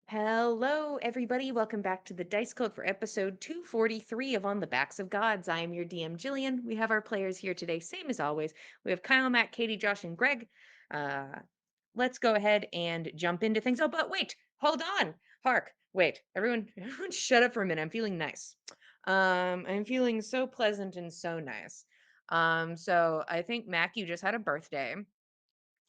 Hello, everybody. Welcome back to the Dice Code for episode 243 of On the Backs of Gods. I am your DM, Jillian. We have our players here today, same as always. We have Kyle, Matt, Katie, Josh, and Greg. Uh, let's go ahead and jump into things. Oh, but wait, hold on. Hark, wait. Everyone shut up for a minute. I'm feeling nice. I'm feeling so pleasant and so nice. So I think, Mac, you just had a birthday.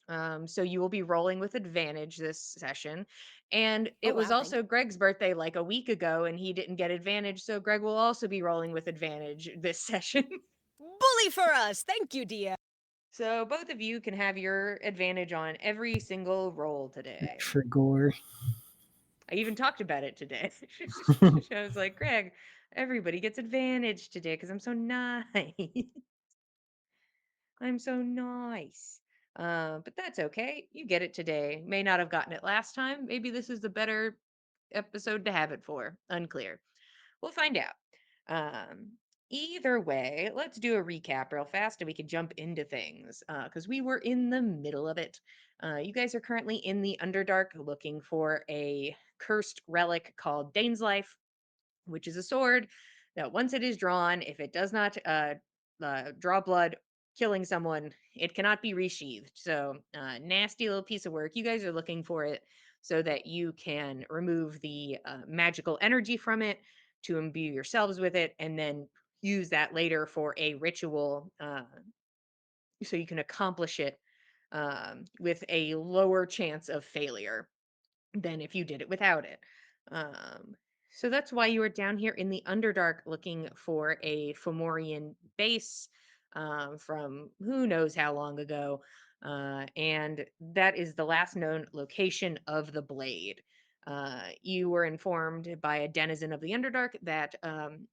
So you will be rolling with advantage this session. And Oh it was wow, thank also Greg's birthday like a week ago, and he didn't get advantage. So Greg will also be rolling with advantage this session. bully for us. Thank you, Dia. So both of you can have your advantage on every single roll today. For gore. I even talked about it today. I was like, Greg, everybody gets advantage today because I'm so nice. I'm so nice. But that's okay. You get it today. May not have gotten it last time. Maybe this is the better episode to have it for. Unclear. We'll find out. Um, Either way, let's do a recap real fast and we can jump into things because we were in the middle of it. You guys are currently in the Underdark looking for a cursed relic called Dane's Life, which is a sword that once it is drawn, if it does not draw blood, killing someone, it cannot be resheathed. So, nasty little piece of work. You guys are looking for it so that you can remove the magical energy from it to imbue yourselves with it, and then use that later for a ritual so you can accomplish it with a lower chance of failure than if you did it without it. Um, so that's why you are down here in the Underdark looking for a Fomorian base from who knows how long ago. And that is the last known location of the blade. You were informed by a denizen of the Underdark that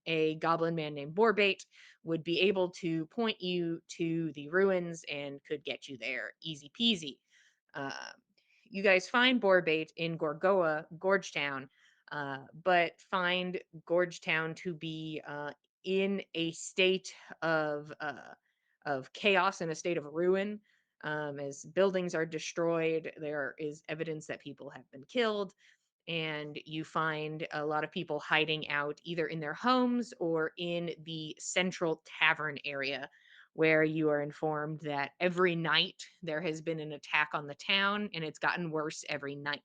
a goblin man named Borbate would be able to point you to the ruins and could get you there easy peasy. Um, you guys find Borbate in Gorgetown, but find Gorgetown to be in a state of chaos and a state of ruin. As buildings are destroyed, there is evidence that people have been killed, and you find a lot of people hiding out either in their homes or in the central tavern area, where you are informed that every night there has been an attack on the town and it's gotten worse every night.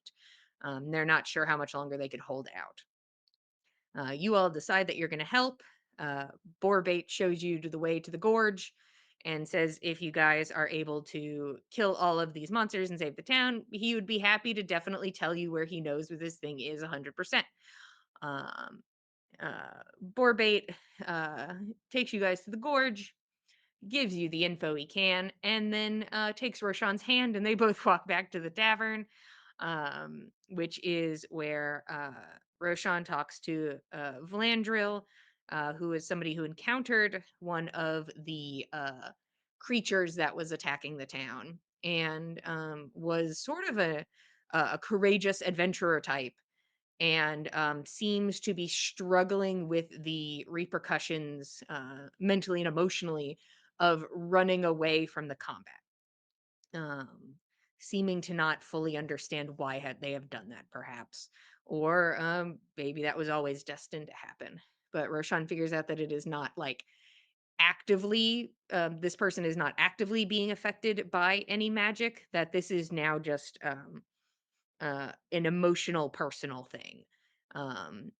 They're not sure how much longer they could hold out. You all decide that you're going to help. Uh, Borbate shows you to the way to the gorge and says if you guys are able to kill all of these monsters and save the town, he would be happy to definitely tell you where he knows where this thing is 100%. Um, Borbate takes you guys to the gorge, gives you the info he can, and then takes Roshan's hand, and they both walk back to the tavern, which is where Roshan talks to Vlandril, who is somebody who encountered one of the creatures that was attacking the town and was sort of a courageous adventurer type and seems to be struggling with the repercussions mentally and emotionally of running away from the combat, um, seeming to not fully understand why they have done that, perhaps, or maybe that was always destined to happen. But Roshan figures out that it is not like actively, this person is not actively being affected by any magic, that this is now just an emotional, personal thing.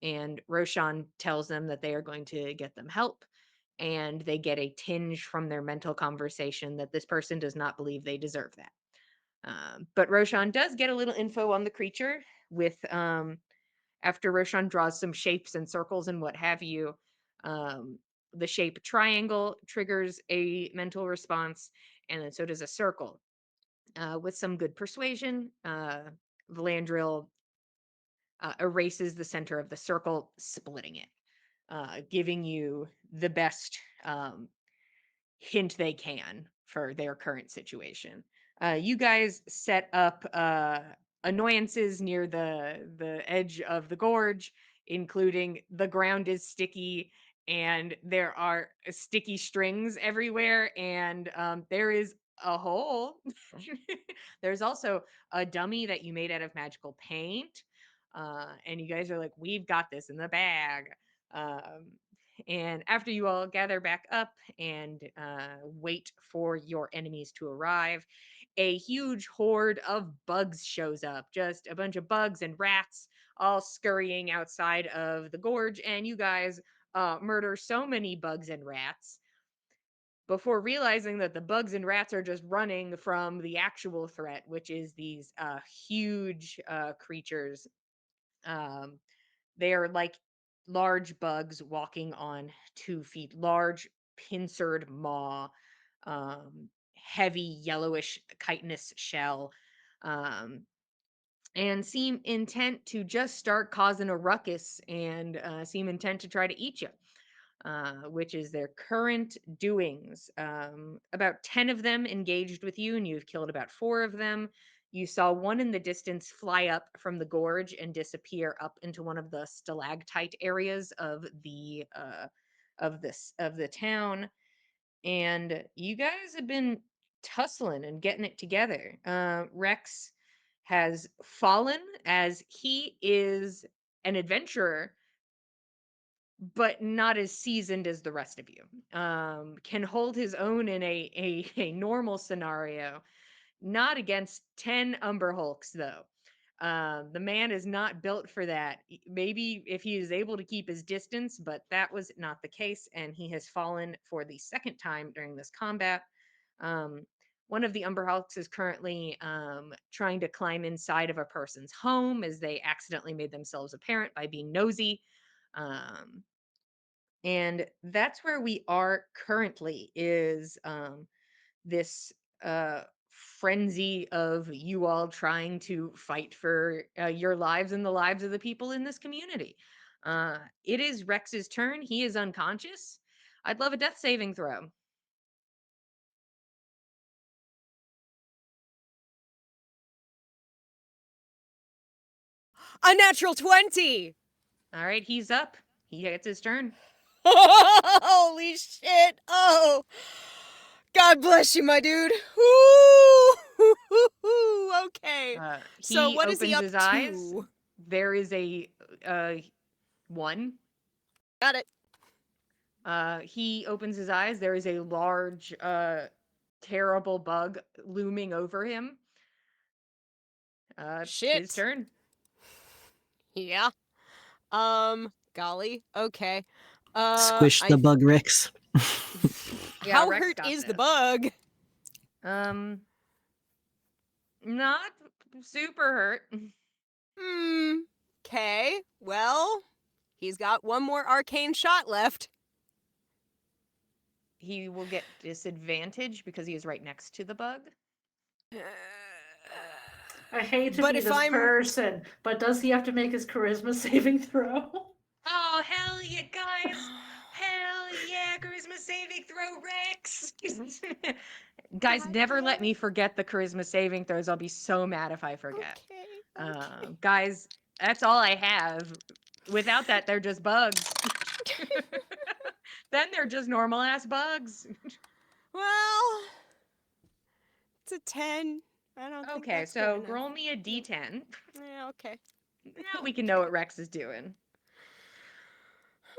And Roshan tells them that they are going to get them help, and they get a tinge from their mental conversation that this person does not believe they deserve that. But Roshan does get a little info on the creature with after Roshan draws some shapes and circles and what have you. Um, the shape triangle triggers a mental response, and then so does a circle. With some good persuasion, Valandril erases the center of the circle, splitting it, giving you the best hint they can for their current situation. You guys set up annoyances near the edge of the gorge, including the ground is sticky and there are sticky strings everywhere, and there is a hole. There's also a dummy that you made out of magical paint. And you guys are like, we've got this in the bag. Um, and after you all gather back up and wait for your enemies to arrive, a huge horde of bugs shows up. Just a bunch of bugs and rats all scurrying outside of the gorge. And you guys murder so many bugs and rats before realizing that the bugs and rats are just running from the actual threat, which is these huge creatures. Um, they are like large bugs walking on 2 feet, large pincered maw, heavy yellowish chitinous shell, um, and seem intent to just start causing a ruckus and seem intent to try to eat you, which is their current doings. About 10 of them engaged with you, and you've killed about 4 of them. You saw one in the distance fly up from the gorge and disappear up into one of the stalactite areas of the town. And you guys have been tussling and getting it together. Rex has fallen as he is an adventurer but not as seasoned as the rest of you. Can hold his own in a normal scenario, not against 10 Umber Hulks, though. The man is not built for that. Maybe if he is able to keep his distance, but that was not the case, and he has fallen for the second time during this combat. Um, one of the Umber Hulks is currently trying to climb inside of a person's home as they accidentally made themselves apparent by being nosy. Um, and that's where we are currently is this frenzy of you all trying to fight for your lives and the lives of the people in this community. It is Rex's turn. He is unconscious. I'd love a death saving throw. A natural 20. All right, he's up. He gets his turn. Holy shit. Oh. God bless you, my dude. Ooh. Okay. So He what is he opens up his eyes. to? There is a one. Got it. He opens his eyes. There is a large, terrible bug looming over him. His Shit. turn. Yeah. Golly. Okay. Squish I the bug, Rex. Yeah, How Rex hurt got is the this. bug? Um, not super hurt. Hmm. Okay. Well, he's got one more arcane shot left. He will get disadvantage because he is right next to the bug. I hate to But be if this I'm person, but does he have to make his charisma saving throw? Oh, hell yeah, guys! Hell yeah, charisma saving throw, Rex! Guys, God never let damn me it. forget the charisma saving throws. I'll be so mad if I forget. Okay. Guys, that's all I have. Without that, they're just bugs. Then they're just normal ass bugs. Well, it's a 10. I don't think Okay, that's good so enough. roll me a No. d10. Yeah, okay. Now we can know what Rex is doing.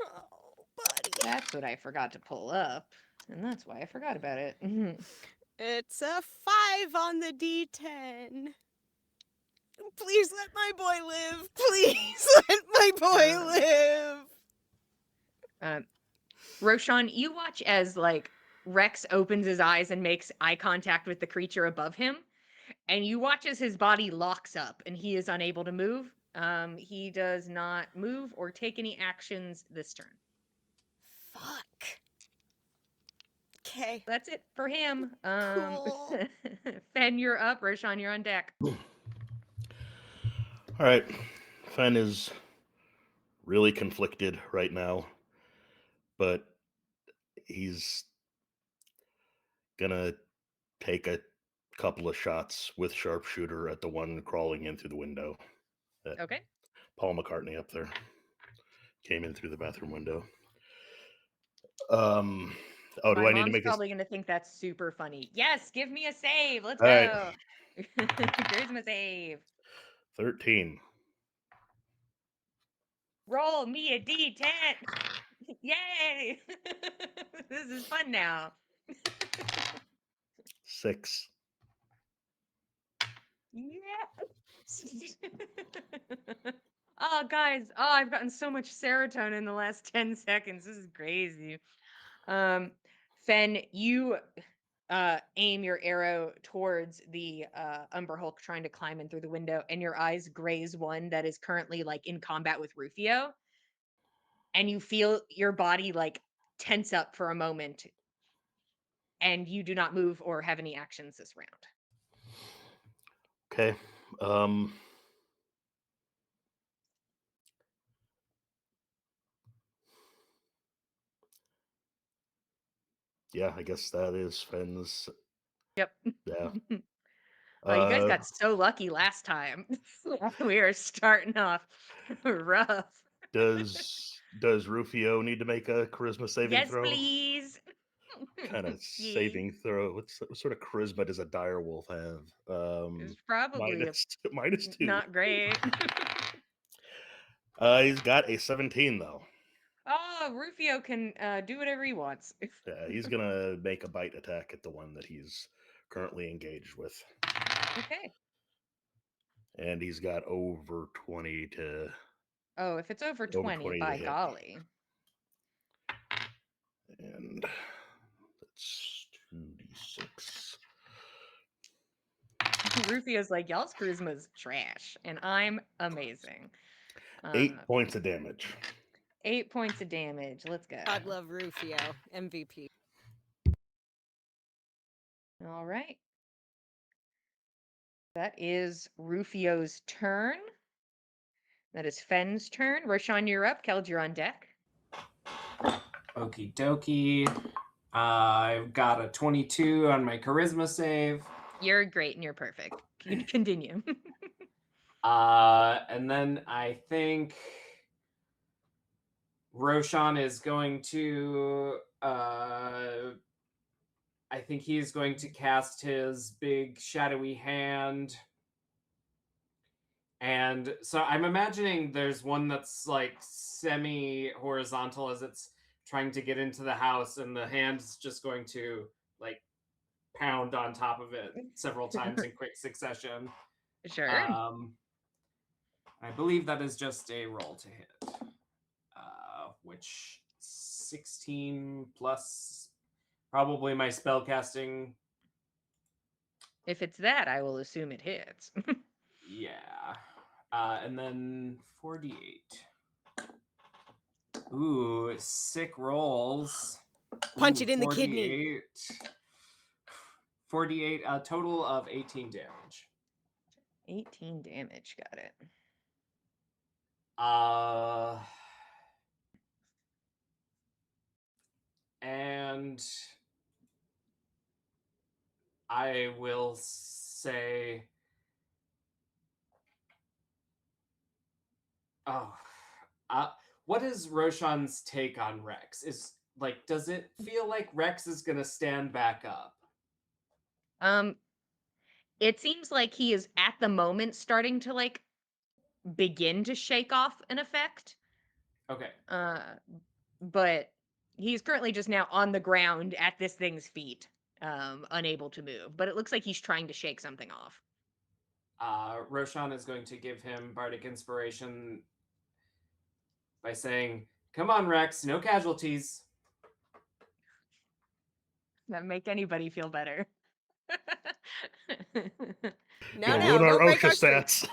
Oh, buddy. That's what I forgot to pull up, and that's why I forgot about it. Mhm. It's a 5 on the D10. Please let my boy live. Please let my boy um, live. um, Roshan, you watch as like Rex opens his eyes and makes eye contact with the creature above him, and you watch as his body locks up and he is unable to move. He does not move or take any actions this turn. Fuck. Okay. That's it for him. Cool. Fen, you're up. Roshan, you're on deck. All right. Fen is really conflicted right now, but he's gonna take a couple of shots with sharpshooter at the one crawling in through the window. That Okay. Paul McCartney up there came in through the bathroom window. Um. Oh, do My I need to mom's make this? probably going to think that's super funny. Yes, give me a save. Let's All right. go. Charisma save. 13. Roll me a D10. Yay! This is fun now. 6. Yeah. Oh, guys. Oh, I've gotten so much serotonin in the last 10 seconds. This is crazy. Fen, you aim your arrow towards the Umber Hulk trying to climb in through the window, and your eyes graze one that is currently like in combat with Rufio, and you feel your body like tense up for a moment, and you do not move or have any actions this round. Okay. Yeah, I guess that is Fenn's. Yep. Yeah. Oh, you guys Uh, got so lucky last time. We are starting off rough. does Rufio need to make a charisma saving Yes, throw? please. Kind of Please. saving throw. What sort of charisma does a dire wolf have? It's probably minus 2. not great. He's got a 17 though. Oh, Rufio can do whatever he wants. Yeah, he's gonna make a bite attack at the one that he's currently engaged with, Okay. and he's got over 20 to Oh, if it's over 20, by hit, golly. and that's 2d6. Rufio's like, y'all's charisma's trash, and I'm amazing. 8 points of damage. 8 points of damage. Let's go. God love Rufio. MVP. All right. That is Rufio's turn. That is Fenn's turn. Roshan, you're up. Keld, you're on deck. Okie dokie. I've got a 22 on my charisma save. You're great and you're perfect. Continue. And then I think Roshan is going to I think he's going to cast his big shadowy hand. And so I'm imagining there's one that's like semi-horizontal as it's trying to get into the house, and the hand's just going to like pound on top of it several times in quick succession. Sure. I believe that is just a roll to hit, which 16 plus probably my spell casting. If it's that, I will assume it hits. Yeah. And then 48. Ooh, sick rolls. Punch it in the kidney. 48, a total of 18 damage. 18 damage, got it. And I will say, what is Roshan's take on Rex? Does it feel like Rex is gonna stand back up? It seems like he is at the moment starting to like begin to shake off an effect. Okay. But he's currently just now on the ground at this thing's feet, unable to move. But it looks like he's trying to shake something off. Roshan is going to give him bardic inspiration by saying, "Come on, Rex, no casualties." That make anybody feel better. No, our don't break OSHA our streak. stats.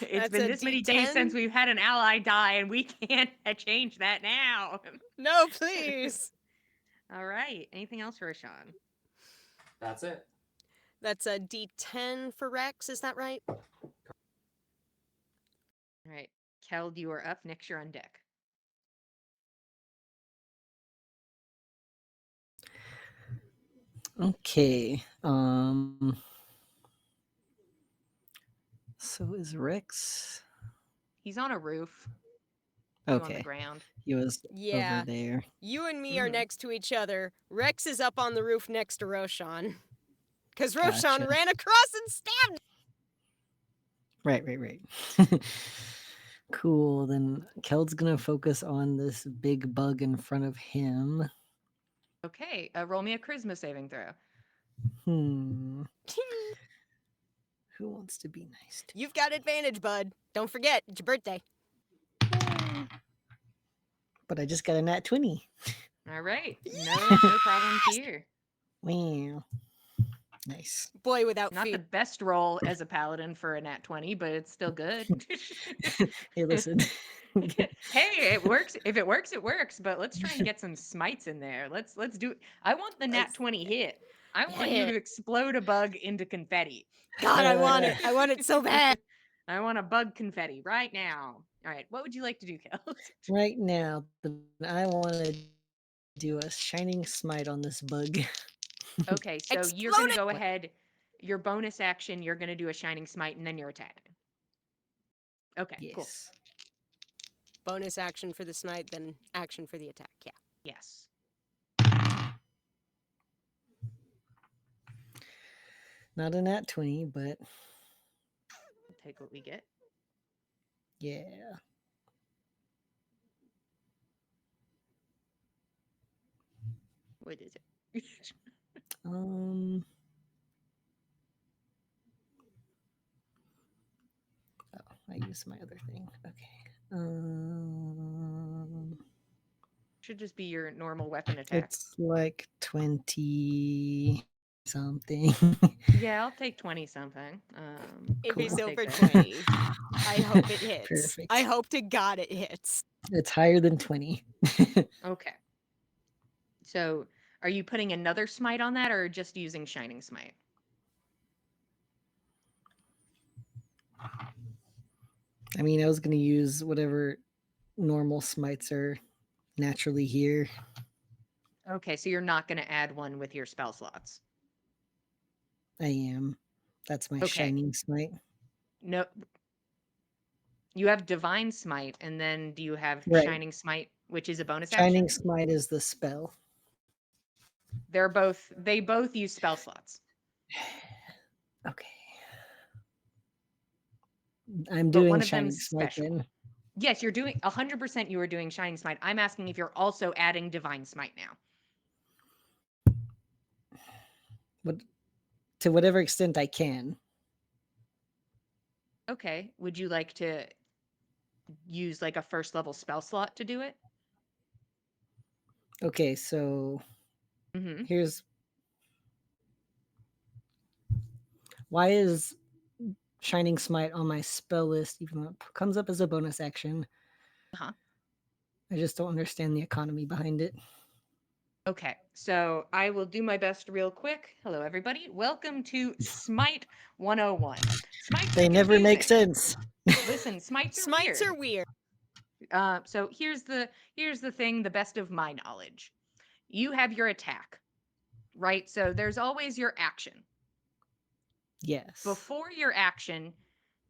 It's That's been a this many days D10? since we've had an ally die, and we can't change that now. No, please. All right. Anything else for Roshan? That's it. That's a D10 for Rex, is that right? All right. Keld, you are up. Next, you're on deck. Okay. So is Rex? He's on a roof. You on the Okay. ground. He was Yeah. over there. You and me are Mhm. next to each other. Rex is up on the roof next to Roshan. Because Roshan Gotcha. ran across and stabbed. Right. Cool. Then Keld's gonna focus on this big bug in front of him. Okay, roll me a charisma saving throw. Who wants to be nice to You've got advantage, bud. Don't forget, it's your birthday. me? But I just got a nat 20. All right, no problems here. Wow. Nice. Boy without Not fear. the best roll as a paladin for a nat 20, but it's still good. Hey, listen. Hey, it works. If it works, it works. But let's try and get some smites in there. Let's do it. I want the nat Let's 20 hit. I want you to explode a bug into confetti. God, I want it. I want it so bad. I want a bug confetti right now. All right, what would you like to do, Kel? Right now, I want to do a shining smite on this bug. Okay, so you're Explode gonna it! go ahead. Your bonus action, you're gonna do a shining smite, and then you're attacking. Okay, cool. Yes. Bonus action for the smite, then action for the attack. Yeah. Yes. Not a nat 20, but We'll take what we get. yeah. What is it? Um. Oh, I used my other thing. Okay. Should just be your normal weapon attack. It's like 20 something. Yeah, I'll take 20 something. If Cool. it's I'll take over that. 20, I hope it hits. Perfect. I hope to God it hits. It's higher than 20. Okay. So, are you putting another smite on that or just using shining smite? I mean, I was going to use whatever normal smites are naturally here. Okay, so you're not going to add one with your spell slots. I am. That's my Okay. shining smite. No. You have divine smite, and then do you have Right. shining smite, which is a bonus Shining action? smite is the spell. They both use spell slots. Okay. I'm But doing one of shining them's smite special. then. Yes, you're doing 100% you are doing shining smite. I'm asking if you're also adding divine smite now. But to whatever extent I can. Okay. Would you like to use like a first level spell slot to do it? Okay, so Mm-hmm. here's why is shining smite on my spell list, even though it comes up as a bonus action. Uh-huh. I just don't understand the economy behind it. Okay, so I will do my best real quick. Hello, everybody. Welcome to Smite 101. Smites They are never make confusing. sense. Listen, smites are Smites weird. are weird. So here's the thing, the best of my knowledge. You have your attack, right? So there's always your action. Yes. Before your action,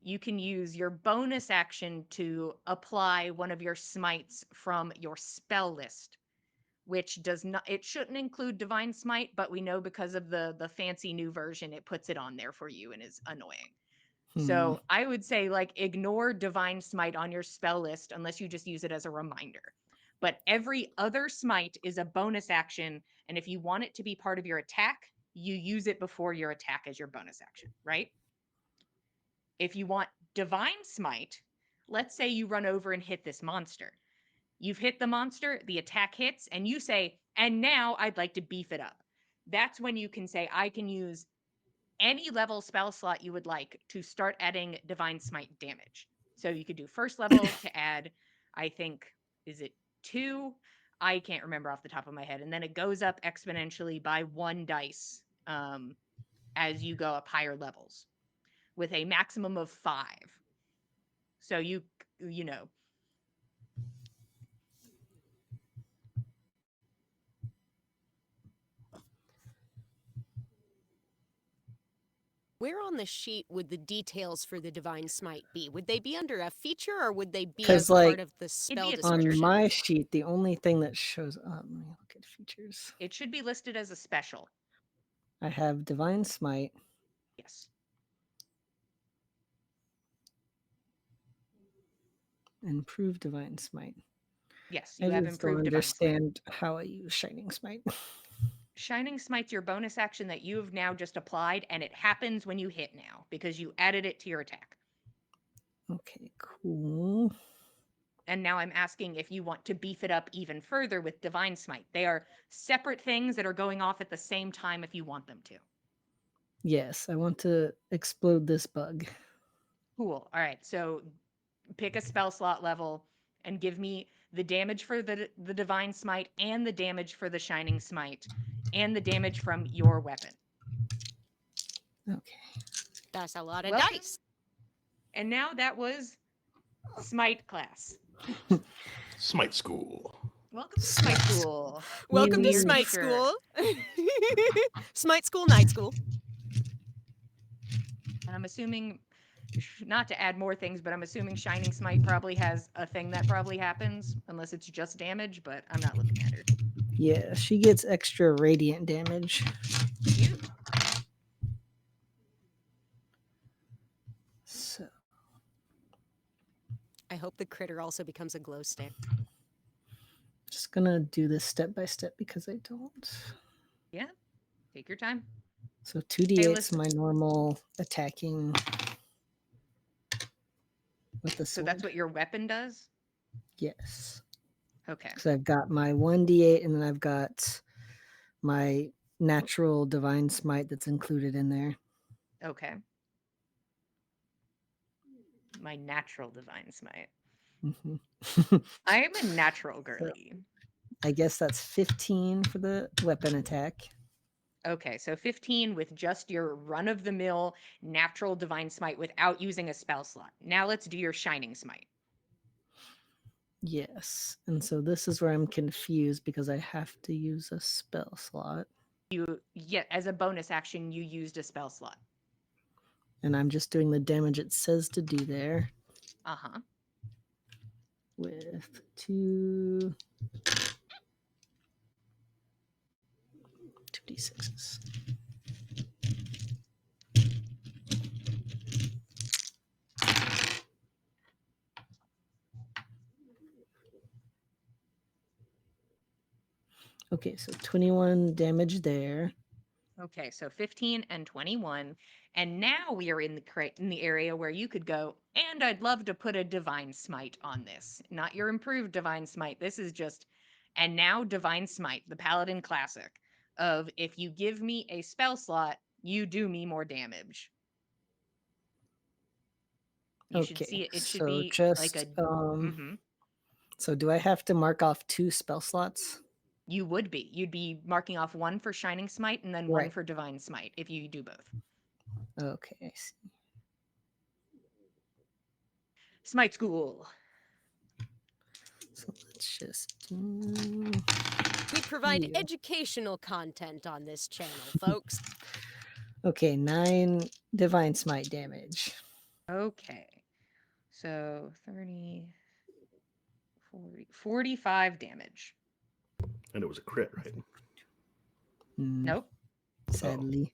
you can use your bonus action to apply one of your smites from your spell list, which does not it shouldn't include divine smite, but we know because of the fancy new version it puts it on there for you and is annoying. So I would say like ignore divine smite on your spell list unless you just use it as a reminder. But every other smite is a bonus action, and if you want it to be part of your attack, you use it before your attack as your bonus action, right? If you want divine smite, let's say you run over and hit this monster. You've hit the monster, the attack hits, and you say, and now I'd like to beef it up. That's when you can say, I can use any level spell slot you would like to start adding divine smite damage. So you could do first level to add, I think, is it 2? I can't remember off the top of my head. And then it goes up exponentially by 1 dice as you go up higher levels with a maximum of 5. So you know, Where on the sheet would the details for the divine smite be? Would they be under a feature or would they be 'Cause, as like, part of the spell a on description? my sheet, the only thing that shows up, let me look at features. it should be listed as a special. I have divine smite. Yes. Improved Divine Smite. Yes, I you have just don't improved Divine Smite. understand how I use Shining Smite. Shining Smite's your bonus action that you've now just applied, and it happens when you hit now because you added it to your attack. Okay, cool. And now I'm asking if you want to beef it up even further with Divine Smite. They are separate things that are going off at the same time if you want them to. Yes, I want to explode this bug. Cool. All right. So pick a spell slot level and give me the damage for the Divine Smite and the damage for the Shining Smite and the damage from your weapon. Okay. That's a lot of Welcome. dice. And now that was Smite class. Smite School. Welcome to Smite School. Welcome to Your Smite teacher. School. Smite School, Night School. And I'm assuming, not to add more things, but I'm assuming Shining Smite probably has a thing that probably happens, unless it's just damage, but I'm not looking at her. Yeah, she gets extra radiant damage. Cute. So I hope the critter also becomes a glow stick. just gonna do this step by step because I don't. Yeah. Take your time. So 2d8's listen. my normal attacking with the So sword. that's what your weapon does? Yes. Okay. Because I've got my 1d8 and then I've got my natural divine smite that's included in there. Okay. My natural Divine Smite. Mhm. I am a natural girly. I guess that's 15 for the weapon attack. Okay, so 15 with just your run-of-the-mill natural Divine Smite without using a spell slot. Now let's do your Shining Smite. Yes. And so this is where I'm confused because I have to use a spell slot. As a bonus action, you used a spell slot. And I'm just doing the damage it says to do there Uh-huh. with 2d6s. Okay, so 21 damage there. Okay, so 15 and 21. And now we are in the area where you could go, and I'd love to put a Divine Smite on this. Not your improved Divine Smite. This is just, and now Divine Smite, the Paladin Classic, of if you give me a spell slot, you do me more damage. You should see Okay, it. It should so be just like a. so do I have to mark off 2 spell slots? You would be. You'd be marking off 1 for Shining Smite and then 1 Right. for Divine Smite if you do both. Okay, I see. Smite School. So let's just do... We provide Yeah. educational content on this channel, folks. Okay, 9 divine smite damage. Okay. So 30, 40, 45 damage. And it was a crit, right? Nope. Sadly.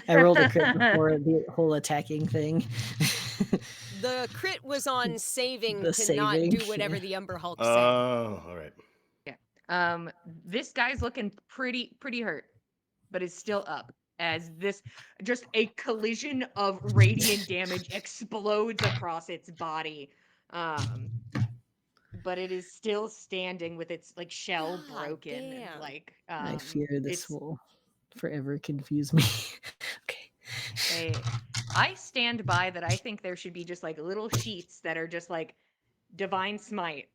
I rolled a crit before the whole attacking thing. The crit was on saving The to not saving, do whatever yeah. the Umber Hulk said. Oh, all right. This guy's looking pretty hurt, but is still up as this just a collision of radiant damage explodes across its body. But it is still standing with its like shell God broken damn. and like I fear this it's will forever confuse me. Okay. I stand by that. I think there should be just like little sheets that are just like Divine Smite,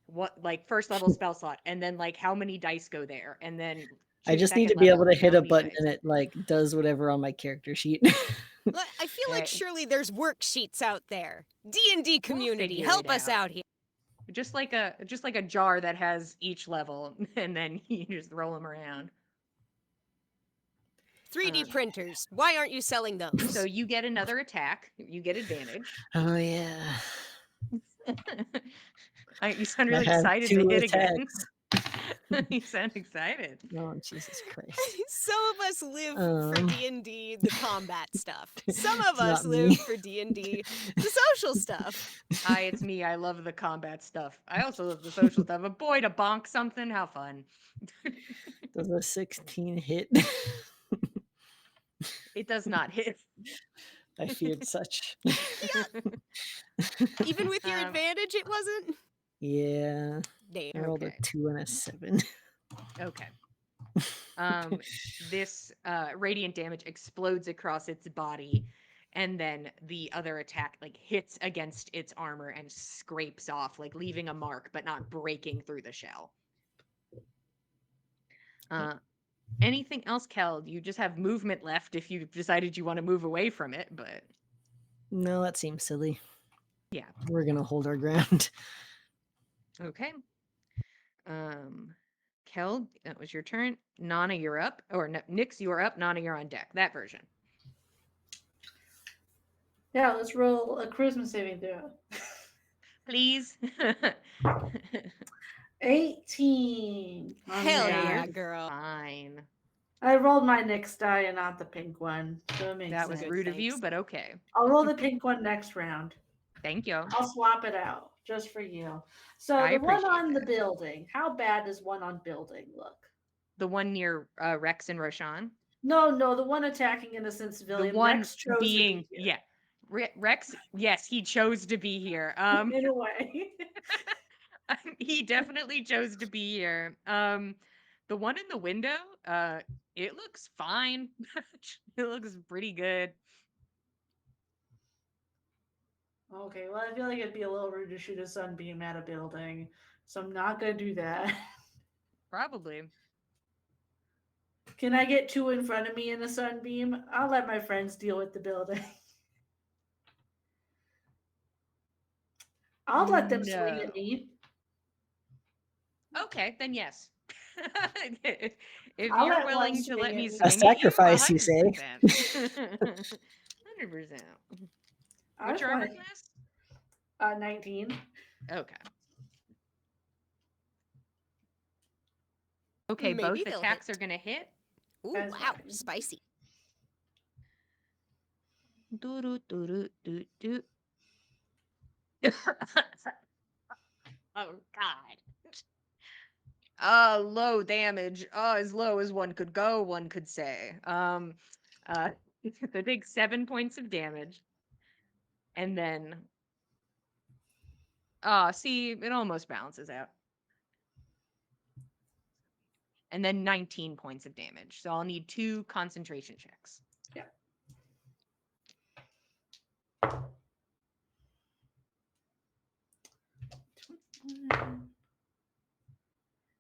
what like first level spell slot, and then like how many dice go there, and then I just need to second be able level, to hit how a many button dice. and it like does whatever on my character sheet. I feel like Okay. surely there's worksheets out there. D&D community, figure help it us out. out here. Just like a jar that has each level, and then you just roll them around. 3D printers, why aren't you selling those? So you get another attack. You get advantage. Oh yeah. You sound I really have excited to 2 hit again. attacks. You sound excited. Oh, Jesus Christ. Some of us live for Um, D&D, the combat stuff. Some of It's us not live me. for D&D, the social stuff. Hi, it's me. I love the combat stuff. I also love the social stuff. But boy, to bonk something, how fun. Does a 16 hit? It does not hit. I feared such. Even with your Um, advantage, it wasn't? Yeah. Damn. I rolled a Okay. 2 and a 7. Okay. This radiant damage explodes across its body, and then the other attack like hits against its armor and scrapes off, like leaving a mark but not breaking through the shell. Anything else, Kel? You just have movement left if you decided you want to move away from it, but No, that seems silly. yeah. We're gonna hold our ground. Okay. Kel, that was your turn. Nana, you're up. Or Nix, you're up. Nana, you're on deck. That version. Yeah, let's roll a charisma saving throw. Please. 18. Hell Yeah, yeah, you're girl. fine. I rolled my next die and not the pink one, so it makes That was sense. rude of you, thanks. but okay. I'll roll the pink one next round. Thank you. I'll swap it out just for you. So I the one appreciate on the that. building, how bad does one on building look? The one near Rex and Roshan. No, the one attacking innocent The civilian. one Rex chose to being, be here. yeah. Rex, yes, he chose to be here. In a way. He definitely chose to be here. The one in the window, it looks fine. It looks pretty good. Okay, well, I feel like it'd be a little rude to shoot a sunbeam at a building, so I'm not gonna do that. Probably. Can I get two in front of me in a sunbeam? I'll let my friends deal with the building. I'll let them swing No. at me. Okay, then yes. If I'll you're let one willing to let swing me at me. A swing at you, sacrifice, you say? 100%. 100%. I What's just your armor want class? 19. Okay. Okay, Maybe both they'll attacks hit. are gonna hit. Ooh, That's wow, fine. spicy. Doo-doo-doo-doo-doo-doo. Oh God. Low damage. As low as one could go, one could say. They take 7 points of damage. And then see, it almost balances out. And then 19 points of damage. So I'll need 2 concentration checks. Yeah.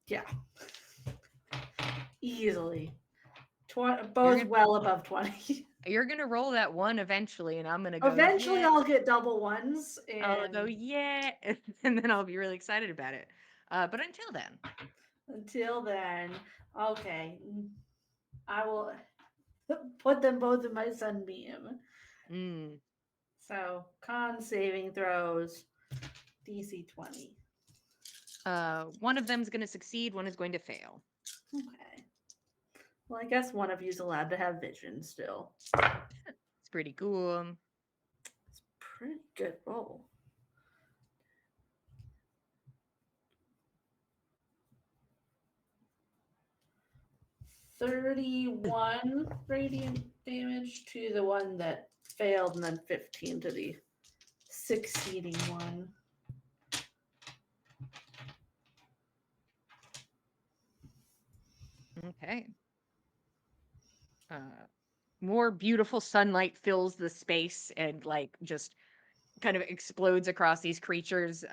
Yeah. Easily. Both gonna- well above 20. You're gonna roll that one eventually, and I'm gonna go. Eventually, Yeah. I'll get double ones. I'll And go, yeah, and then I'll be really excited about it. But until then, until then, okay. I will put them both in my sunbeam. mm, So, con saving throws, DC 20. one of them's gonna succeed, one is going to fail. Okay. Well, I guess one of you's allowed to have vision still. It's pretty cool. It's pretty good roll. $31 radiant damage to the one that failed, and then 15 to the succeeding one. Okay. More beautiful sunlight fills the space and like just kind of explodes across these creatures.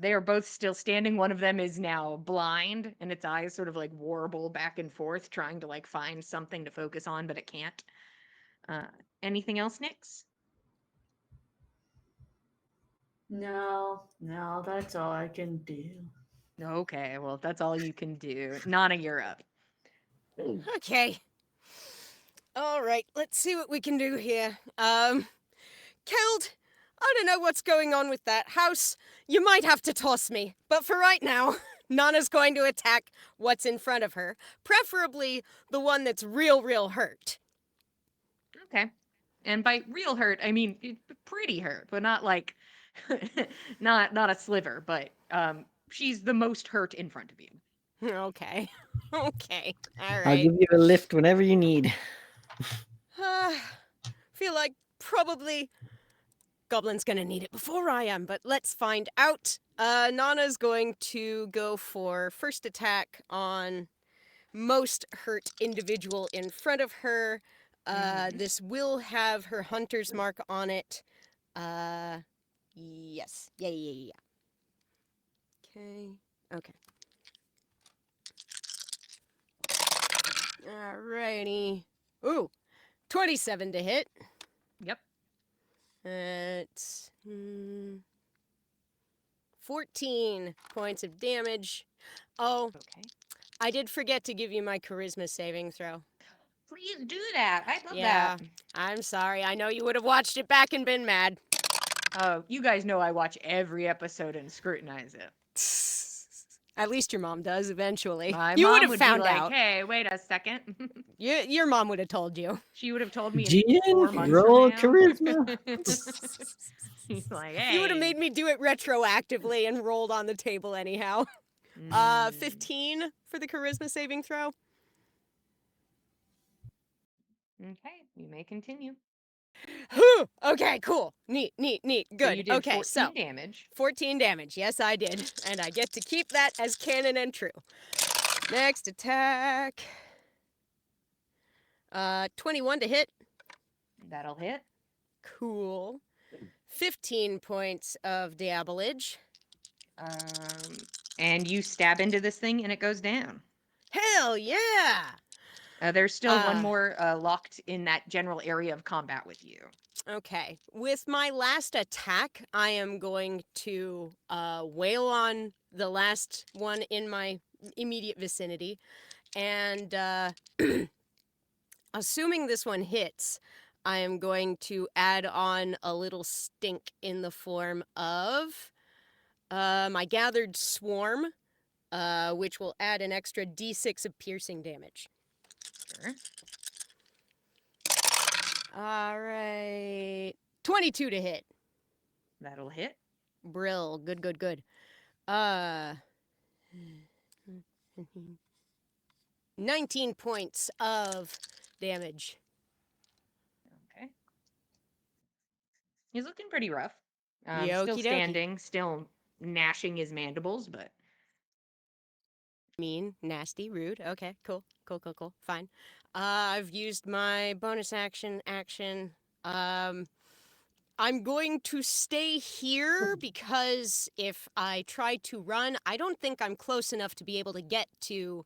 They are both still standing. One of them is now blind, and its eyes sort of like warble back and forth, trying to like find something to focus on, but it can't. Anything else, Nix? No, that's all I can do. Okay, well, if that's all you can do. Nana, you're up. Okay. All right, let's see what we can do here. Keld, I don't know what's going on with that house. You might have to toss me. But for right now, Nana's going to attack what's in front of her, preferably the one that's real hurt. Okay. And by real hurt, I mean pretty hurt, but not like not a sliver, but she's the most hurt in front of you. Okay. Okay. All I'll right. give you a lift whenever you need. Feel like probably Goblin's gonna need it before I am, but let's find out. Nana's going to go for first attack on most hurt individual in front of her. This will have her hunter's mark on it. Yes. Yeah. Okay. Okay. Alrighty. Ooh, 27 to hit. Yep. It's 14 points of damage. Oh, Okay. I did forget to give you my charisma saving throw. Please do that. I love Yeah. that. I'm sorry. I know you would have watched it back and been mad. Oh, you guys know I watch every episode and scrutinize it. At least your mom does eventually. My You would mom have would found be like, out. "Hey, wait a second." Your mom would have told you. She would have told me in Jen, 4 months roll from now. charisma. He's like, "Hey." You would have made me do it retroactively and rolled on the table anyhow. Mm. 15 for the charisma saving throw. Okay, you may continue. Whew. Okay, cool. Neat. So Good. you did Okay, 14 so damage. 14 damage. Yes, I did. And I get to keep that as canon and true. Next attack. 21 to hit. That'll hit. Cool. 15 points of damage. And you stab into this thing and it goes down. Hell yeah! There's still one Uh, more locked in that general area of combat with you. Okay. With my last attack, I am going to wail on the last one in my immediate vicinity. And assuming this one hits, I am going to add on a little stink in the form of my gathered swarm, which will add an extra d6 of piercing damage. Sure. All right. 22 to hit. That'll hit. Brill. Good. 19 points of damage. Okay. He's looking pretty rough. Still Yokie dokie. standing, still gnashing his mandibles, but Mean, nasty, rude. Okay, cool. Fine. I've used my bonus action. I'm going to stay here because if I try to run, I don't think I'm close enough to be able to get to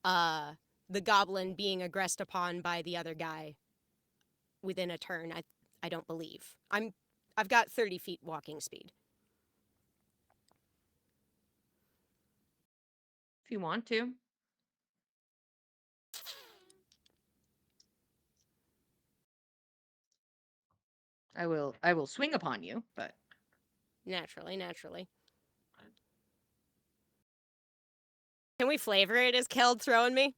the goblin being aggressed upon by the other guy within a turn. I don't believe. I've got 30 feet walking speed. if you want to. I will swing upon you, but Naturally. Can we flavor it as Keld throwing me?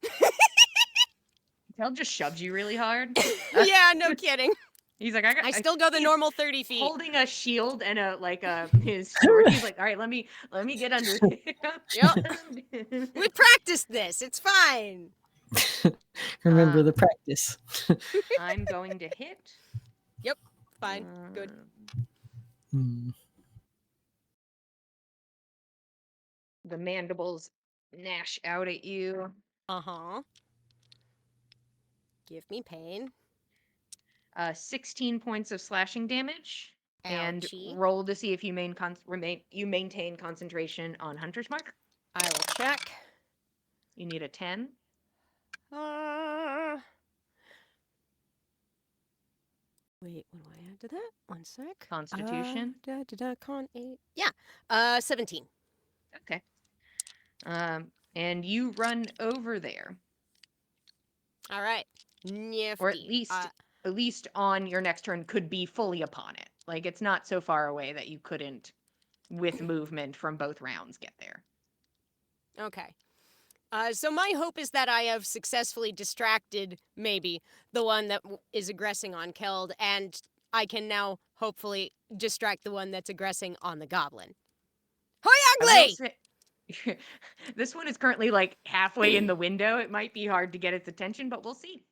Kel just shoved you really hard. Yeah, no kidding. He's like, I still go the he's normal 30 feet. holding a shield and his sword. He's like, all right, let me get under here. Yep. We practiced this. It's fine. Remember the practice. I'm going to hit. Fine. Good. Hmm. The mandibles gnash out at you. Uh-huh. Give me pain. 16 points of slashing damage. And Ouchie. roll to see if you maintain concentration on Hunter's Mark. I will check. You need a 10. Wait, what do I add to that? One sec. Constitution. Con 8. Yeah. 17. Okay. And you run over there, All right. Nifty. or at least on your next turn could be fully upon it. Like, it's not so far away that you couldn't, with movement from both rounds, get there. Okay. So my hope is that I have successfully distracted, maybe, the one that is aggressing on Keld, and I can now hopefully distract the one that's aggressing on the goblin. I will Hoy say, this one is currently like halfway in the window. It might be hard to get its attention, but we'll see.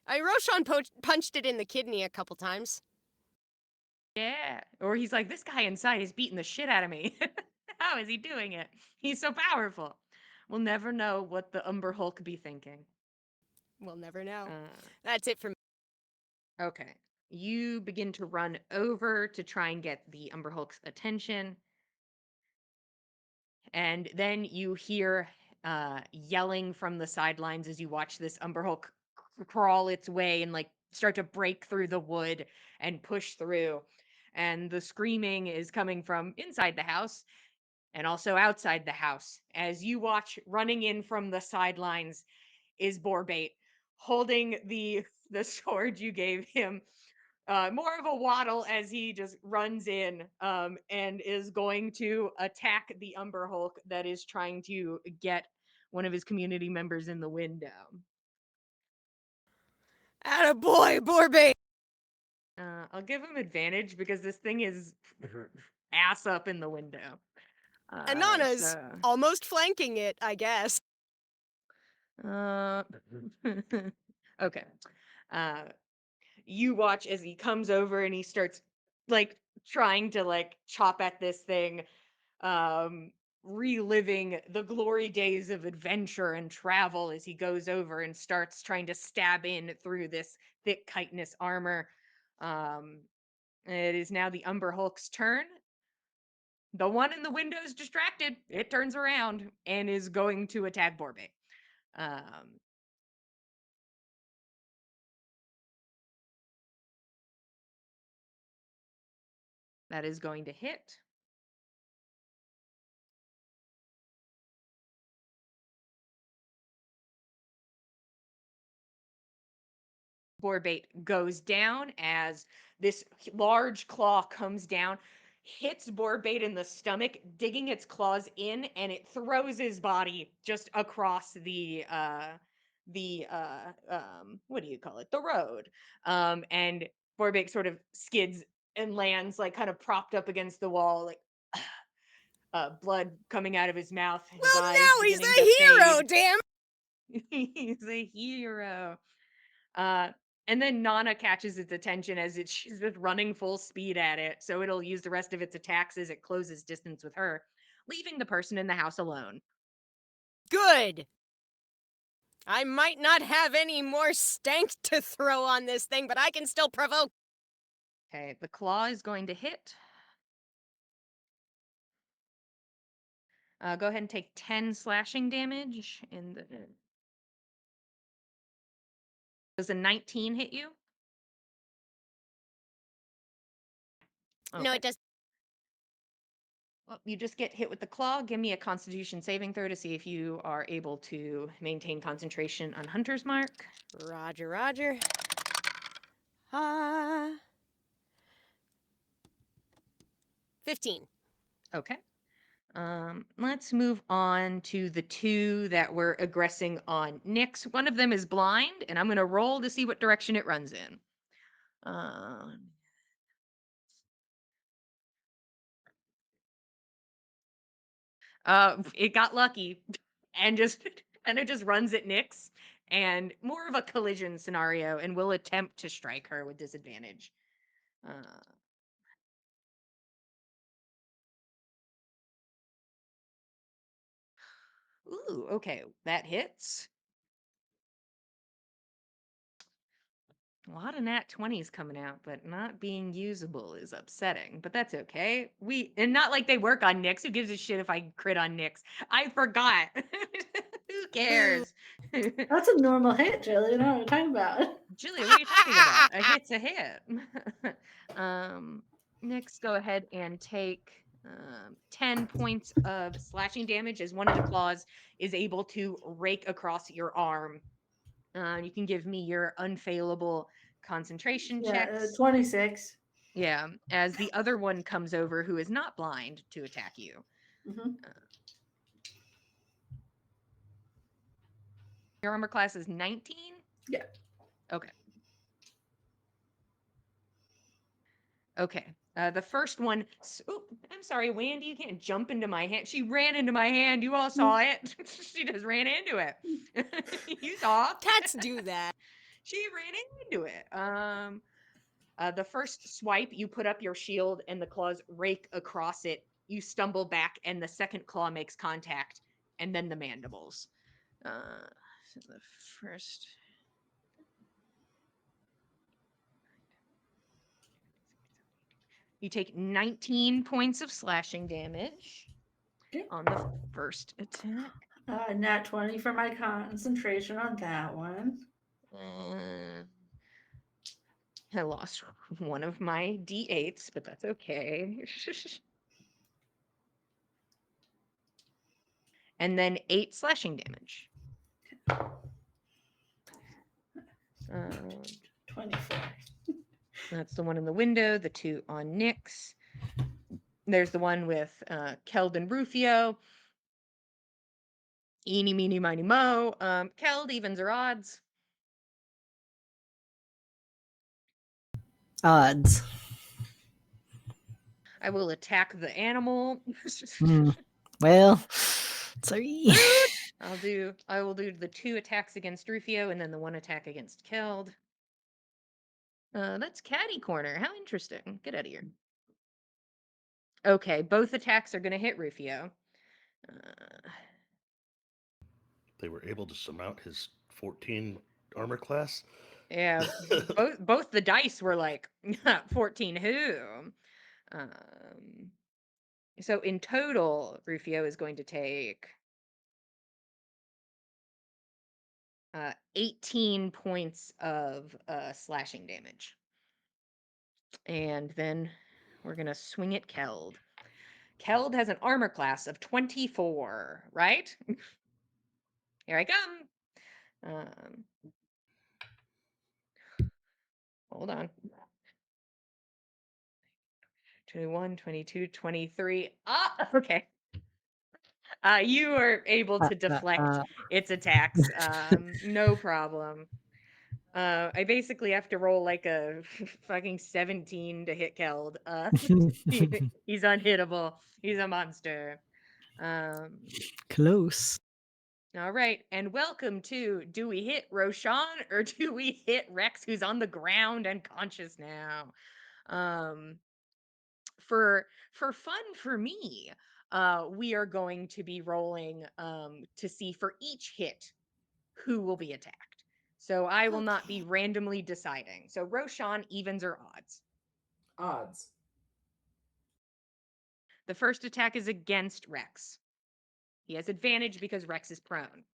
Roshan punched it in the kidney a couple times. Yeah. Or he's like, this guy inside is beating the shit out of me. How is he doing it? He's so powerful. We'll never know what the Umber Hulk be thinking. We'll never know. Uh, That's it for me. okay. You begin to run over to try and get the Umber Hulk's attention. And then you hear yelling from the sidelines as you watch this Umber Hulk crawl its way and like start to break through the wood and push through. And the screaming is coming from inside the house and also outside the house. As you watch, running in from the sidelines is Borbate holding the sword you gave him, more of a waddle as he just runs in, and is going to attack the Umber Hulk that is trying to get one of his community members in the window. Attaboy, Borbay! I'll give him advantage because this thing is ass up in the window. Anana's So, almost flanking it, I guess. uh, okay. Uh, you watch as he comes over and he starts like trying to like chop at this thing, um reliving the glory days of adventure and travel as he goes over and starts trying to stab in through this thick chitinous armor. It is now the Umber Hulk's turn. The one in the window is distracted. It turns around and is going to attack Borbe. um that is going to hit. Borbate goes down as this large claw comes down, hits Borbate in the stomach, digging its claws in, and it throws his body just across what do you call it? The road. And Borbate sort of skids and lands like kind of propped up against the wall, like blood coming out of his mouth, his Well, eyes now he's beginning to a hero, fade. damn! He's a hero. Uh, and then Nana catches its attention as she's just running full speed at it, so it'll use the rest of its attacks as it closes distance with her, leaving the person in the house alone. Good! I might not have any more stank to throw on this thing, but I can still provoke. Okay, the claw is going to hit. Go ahead and take 10 slashing damage. Does a 19 hit you? No, Okay. it does. Well, you just get hit with the claw. Give me a Constitution saving throw to see if you are able to maintain concentration on Hunter's Mark. Roger, roger. 15. Okay. Let's move on to the two that were aggressing on Nyx. One of them is blind, and I'm going to roll to see what direction it runs in. It got lucky and it just runs at Nyx, and more of a collision scenario, and will attempt to strike her with disadvantage. Uh, ooh, okay, that hits. A lot of nat 20s coming out, but not being usable is upsetting. But that's okay. And not like they work on Nyx. Who gives a shit if I crit on Nyx? I forgot. Who cares? That's a normal hit, Jillian. You know what I'm talking about. Julia, what are you talking about? A hit's a hit. Nyx, go ahead and take 10 points of slashing damage as one of the claws is able to rake across your arm. You can give me your unfailable concentration Yeah, checks. 26. Yeah, as the other one comes over who is not blind to attack you. Mhm. Your armor class is 19? Yeah. Okay. Okay. The first one. Oh, I'm sorry, Wendy. You can't jump into my hand. She ran into my hand. You all saw it. She just ran into it. You saw. Cats do that. She ran into it. The first swipe, you put up your shield, and the claws rake across it. You stumble back, and the second claw makes contact, and then the mandibles. So the first. You take 19 points of slashing damage Okay. on the first attack. Nat 20 for my concentration on that one. I lost one of my d8s, but that's okay. And then 8 slashing damage. 24. That's the one in the window, the 2 on Nyx. There's the one with Keld and Rufio. Eeny, meeny, miny, mo. Keld, evens or odds? Odds. I will attack the animal. Well, sorry. I will do the 2 attacks against Rufio and then the 1 attack against Keld. That's Catty Corner. How interesting. Get out of here. Okay, both attacks are going to hit Rufio. They were able to surmount his 14 armor class. Yeah, both the dice were like 14 who. So in total, Rufio is going to take 18 points of slashing damage. And then we're going to swing at Keld. Keld has an armor class of 24, right? Here I come. Hold on. 21, 22, 23. Ah, okay. You are able to deflect its attacks. No problem. I basically have to roll like a fucking 17 to hit Keld. He's unhittable. He's a monster. Close. All right, and welcome to Do We Hit Roshan or Do We Hit Rex, who's on the ground and conscious now? For fun for me, we are going to be rolling to see for each hit who will be attacked. So I will not be Okay. randomly deciding. So Roshan, evens or odds? Odds. The first attack is against Rex. He has advantage because Rex is prone.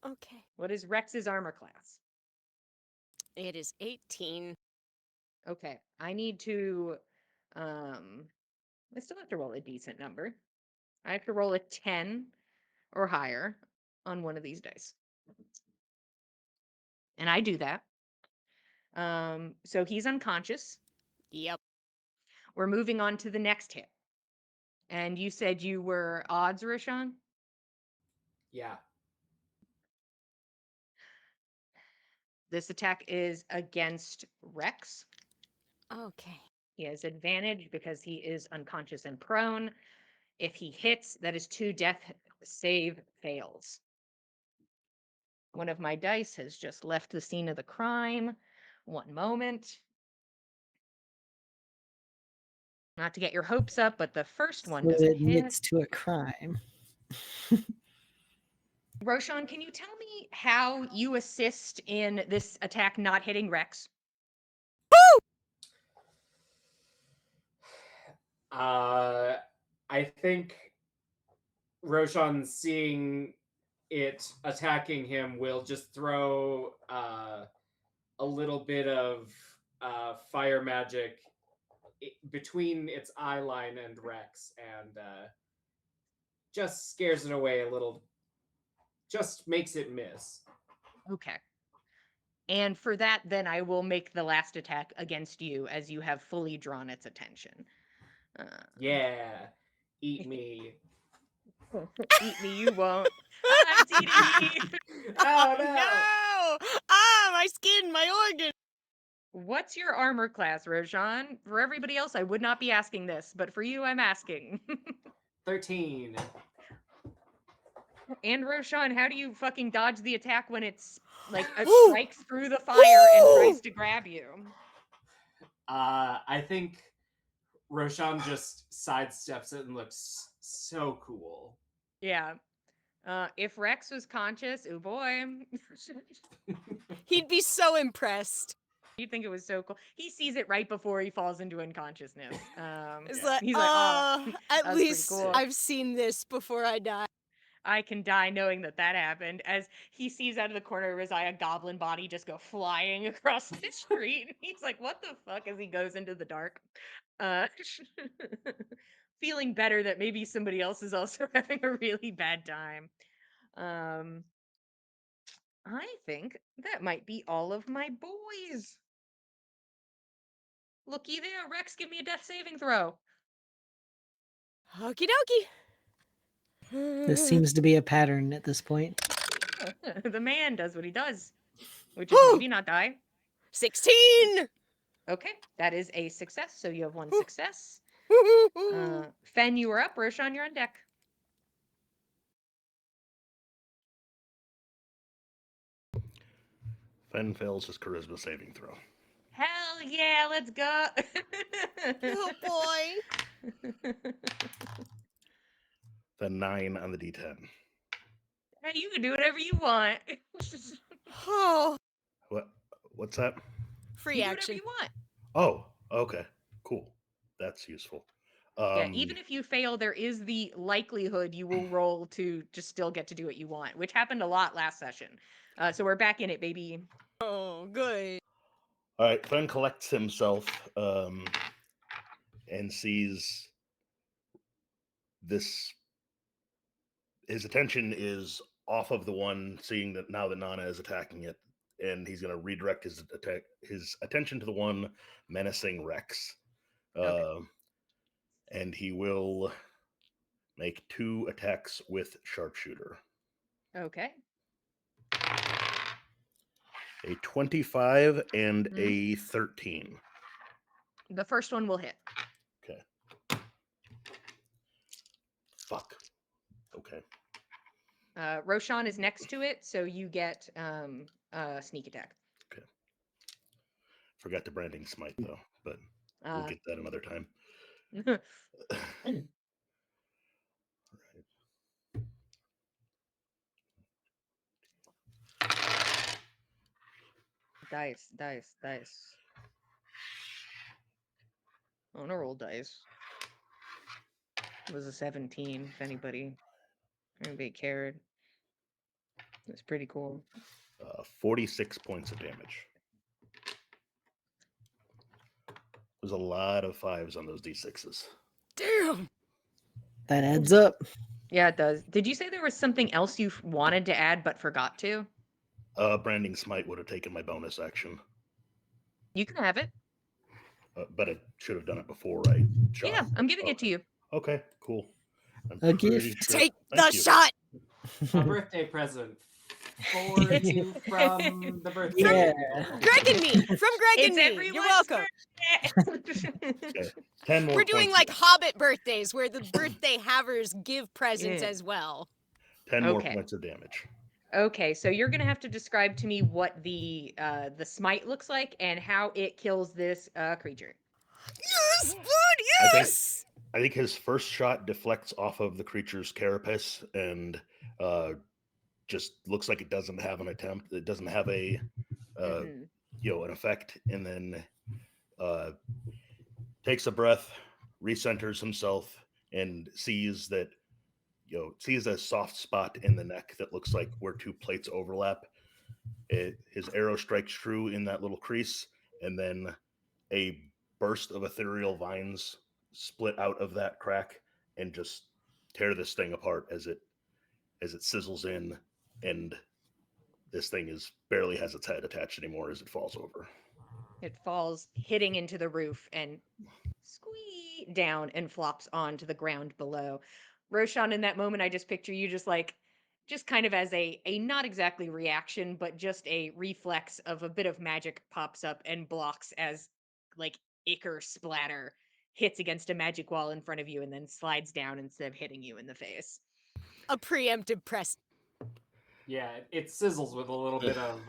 Okay. What is Rex's armor class? It is 18. Okay, I need to I still have to roll a decent number. I have to roll a 10 or higher on one of these dice. And I do that. So he's unconscious. Yep. We're moving on to the next hit. And you said you were odds, Roshan? Yeah. This attack is against Rex. Okay. He has advantage because he is unconscious and prone. If he hits, that is 2 death save fails. One of my dice has just left the scene of the crime. One moment. Not to get your hopes up, but the first one So doesn't it hit. admits to a crime. Roshan, can you tell me how you assist in this attack not hitting Rex? I think Roshan seeing it attacking him will just throw a little bit of fire magic between its eye line and Rex, and just scares it away a little. Just makes it miss. Okay. And for that, then I will make the last attack against you as you have fully drawn its attention. Yeah. Eat me. Eat me, you won't. Ah, it's eating me. Oh no! no! Ah, my skin, my organ. What's your armor class, Roshan? For everybody else, I would not be asking this, but for you, I'm asking. 13. And Roshan, how do you fucking dodge the attack when it's like it Ooh! strikes through the fire and tries Ooh! to grab you? I think Roshan just sidesteps it and looks so cool. Yeah. If Rex was conscious, oh boy, He'd be so impressed. you'd think it was so cool. He sees it right before he falls into unconsciousness. It's Yeah. like, He's like, oh, at that's pretty least cool. I've seen this before I die. I can die knowing that that happened. As he sees out of the corner of his eye a goblin body just go flying across the street. He's like, what the fuck, as he goes into the dark. Uh, feeling better that maybe somebody else is also having a really bad time. Um, I think that might be all of my boys. Looky there, Rex, give me a death saving throw. Okie dokie. This seems to be a pattern at this point. The man does what he does, which is Whew! maybe not die. 16! Okay, that is a success. So you have one success. Fen, you are up. Roshan, you're on deck. Fen fails his charisma saving throw. Hell yeah, let's go. Oh boy. Then 9 on the D10. Hey, you can do whatever you want. Oh, What's that? free You do whatever action. you want. Oh, okay. Cool. That's useful. Yeah, even if you fail, there is the likelihood you will roll to just still get to do what you want, which happened a lot last session. So we're back in it, baby. Oh, good. All right, Fen collects himself and sees this. His attention is off of the one, seeing that now the Nana is attacking it, and he's going to redirect his attention to the one menacing Rex. Okay. And he will make 2 attacks with sharpshooter. Okay. A 25 and Mhm. a 13. The first one will hit. Okay. Fuck. Okay. Roshan is next to it, so you get sneak attack. Okay. Forgot the branding smite though, but we'll get that another time. Dice. I want to roll dice. It was a 17, if anybody cared. It's pretty cool. 46 points of damage. There's a lot of 5s on those D6s. Damn. That adds up. Yeah, it does. Did you say there was something else you wanted to add but forgot to? Branding smite would have taken my bonus action, You can have it. but I should have done it before I shot. Yeah, I'm giving it to you. Okay, cool. I'm A pretty gift. sure- Take Thank the you. shot. A birthday present for you from the birthday. Yeah. people. Greg and me. From Greg It's and me. everyone's You're welcome. birthday. Okay. 10 more We're doing points like of- Hobbit birthdays where the birthday havers give presents Yeah. as well. 10 more Okay. points of damage. Okay, so you're gonna have to describe to me what the smite looks like and how it kills this creature. Yes, blood, I think- yes. I think his first shot deflects off of the creature's carapace and just looks like it doesn't have an attempt. It doesn't have a Mhm. an effect, and then takes a breath, recenters himself, and sees that sees a soft spot in the neck that looks like where 2 plates overlap. His arrow strikes true in that little crease, and then a burst of ethereal vines split out of that crack and just tear this thing apart as it sizzles in, and this thing is barely has its head attached anymore as it falls over. It falls, hitting into the roof, and squee down and flops onto the ground below. Roshan, in that moment, I just picture you just kind of as a not exactly reaction, but just a reflex of a bit of magic pops up and blocks as like ichor splatter hits against a magic wall in front of you and then slides down instead of hitting you in the face. A preemptive press. Yeah, it sizzles with a little bit of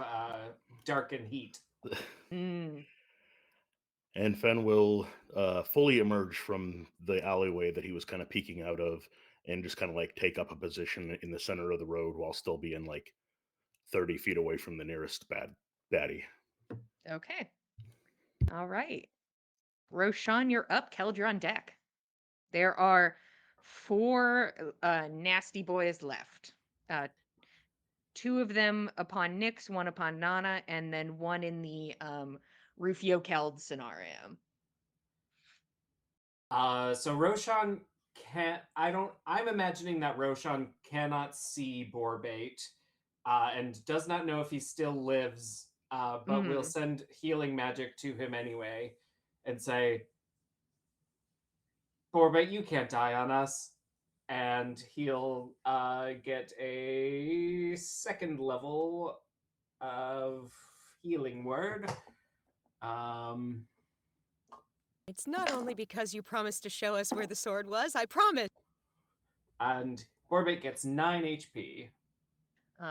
darkened heat. Mm, And Fen will fully emerge from the alleyway that he was kind of peeking out of and just kind of like take up a position in the center of the road while still being like 30 feet away from the nearest baddie. okay. All right. Roshan, you're up. Keld, you're on deck. There are four nasty boys left. Uh, two of them upon Nyx, one upon Nana, and then one in the Rufio Keld scenario. So Roshan can't. I'm imagining that Roshan cannot see Borbate, and does not know if he still lives. But we'll Mm, send healing magic to him anyway, and say, Borbate, you can't die on us, and he'll get a second level of healing word. Um, It's not only because you promised to show us where the sword was, I promise. and Borbate gets 9 HP.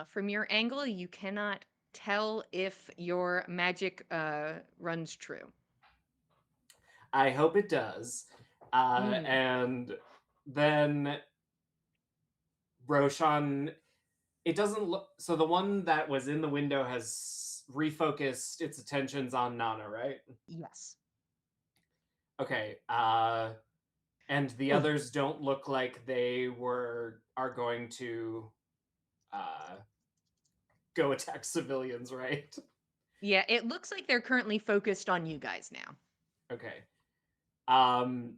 from your angle, you cannot tell if your magic runs true. I hope it does. Mm, And then Roshan, it doesn't look. So the one that was in the window has refocused its attentions on Nana, right? yes. Okay. And the Hmm. others don't look like are going to uh, go attack civilians, right? Yeah, it looks like they're currently focused on you guys now. Okay. Um,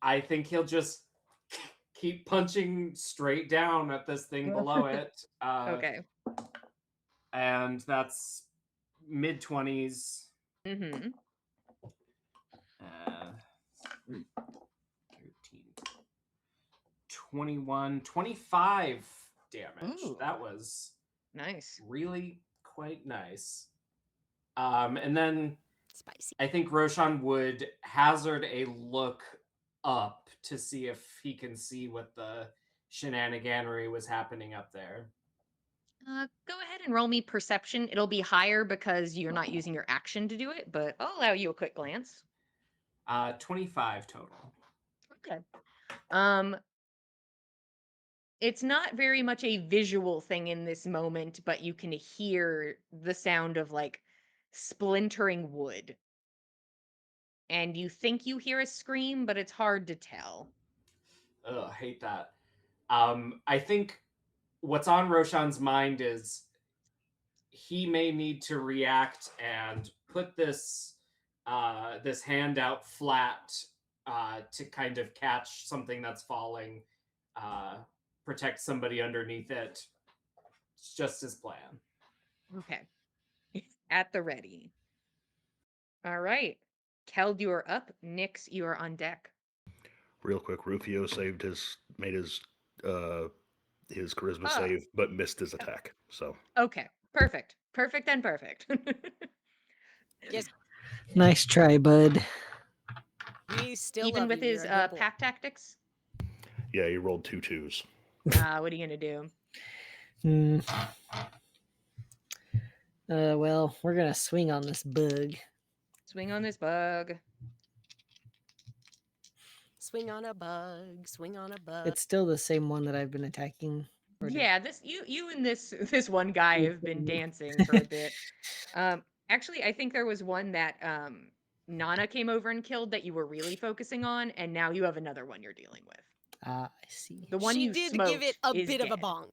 I think he'll just keep punching straight down at this thing below it. Okay. And that's mid 20s. Mm-hmm. 13, 21, 25 damage. Ooh, That was nice. really quite nice. And then Spicy. I think Roshan would hazard a look up to see if he can see what the shenaniganery was happening up there. Go ahead and roll me perception. It'll be higher because you're not using your action to do it, but I'll allow you a quick glance. 25 total. Okay. Um, it's not very much a visual thing in this moment, but you can hear the sound of like splintering wood. And you think you hear a scream, but it's hard to tell. Ugh, I hate that. I think what's on Roshan's mind is he may need to react and put this hand out flat to kind of catch something that's falling, uh, protect somebody underneath it. It's just his plan. Okay. At the ready. All right. Keld, you are up. Nyx, you are on deck. Real quick, Rufio made his charisma Ah, save, but missed his attack. So okay. Perfect. Perfect and perfect. Yes, Nice try, bud. we still Even love with you. You're his a good boy. pack tactics? yeah, he rolled 2 2s. What are you going to do? Hmm. Well, we're gonna swing on this bug. Swing on this bug. Swing on a bug. Swing on a bug. It's still the same one that I've been attacking. Yeah, this you and this one guy have been dancing for a bit. Actually, I think there was one that Nana came over and killed that you were really focusing on, and now you have another one you're dealing with. Ah, I see. The one She you did give it smoked a is bit of a dead. bonk.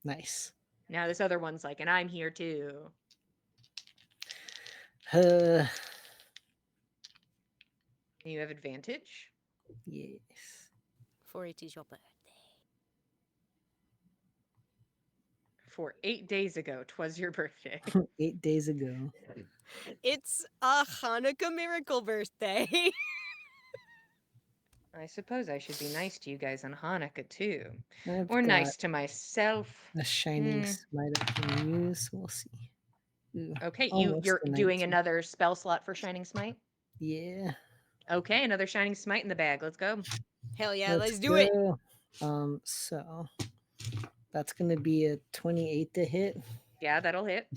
Nice. Now this other one's like, and I'm here too. Uh, You have advantage. yes. For it is your birthday. For 8 days ago, 'twas your birthday. 8 days ago. It's a Hanukkah miracle birthday. I suppose I should be nice to you guys on Hanukkah too. I've Or got nice to myself. a shining Hmm. smite I can use. We'll see. Ooh, Okay, almost you're the doing 19. another spell slot for Shining Smite? Yeah. Okay, another Shining Smite in the bag. Let's go. Hell yeah, Let's let's do it. go. So that's gonna be a 28 to hit. Yeah, that'll hit.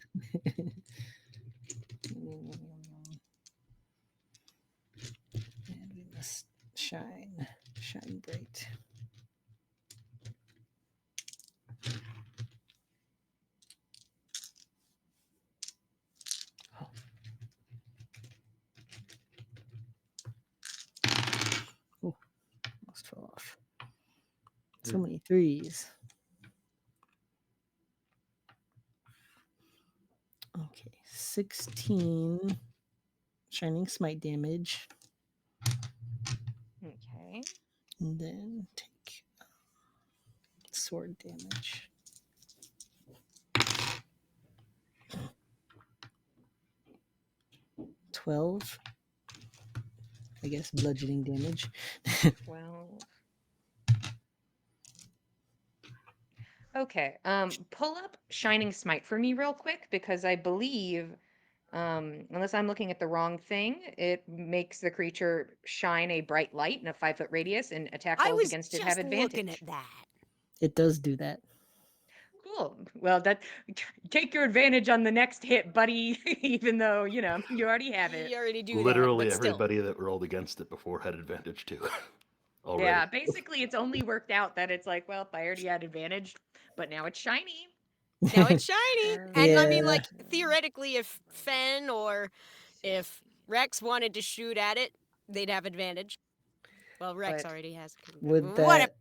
And we must shine bright. Oh. Oh, almost fell off. So many threes. Okay, 16 shining smite damage, Okay. and then take sword damage. 12, I guess, bludgeoning damage. 12. Okay. Pull up Shining Smite for me real quick because I believe, unless I'm looking at the wrong thing, it makes the creature shine a bright light in a 5-foot radius, and attack I rolls was against it have just looking at advantage. that. It does do that. Cool. Well, that take your advantage on the next hit, buddy. Even though you already have it. You already do Literally that, but still. everybody that rolled against it before had advantage too. Already. Yeah, basically, it's only worked out that it's like, well, I already had advantage, but now it's shiny. Now it's shiny. And I mean, Yeah. like, theoretically, if Fen or if Rex wanted to shoot at it, they'd have advantage. Well, Rex But already has. Would What that? a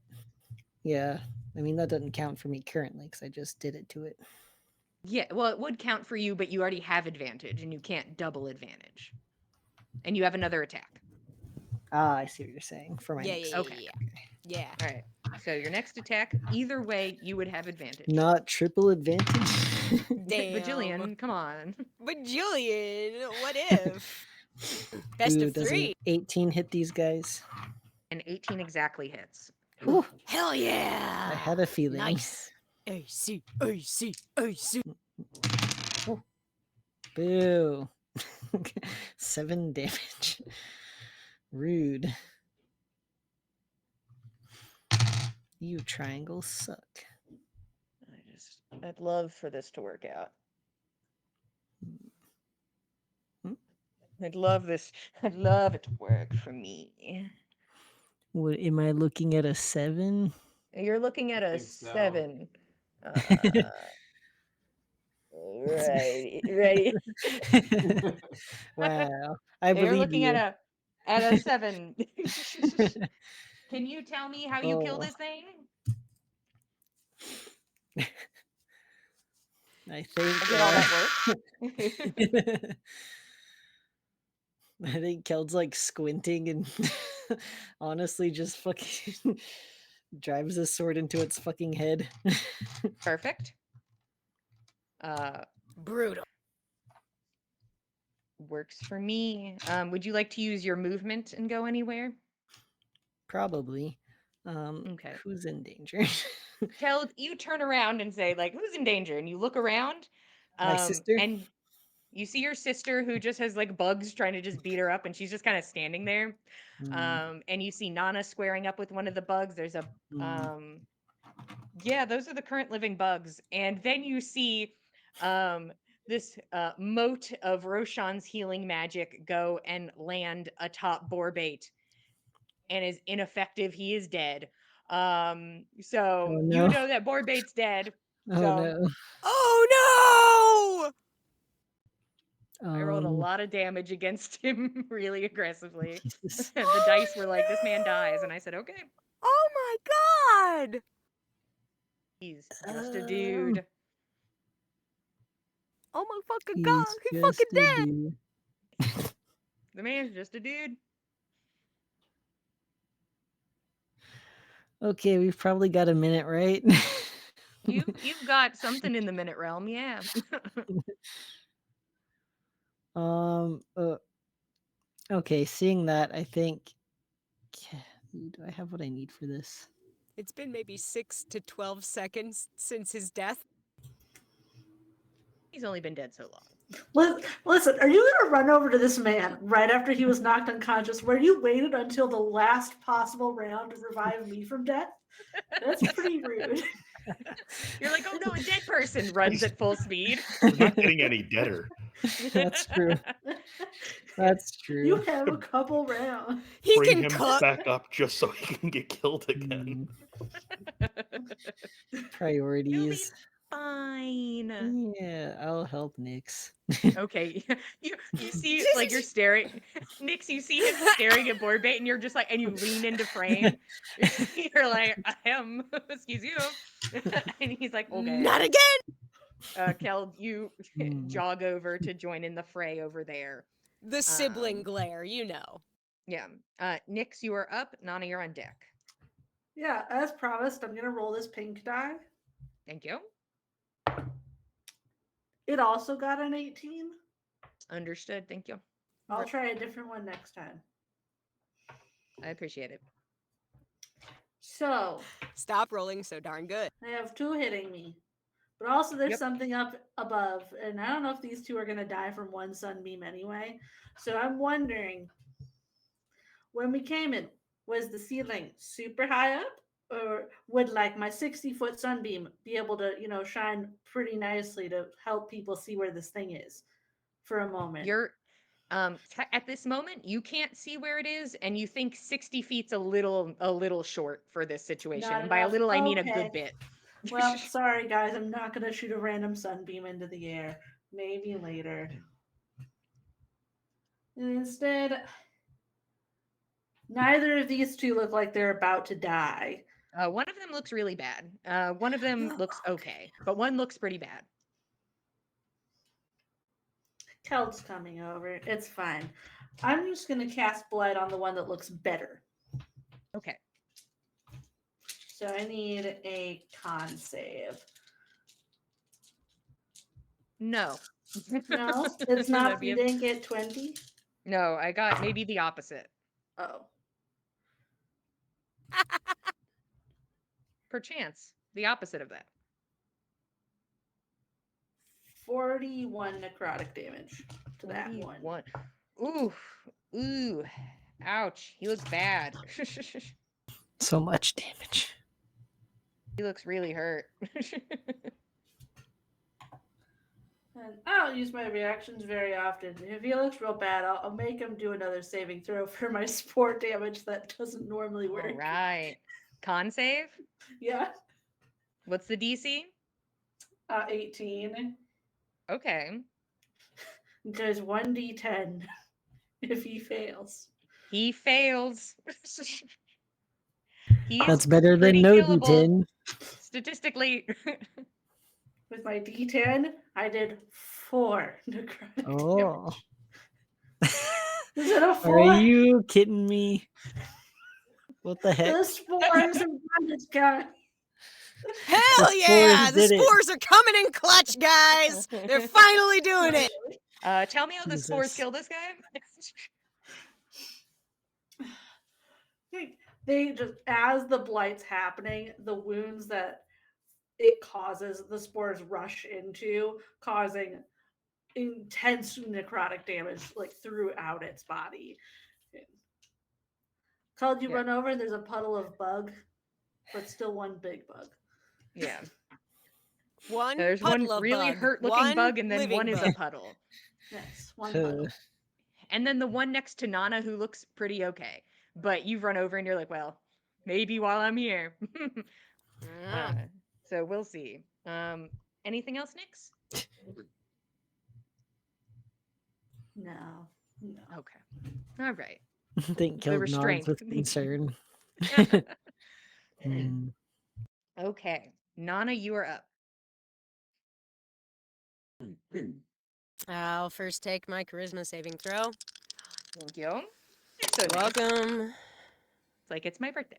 Yeah. I mean, that doesn't count for me currently because I just did it to it. yeah, well, it would count for you, but you already have advantage, and you can't double advantage, and you have another attack. Ah, I see what you're saying. For my yeah, next. yeah, Okay. yeah, yeah. All right. So your next attack, either way, you would have advantage. Not triple advantage. Damn. Bajillion, come on. But Julian, what if? Best Ooh, of does an 3. 18 hit these guys? And 18 exactly hits. Whew, Hell yeah! I had a feeling. Nice. AC, AC, AC. Boo. 7 damage. Rude. You triangles suck. I'd love for this to work out. Hmm? I'd love it to work for me. What am I looking at, a 7? You're looking at a think so. 7. Right. Wow. I You're believe looking you. at a 7. Can you tell me how you kill Oh. this thing? I think Did all that work? I think Keld's like squinting and honestly just fucking drives his sword into its fucking head. Perfect. Brutal. Works for me. Would you like to use your movement and go anywhere? Probably. Okay. Who's in danger? Kel, you turn around and say, like, who's in danger? And you look around, My sister? and you see your sister who just has like bugs trying to just beat her up, and she's just kind of standing there. And you see Nana squaring up with one of the bugs. There's a yeah, those are the current living bugs. And then you see this mote of Roshan's healing magic go and land atop Borbate and is ineffective. He is dead. So Oh, you no. know that Borbate's dead. Oh So no. Oh I rolled a lot of damage against him really aggressively. Jesus. The dice were like, this man dies. And I said, okay, no! Oh my god! he's just a dude. Oh my fucking god! He's He's just fucking a dead! dude. The man's just a dude. Okay, we've probably got a minute, right? You've got something in the minute realm, yeah. Um. Okay. Seeing that, I think. Do I have what I need for this? It's been maybe 6 to 12 seconds since his death. He's only been dead so long. Listen, are you gonna run over to this man right after he was knocked unconscious, where you waited until the last possible round to revive me from death? That's pretty rude. You're like, oh no, a dead person runs at full speed. He's not getting any deader. That's true. That's You true. have a couple rounds. He Bring can him cut. back up just so he can get killed again. You'll be Priorities. fine. Yeah, I'll help Nix. Okay. You see like you're staring Nix, you see him staring at board bait and you're just like and you lean into frame. You're like, I am excuse you. And he's like, okay. Not again! Kel, you Hmm. jog over to join in the fray over there. The sibling Um, glare, you know. Yeah. Nix, you are up. Nana, you're on deck. Yeah, as promised, I'm gonna roll this pink die. Thank you. It also got an 18. Understood. Thank you. I'll try a different one next time. I appreciate it. So Stop rolling so darn good. I have 2 hitting me. But also there's Yep. something up above, and I don't know if these 2 are gonna die from one sunbeam anyway. So I'm wondering, when we came in, was the ceiling super high up? Or would like my 60-foot sunbeam be able to, shine pretty nicely to help people see where this thing is for a moment? You're at this moment, you can't see where it is, and you think 60 feet's a little short for this situation. Not And by a enough. little, I mean a Okay. good bit. Well, sorry guys, I'm not gonna shoot a random sunbeam into the air. Maybe later. And instead, neither of these 2 look like they're about to die. One of them looks really bad. One of them looks okay, but one looks pretty bad. Keld's coming over. It's fine. I'm just gonna cast blood on the one that looks better. Okay. So I need a con save. No. No, it's not. That'd be You a- didn't get 20. No, I got maybe the opposite. Oh, Perchance. The opposite of that. 41 necrotic damage to that one. 41. Ooh. Ooh. Ouch. He looks bad. So much damage. He looks really hurt. And I don't use my reactions very often. If he looks real bad, I'll make him do another saving throw for my spore damage that doesn't normally work. All right. Con save? Yeah, What's the DC? 18. Okay. Does 1d10 if he fails. He fails. He's That's better than pretty no killable. D10. Statistically. With my d10, I did 4 necrotic Oh. damage. Is it a 4? Are you kidding me? What the heck? The spores and bandits, guy. Hell The yeah! spores The did it. spores are coming in clutch, guys! They're finally doing it! Tell me how the spores Jesus. kill this guy. They just, as the blight's happening, the wounds that it causes, the spores rush into, causing intense necrotic damage like throughout its body. Called you Yeah. run over and there's a puddle of bug, but still one big bug. Yeah. One There's one puddle of really bug, hurt-looking one bug, and then living one is a bug. puddle. Yes, one puddle. And then the one next to Nana who looks pretty okay. But you run over and you're like, well, maybe while I'm here. Ah. So we'll see. Anything else, Nix? No. Okay. All right. I think The Keld nods restraint. with Thank you. concern. Hmm. Okay. Nana, you are up. I'll first take my charisma saving throw. Thank you. You're so nice. Welcome. It's like it's my birthday.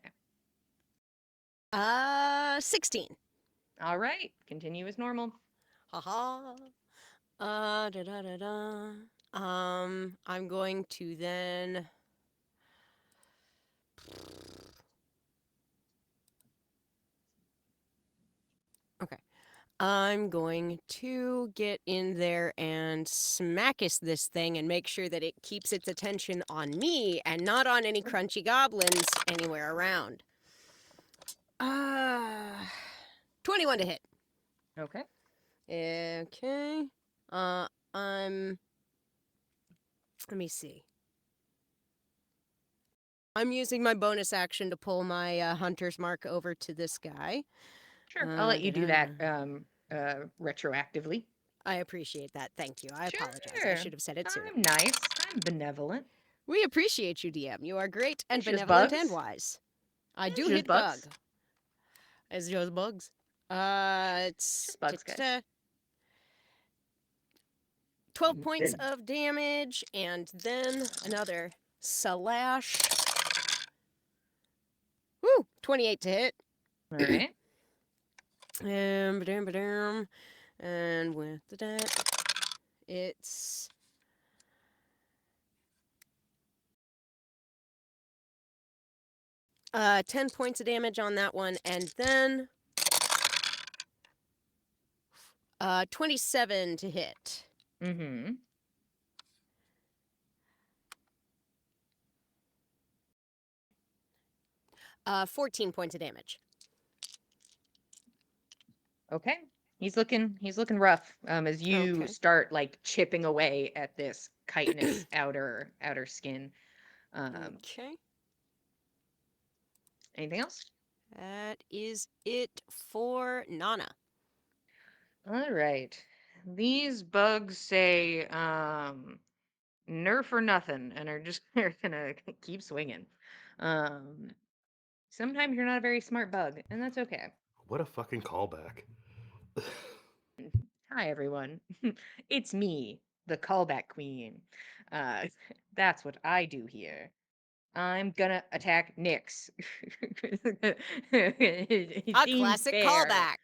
16. All right, continue as normal. Haha. Da da da da. I'm going to then. Okay. I'm going to get in there and smackus this thing and make sure that it keeps its attention on me and not on any crunchy goblins anywhere around. 21 to hit. Okay. Okay. I'm. Let me see. I'm using my bonus action to pull my hunter's mark over to this guy. Sure. I'll let you do that Da-da. retroactively. I appreciate that. Thank you. I apologize. I Sure. should have said it sooner. I'm nice. I'm benevolent. We appreciate you, DM. You are great and It's just benevolent and bugs. wise. I It's do just hit bug. bugs. It's just bugs. It's Just bugs, guys. 12 points of damage and then another slash. Woo! 28 to hit. All right. Ba-dam. And with that, it's 10 points of damage on that one, and then 27 to hit. Mm-hmm. Uh, 14 points of damage. Okay. He's looking rough. As you Okay. start like chipping away at this chitinous outer skin. Okay. Anything else? That is it for Nana. All right. These bugs say nerf or nothing and are just they're gonna keep swinging. Um Sometimes you're not a very smart bug, and that's okay. What a fucking callback. Hi everyone. It's me, the callback queen. Uh that's what I do here. I'm gonna attack Nyx. It A seems classic fair. callback.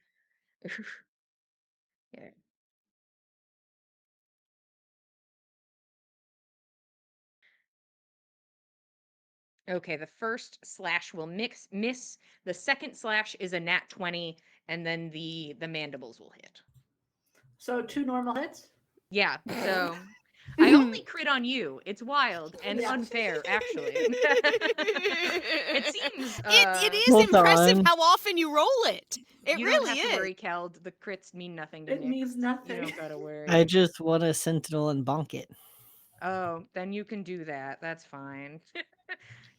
Yeah. Okay, the first slash will miss. The second slash is a nat 20, and then the mandibles will hit. So 2 normal hits. Yeah, so I only crit on you. It's wild and Yeah. unfair, actually. It seems It is Hold impressive on. how often you roll it. It you don't really have to is. worry, Keld. The crits mean nothing to It Nyx. means You nothing. don't gotta I worry. just want a sentinel and bonk it. Oh, then you can do that. That's fine.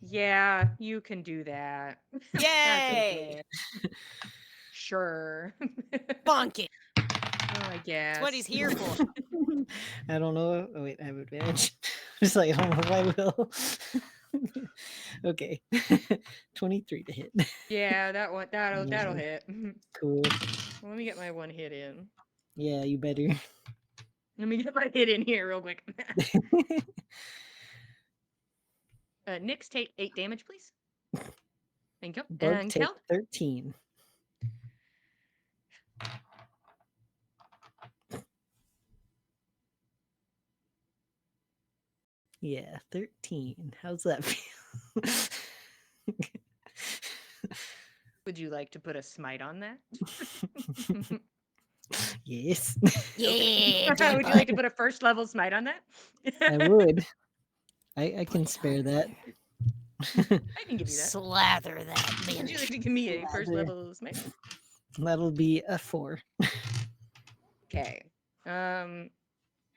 Yeah, you can do that. That's Yay! okay. Sure. Bonk it. I That's what he's guess. here for. I don't know. Oh wait, I have advantage. Just like I don't know if I will. Okay. 23 to hit. Yeah, that one that'll Yeah. hit. Cool. Let me get my one hit in. Yeah, you better. Let me get my hit in here real quick. Nyx, take 8 damage, please. Thank you. Bug And take Keld? 13. Yeah, 13. How's that feel? Would you like to put a smite on that? Yes, Yeah, Would you like to put a first level smite on that? I would. I can spare that. I can give you that. Slather that Would you binge. like to give me a first Lather. level smite? That'll be a 4. Okay.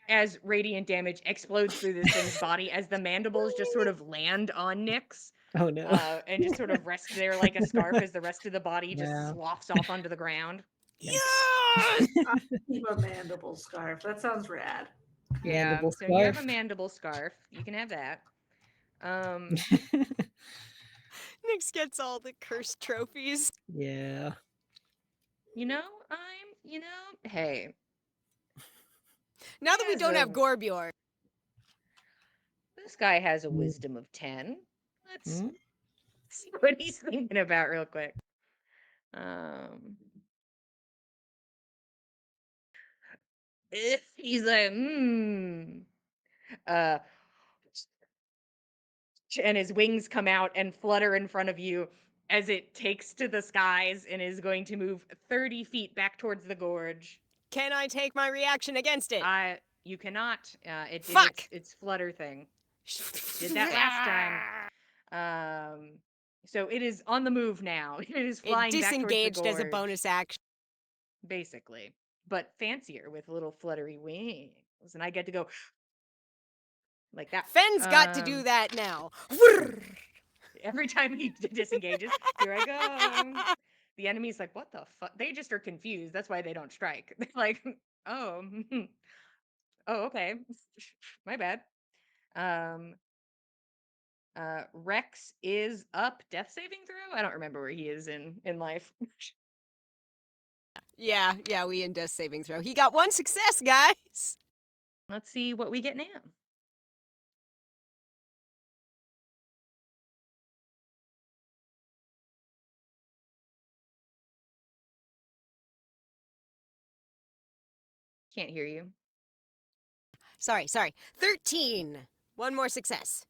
As radiant damage explodes through this thing's body, as the mandibles just sort of land on Nyx, Oh no. and just sort of rest there like a scarf as the rest of the body just Yeah. sloughs off onto the ground. Yes! I'll keep a mandible scarf. That sounds rad. Yeah, Mandible so you have a scarf. mandible scarf. You can have that. Um, Nyx gets all the cursed trophies. Yeah. hey, Now that we As don't have a- Gorbjorn. this guy has a Mm. wisdom of 10. Let's Mm. see what he's thinking about real quick. Um, He's like, uh, and his wings come out and flutter in front of you as it takes to the skies and is going to move 30 feet back towards the gorge. Can I take my reaction against it? You cannot. It did Fuck! its flutter thing. Did that last time. So it is on the move now. It is It flying back towards the disengaged as a gorge, bonus action. basically, but fancier with little fluttery wings, and I get to go like that. Fenn's got to do that now. Every time he disengages, here I go. The enemy's like, what the fuck? They just are confused. That's why they don't strike. They're like, oh, oh, okay, my bad. Rex is up. Death saving throw. I don't remember where he is in life. Yeah, we in death saving throw. He got 1 success, guys. Let's see what we get now. Can't hear you. Sorry. 13. 1 more success.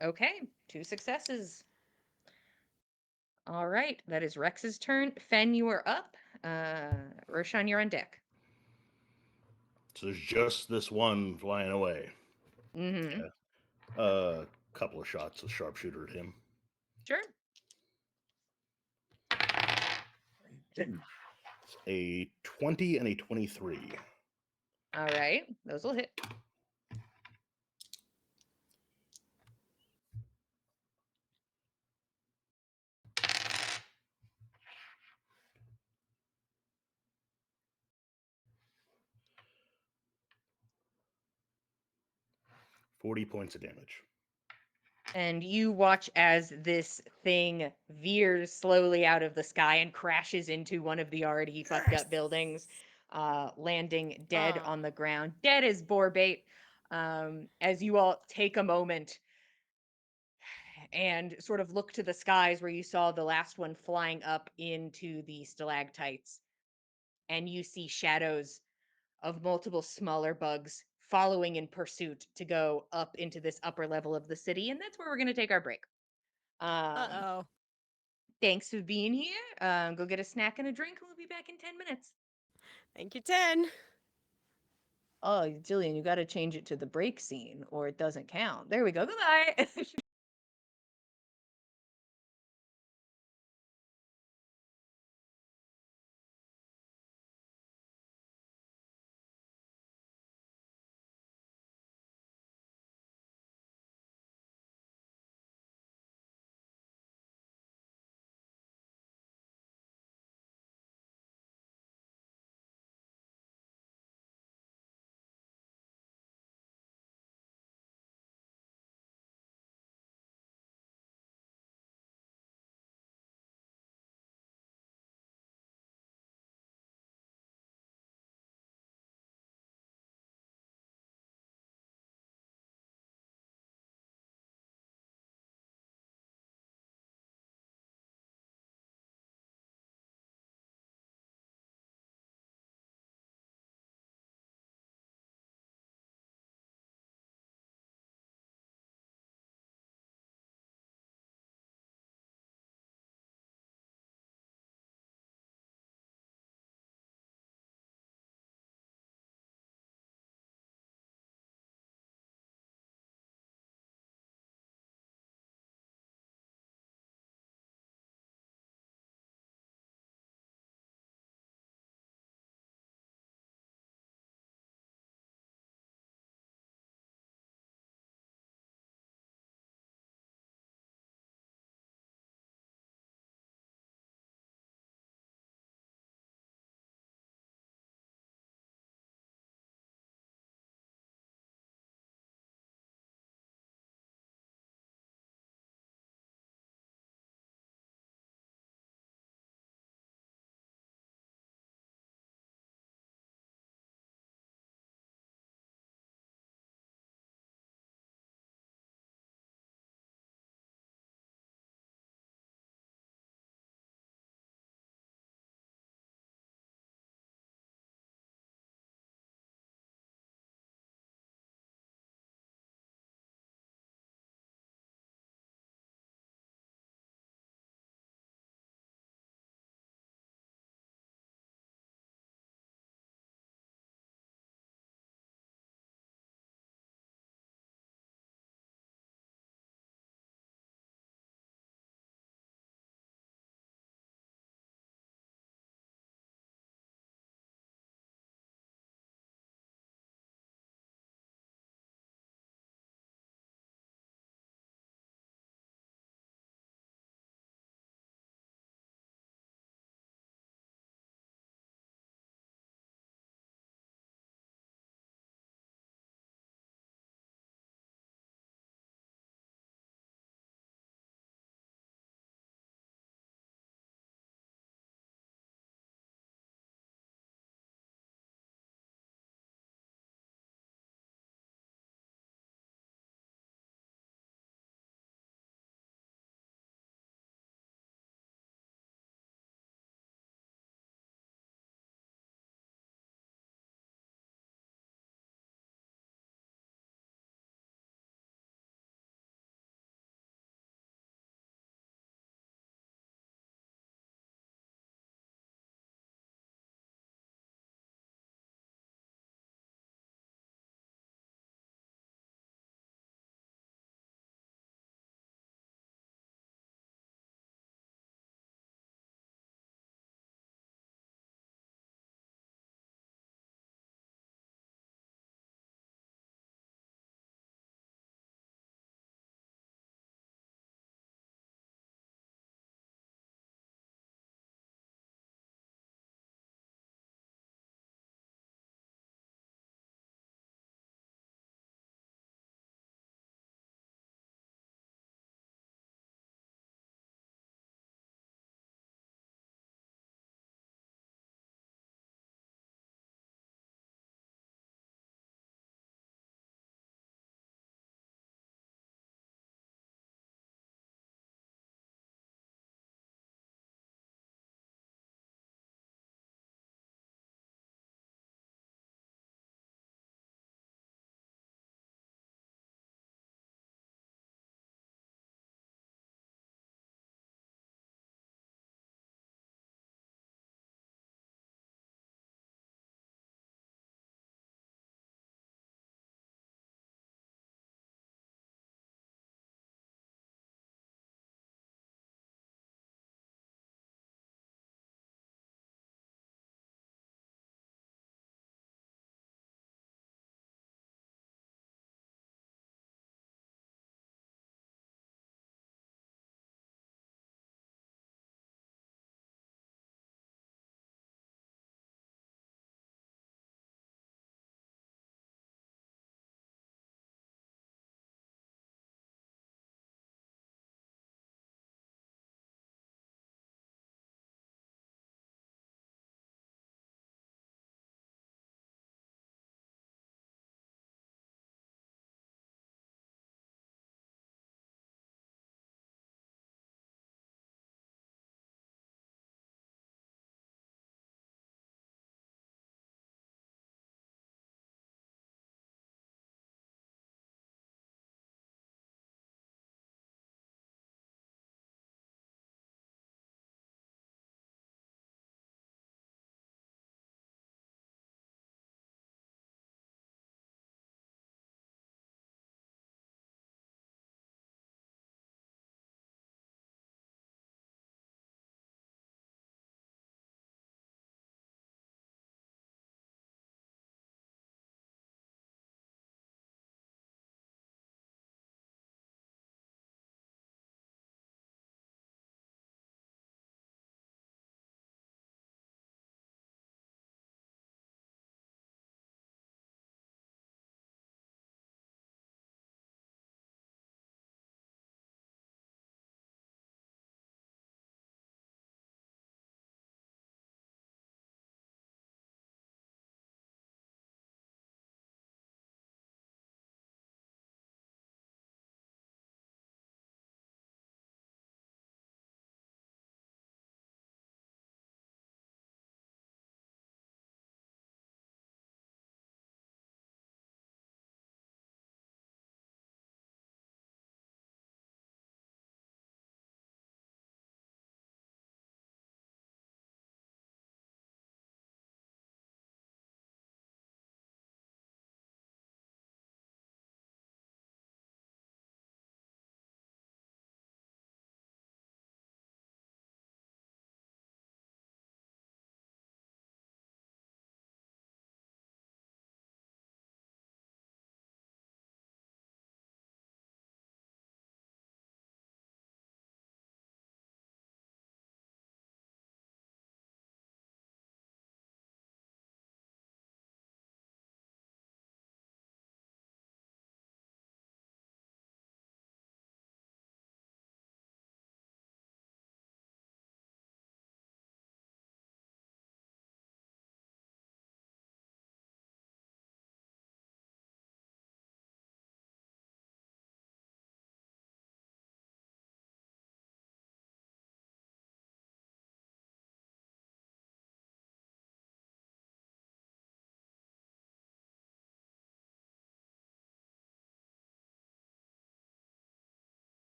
Okay, 2 successes. All right, that is Rex's turn. Fen, you are up. Roshan, you're on deck. So there's just this one flying away. Mm-hmm. A couple of shots of sharpshooter at him. Sure. A 20 and a 23. All right, those will hit. £40 of damage. And you watch as this thing veers slowly out of the sky and crashes into one of the already fucked up buildings, landing dead on the ground, dead as boar bait. As you all take a moment and sort of look to the skies where you saw the last one flying up into the stalactites, and you see shadows of multiple smaller bugs following in pursuit to go up into this upper level of the city, and that's where we're going to take our break. Uh-oh. Thanks for being here. Go get a snack and a drink, and we'll be back in 10 minutes. Thank you, 10. Oh, Jillian, you got to change it to the break scene, or it doesn't count. There we go. Goodbye.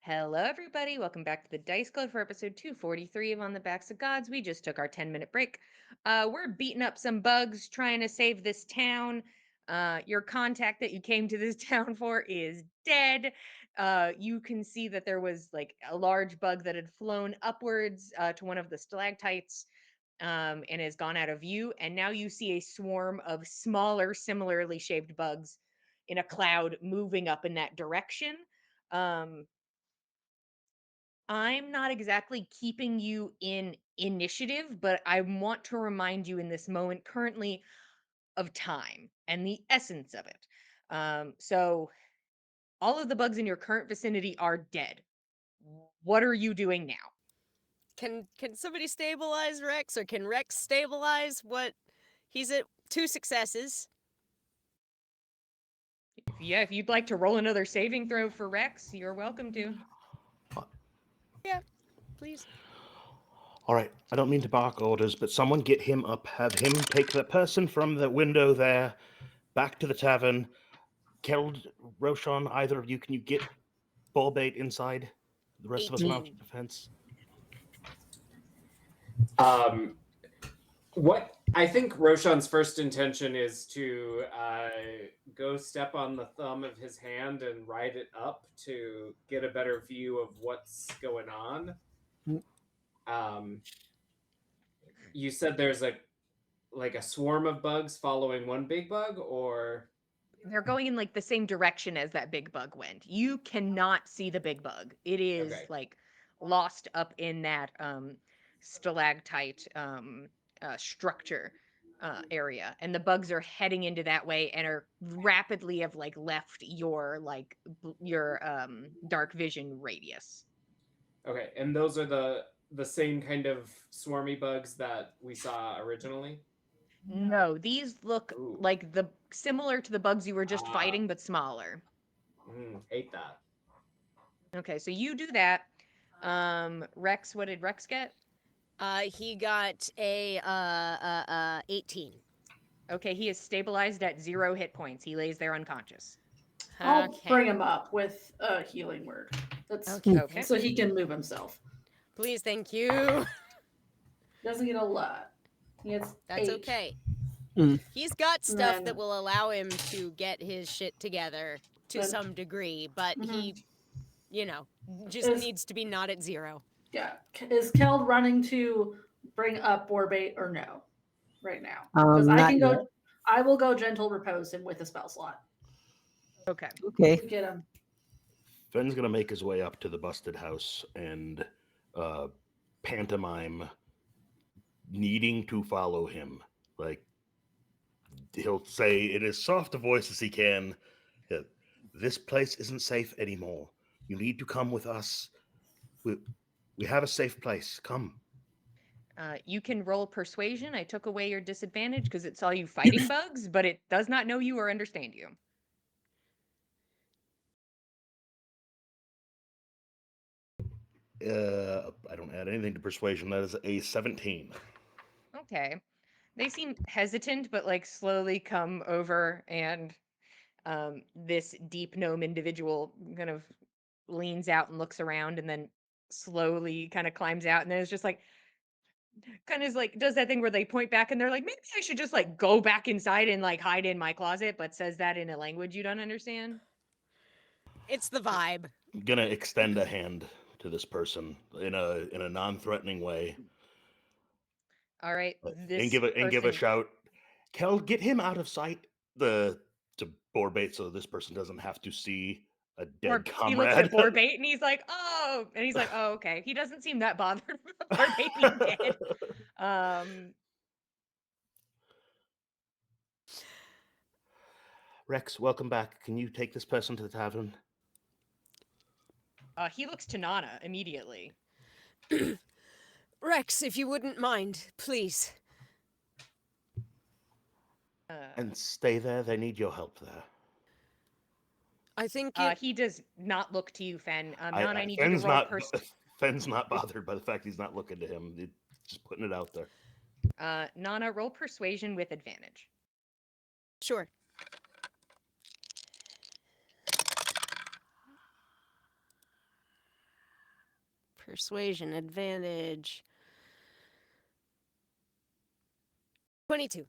Hello, everybody. Welcome back to the Dice Club for episode 243 of On the Backs of Gods. We just took our 10-minute break. We're beating up some bugs, trying to save this town. Your contact that you came to this town for is dead. You can see that there was like a large bug that had flown upwards to one of the stalactites and has gone out of view. And now you see a swarm of smaller, similarly shaped bugs in a cloud moving up in that direction. I'm not exactly keeping you in initiative, but I want to remind you in this moment currently of time and the essence of it. So all of the bugs in your current vicinity are dead. What are you doing now? Can somebody stabilize Rex, or can Rex stabilize what he's at? 2 successes. Yeah, if you'd like to roll another saving throw for Rex, you're welcome to. Yeah, please. All right, I don't mean to bark orders, but someone get him up. Have him take the person from the window there back to the tavern. Keld, Roshan, either of you, can you get Ballbait inside? The rest of us 18. mount defense. Um, what I think Roshan's first intention is to go step on the thumb of his hand and ride it up to get a better view of what's going on. Um, you said there's a swarm of bugs following one big bug, or They're going in like the same direction as that big bug went. You cannot see the big bug. It is okay. like lost up in that stalactite structure area, and the bugs are heading into that way and are rapidly have like left your your dark vision radius. Okay, and those are the same kind of swarmy bugs that we saw originally. No, these look Ooh, like the similar to the bugs you were just ah, fighting, but smaller. hate that. Okay, so you do that. Rex, what did Rex get? He got a 18. Okay, he is stabilized at 0 hit points. He lays there unconscious. I'll Okay. bring him up with a healing word. That's Okay. Okay. so he can move himself. Please, thank you. Doesn't get a lot. He gets That's 8. okay. Mm. He's got And stuff then- that will allow him to get his shit together to Then- some degree, but he, just Is- needs to be not at 0. Yeah. Is Keld running to bring up Warbait or no? Right now. Because I Not can go yet. I will go gentle repose him with a spell slot. Okay. Okay. To get him. Fenn's gonna make his way up to the busted house and pantomime needing to follow him. Like he'll say in as soft a voice as he can, "This place isn't safe anymore. You need to come with us. We have a safe place. Come." You can roll persuasion. I took away your disadvantage because it saw you fighting bugs, but it does not know you or understand you. I don't add anything to persuasion. That is a 17. Okay. They seem hesitant, but like slowly come over, and this deep gnome individual kind of leans out and looks around and then slowly kind of climbs out, and then it's just like kind of like does that thing where they point back and they're like, maybe I should just like go back inside and like hide in my closet, but says that in a language you don't understand. It's the vibe. I'm gonna extend a hand to this person in a non-threatening way All right, and this give a person. shout. Kel, get him out of sight. To Borbait so this person doesn't have to see a dead He looks at comrade. Borbait and he's like, oh, and he's like, oh, okay. He doesn't seem that bothered about Borbait being dead. Rex, welcome back. Can you take this person to the tavern? He looks to Nana immediately. Rex, if you wouldn't mind, please. And stay there. They need your help there. I think He does not look to you, Fen. Nana, I need you to Fenn's roll not Fenn's not bothered by the fact he's not looking to him. Just putting it out there. Nana, roll persuasion with advantage. Sure. Persuasion advantage. 22.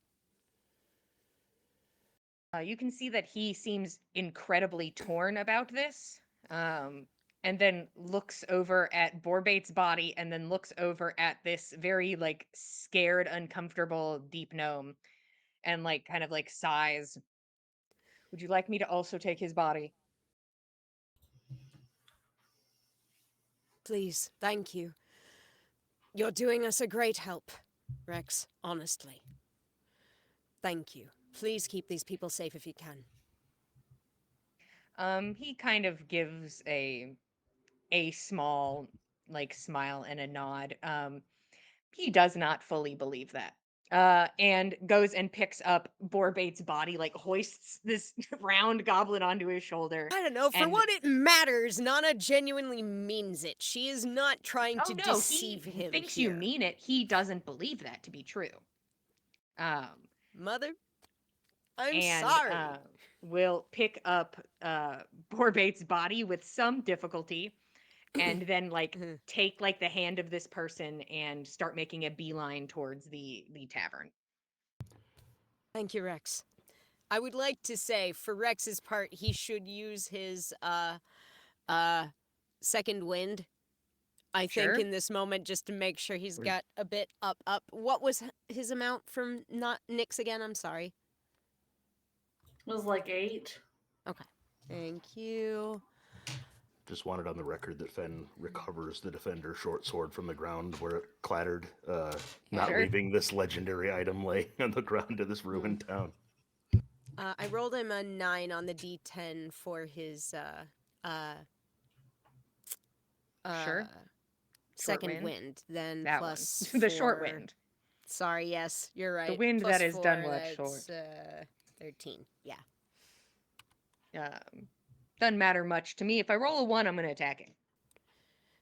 You can see that he seems incredibly torn about this, and then looks over at Borbate's body, and then looks over at this very like scared, uncomfortable deep gnome, and like kind of like sighs. Would you like me to also take his body? Please, thank you. You're doing us a great help, Rex, honestly. Thank you. Please keep these people safe if you can. He kind of gives a small like smile and a nod. He does not fully believe that. And goes and picks up Borbate's body, like hoists this round goblin onto his shoulder. I don't know, for And what it matters, Nana genuinely means it. She is not trying oh to no, deceive he him thinks you here. mean it. He doesn't believe that to be true. Um, Mother, I'm and sorry. will pick up Borbate's body with some difficulty, and then like take like the hand of this person and start making a beeline towards the tavern. Thank you, Rex. I would like to say, for Rex's part, he should use his second wind. I think Sure. in this moment, just to make sure he's got a bit up. What was his amount from not Nyx again? I'm sorry. It was like 8. Okay. Thank you. Just wanted on the record that Fen recovers the defender's short sword from the ground where it clattered, not Sure. leaving this legendary item laying on the ground of this ruined town. I rolled him a 9 on the D10 for his Sure. second wind? wind. Then That plus one. The short 4. wind. Sorry, yes, you're right. The wind Plus that is 4, done much that's, short. 13. Yeah. Doesn't matter much to me. If I roll a 1, I'm going to attack him.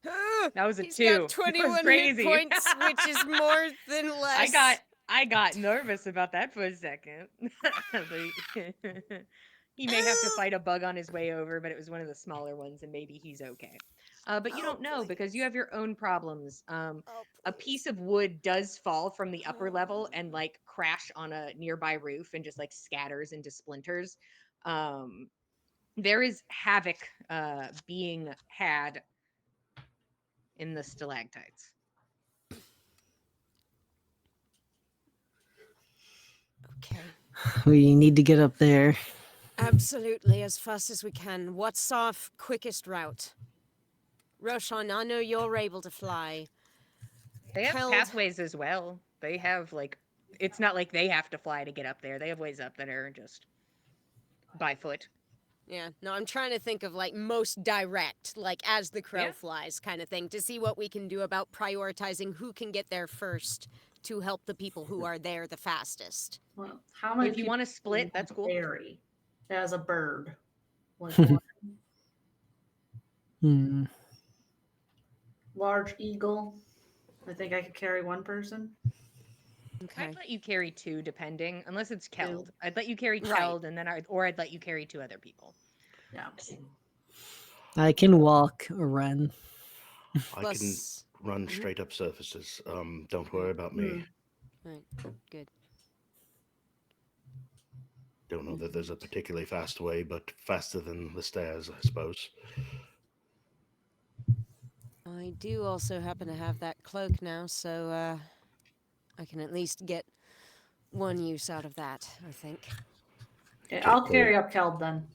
Ah, That was a he's 2. got That was 21 hit crazy. points, which is more than less. I got nervous about that for a second. He may have to fight a bug on his way over, but it was one of the smaller ones, and maybe he's okay. But you Oh, don't know because you please. have your own problems. Oh, A please. piece of wood does fall from the upper level and like crash on a nearby roof and just like scatters into splinters. There is havoc being had in the stalactites. Okay. We need to get up there. Absolutely, as fast as we can. What's our quickest route? Roshan, I know you're able to fly. They have Keld, pathways as well. They have like it's not like they have to fly to get up there. They have ways up that are just by foot. yeah, no, I'm trying to think of like most direct, like as the crow Yeah. flies kind of thing, to see what we can do about prioritizing who can get there first to help the people who are there the fastest. Well, how many If you people want to do split, want that's to cool. carry as a bird? Like one Hmm. large eagle. I think I could carry one person. Okay. I'd let you carry 2 depending, unless it's Two. Keld. I'd let you carry Right. Keld and then I'd let you carry 2 other people. Yeah. I can walk or run. I can Plus, run straight up surfaces. Don't worry about me. right, good. Don't know that there's a particularly fast way, but faster than the stairs, I suppose. I do also happen to have that cloak now, so I can at least get one use out of that, I think. Okay, I'll carry up Keld then.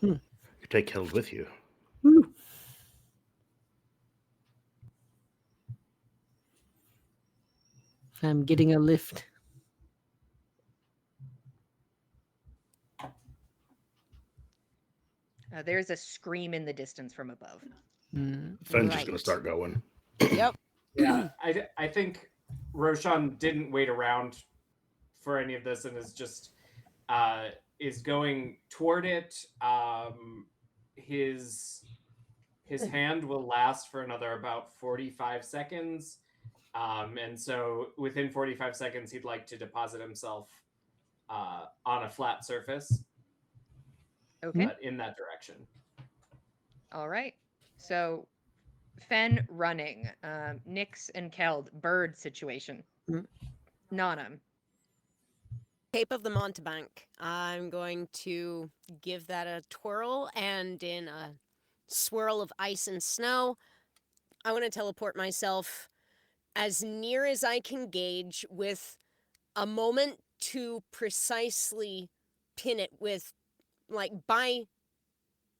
You take Held with you. Woo. I'm getting a lift. There's a scream in the distance from above. Mm. Fen's just gonna Right. start going. Yep. Yeah, I think Roshan didn't wait around for any of this and is just is going toward it. His hand will last for another about 45 seconds. And so within 45 seconds, he'd like to deposit himself on a flat surface, Okay. but in that direction. All right. So Fen running. Nyx and Keld, bird situation. Mm. Nana. Cape of the Montebank. I'm going to give that a twirl, and in a swirl of ice and snow, I want to teleport myself as near as I can gauge with a moment to precisely pin it with, like, by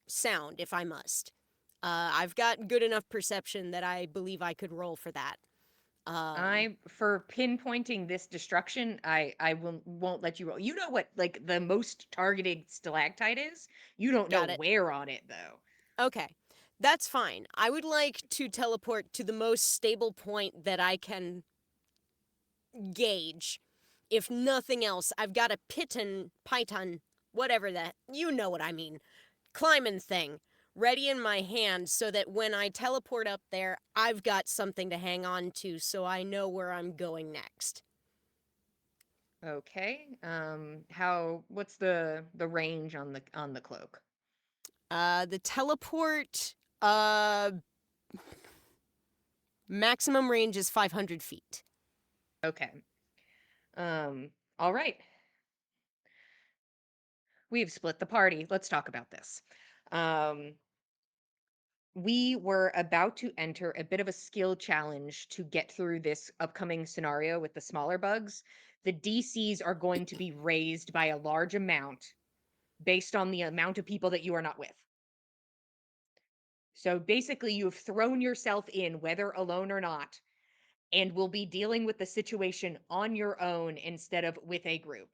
sound if I must. I've got good enough perception that I believe I could roll for that. I for pinpointing this destruction, I won't let you roll. You know what like the most targeted stalactite is? You don't know Got it. where on it though. Okay, that's fine. I would like to teleport to the most stable point that I can gauge. If nothing else, I've got a python, whatever that, you know what I mean, climbing thing ready in my hand so that when I teleport up there, I've got something to hang on to so I know where I'm going next. Okay. What's the range on the cloak? The teleport, maximum range is 500 feet. Okay. All right. We've split the party. Let's talk about this. Um, we were about to enter a bit of a skill challenge to get through this upcoming scenario with the smaller bugs. The DCs are going to be raised by a large amount based on the amount of people that you are not with. So basically, you've thrown yourself in, whether alone or not, and will be dealing with the situation on your own instead of with a group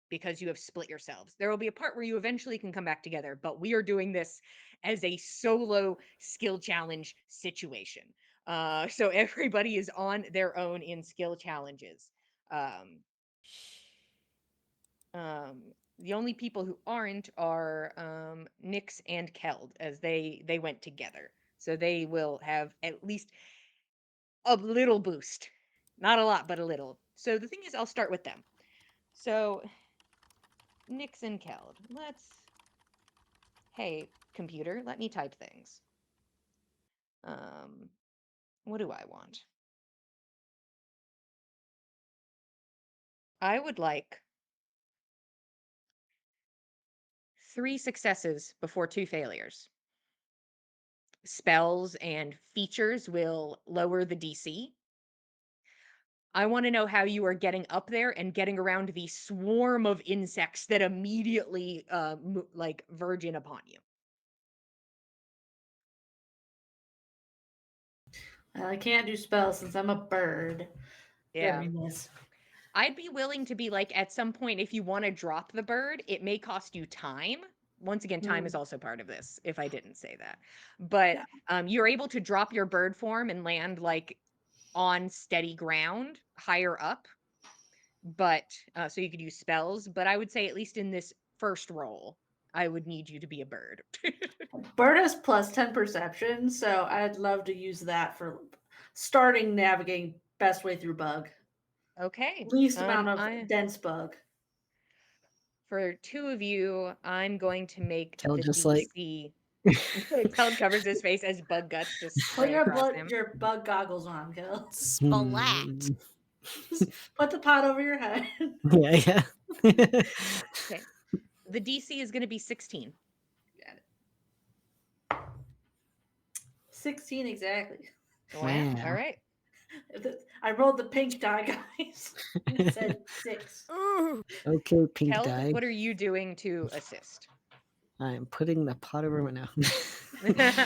because you have split yourselves. There will be a part where you eventually can come back together, but we are doing this as a solo skill challenge situation. So everybody is on their own in skill challenges. Um, um, the only people who aren't are Nyx and Keld, as they went together. So they will have at least a little boost. Not a lot, but a little. So the thing is, I'll start with them. So, Nyx and Keld, hey, computer, let me type things. Um, what do I want? I would like 3 successes before 2 failures. Spells and features will lower the DC. I want to know how you are getting up there and getting around the swarm of insects that immediately like verge in upon you. I can't do spells since I'm a bird. Yeah. Goodness. I'd be willing to be like, at some point, if you want to drop the bird, it may cost you time. Once again, time is also part of this, if I didn't say that. But you're able to drop your bird form and land like on steady ground higher up. But so you could use spells. But I would say, at least in this first roll, I would need you to be a bird. Bird has plus 10 perception, so I'd love to use that for starting navigating best way through bug. Okay. Least amount of I dense bug. For 2 of you, I'm going to make Kel the just like DC. Kel covers his face as bug guts just Put spray across him. your bug goggles on, Gil. Splat. Put the pot over your head. yeah. Okay. The DC is going to be 16. Got it. 16 exactly. Wow. Wow. All right. I rolled the pink die, guys. It said 6. Ooh. Okay, pink Keld, die. what are you doing to assist? I'm putting the pot over my now.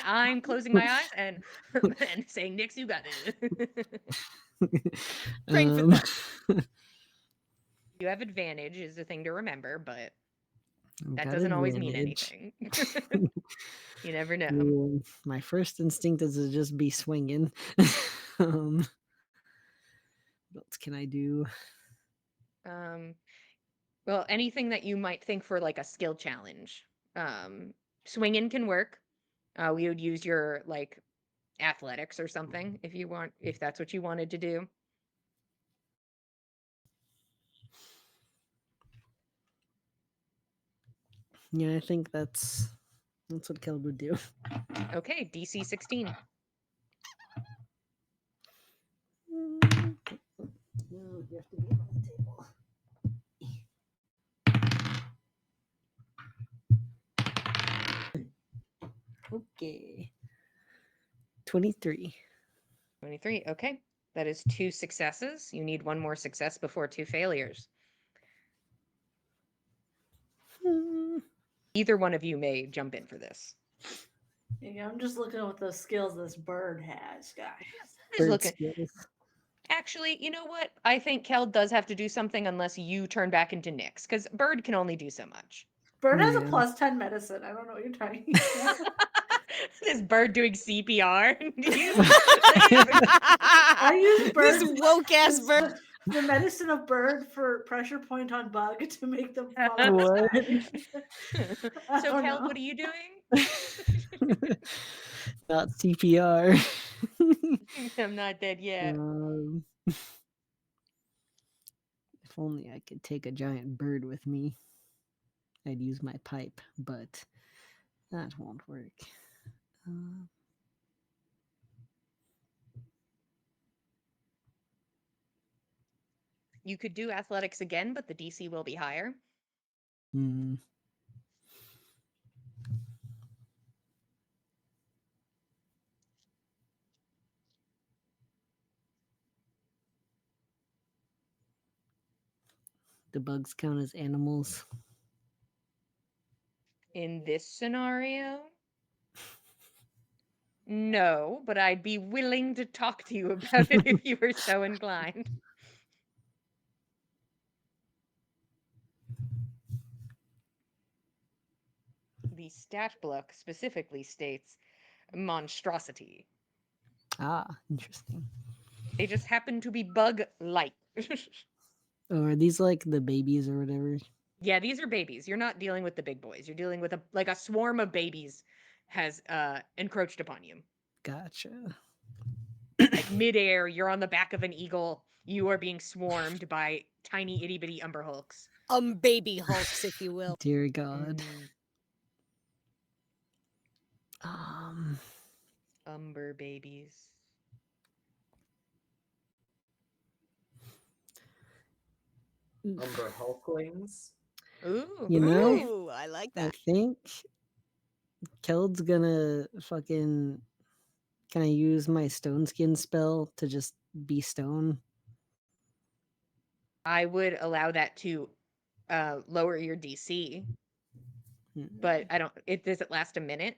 I'm closing my eyes and and saying, Nix, you got it. Praying for the best. You have advantage is the thing to remember, but that got doesn't always mean advantage. anything. You never know. My first instinct is to just be swinging. What else can I do? Um, well, anything that you might think for like a skill challenge. Swinging can work. We would use your like athletics or something if that's what you wanted to do. Yeah, I think that's what Kel would do. Okay, DC 16. No, you have to be on the table. Okay. 23. 23. Okay. That is 2 successes. You need 1 more success before 2 failures. Either one of you may jump in for this. Yeah, I'm just looking at what those skills this bird has, guys. Who's Bird looking? skills. Actually, you know what? I think Kel does have to do something unless you turn back into Nyx, because Bird can only do so much. Bird has a Yeah. +10 medicine. I don't know what you're talking about. This bird doing CPR. I use This bird woke ass bird. the medicine of bird for pressure point on bug to make them fall What? I So, don't Kel, know. what are you doing? Not CPR. I'm not dead yet. If only I could take a giant bird with me. I'd use my pipe, but that won't work. You could do athletics again, but the DC will be higher. Hmm. The bugs count as animals. In this scenario, no, but I'd be willing to talk to you about it if you were so inclined. The stat block specifically states monstrosity. Ah, interesting. They just happen to be bug-like. Oh, are these like the babies or whatever? Yeah, these are babies. You're not dealing with the big boys. You're dealing with a swarm of babies has encroached upon you. Gotcha. Like midair, you're on the back of an eagle. You are being swarmed by tiny itty bitty umber hulks. Baby hulks, if you will. Dear God. Mm, Um, umber babies. Umber Hulklings. Ooh. You know, Ooh, I like I that. think Keld's gonna fucking. Can I use my stone skin spell to just be stone? I would allow that to lower your DC, but I don't. It does it last a minute?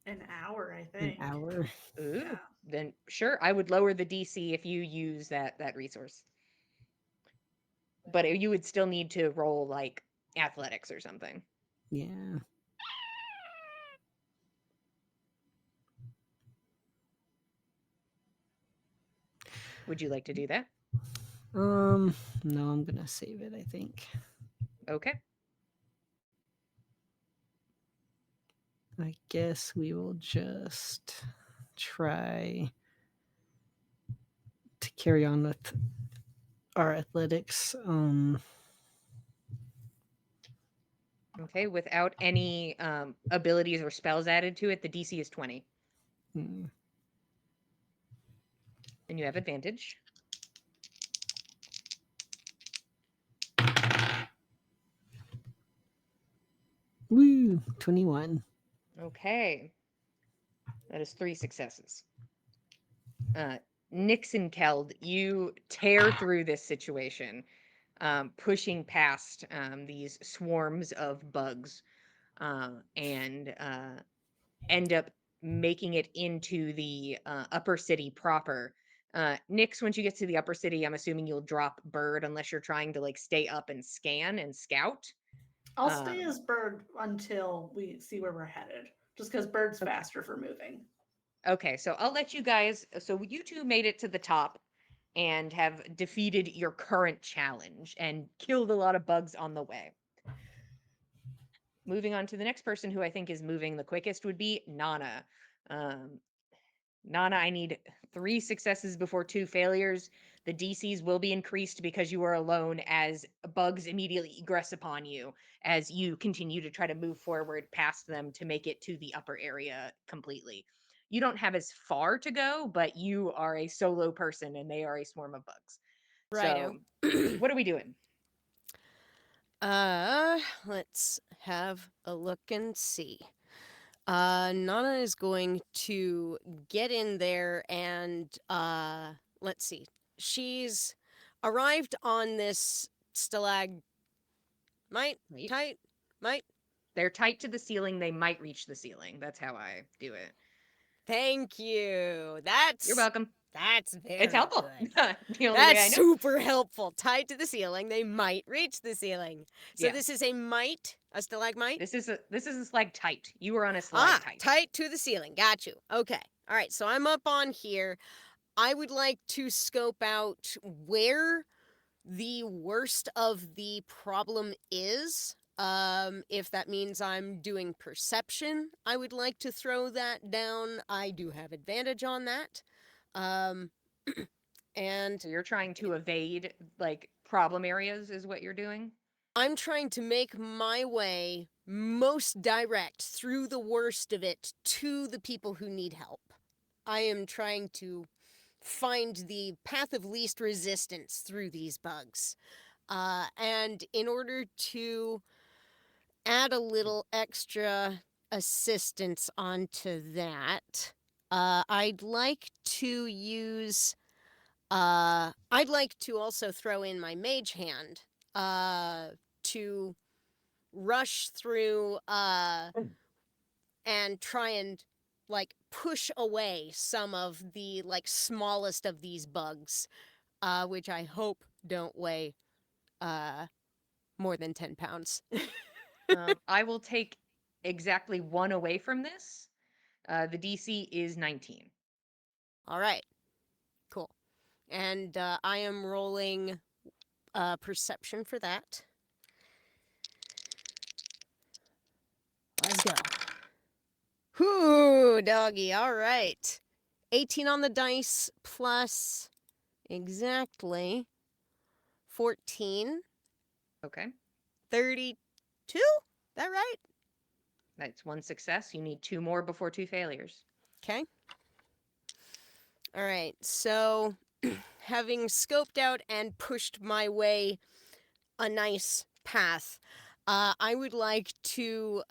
An hour, I An think. hour. Ooh. Yeah. Then sure, I would lower the DC if you use that resource. But you would still need to roll like athletics or something. Yeah. Would you like to do that? No, I'm gonna save it, I think. Okay. I guess we will just try to carry on with our athletics. Okay. Without any abilities or spells added to it, the DC is 20. Hmm. And you have advantage. Woo! 21. Okay. That is 3 successes. Nixon Keld, you tear through this situation, pushing past these swarms of bugs, and end up making it into the upper city proper. Nix, once you get to the upper city, I'm assuming you'll drop bird unless you're trying to like stay up and scan and scout. I'll stay Um, as bird until we see where we're headed. Just because bird's okay. faster for moving. Okay, so I'll let you guys. So you two made it to the top and have defeated your current challenge and killed a lot of bugs on the way. Moving on to the next person who I think is moving the quickest would be Nana. Um, Nana, I need 3 successes before 2 failures. The DCs will be increased because you are alone as bugs immediately egress upon you as you continue to try to move forward past them to make it to the upper area completely. you don't have as far to go, but you are a solo person and they are a swarm of bugs. Righto. So, what are we doing? Let's have a look and see. Nana is going to get in there and let's see. She's arrived on this stalagmite, Right? tight, might. They're tight to the ceiling. They might reach the ceiling. That's how I do it. Thank you. You're welcome. That's It's very helpful. good. The only way That's I know. super helpful. Tied to the ceiling, they might reach the ceiling. So Yeah. this is a mite, a stalagmite. This is a stalactite. You were on a Ah, stalactite. tight to the ceiling. Got you. Okay. All right. So I'm up on here. I would like to scope out where the worst of the problem is. If that means I'm doing perception, I would like to throw that down. I do have advantage on that. Um, and So you're trying to evade like problem areas is what you're doing? I'm trying to make my way most direct through the worst of it to the people who need help. I am trying to find the path of least resistance through these bugs. And in order to add a little extra assistance onto that, I'd like to use. I'd like to also throw in my mage hand to rush through and try and like push away some of the like smallest of these bugs, which I hope don't weigh uh more than 10 pounds. I will take exactly one away from this. The DC is 19. All right, cool. And I am rolling perception for that. Let's go. Whoo, doggy. All right. 18 on the dice plus exactly 14. Okay. 32? That right? That's one success. You need two more before two failures. Okay. All right. So, having scoped out and pushed my way a nice path, I would like to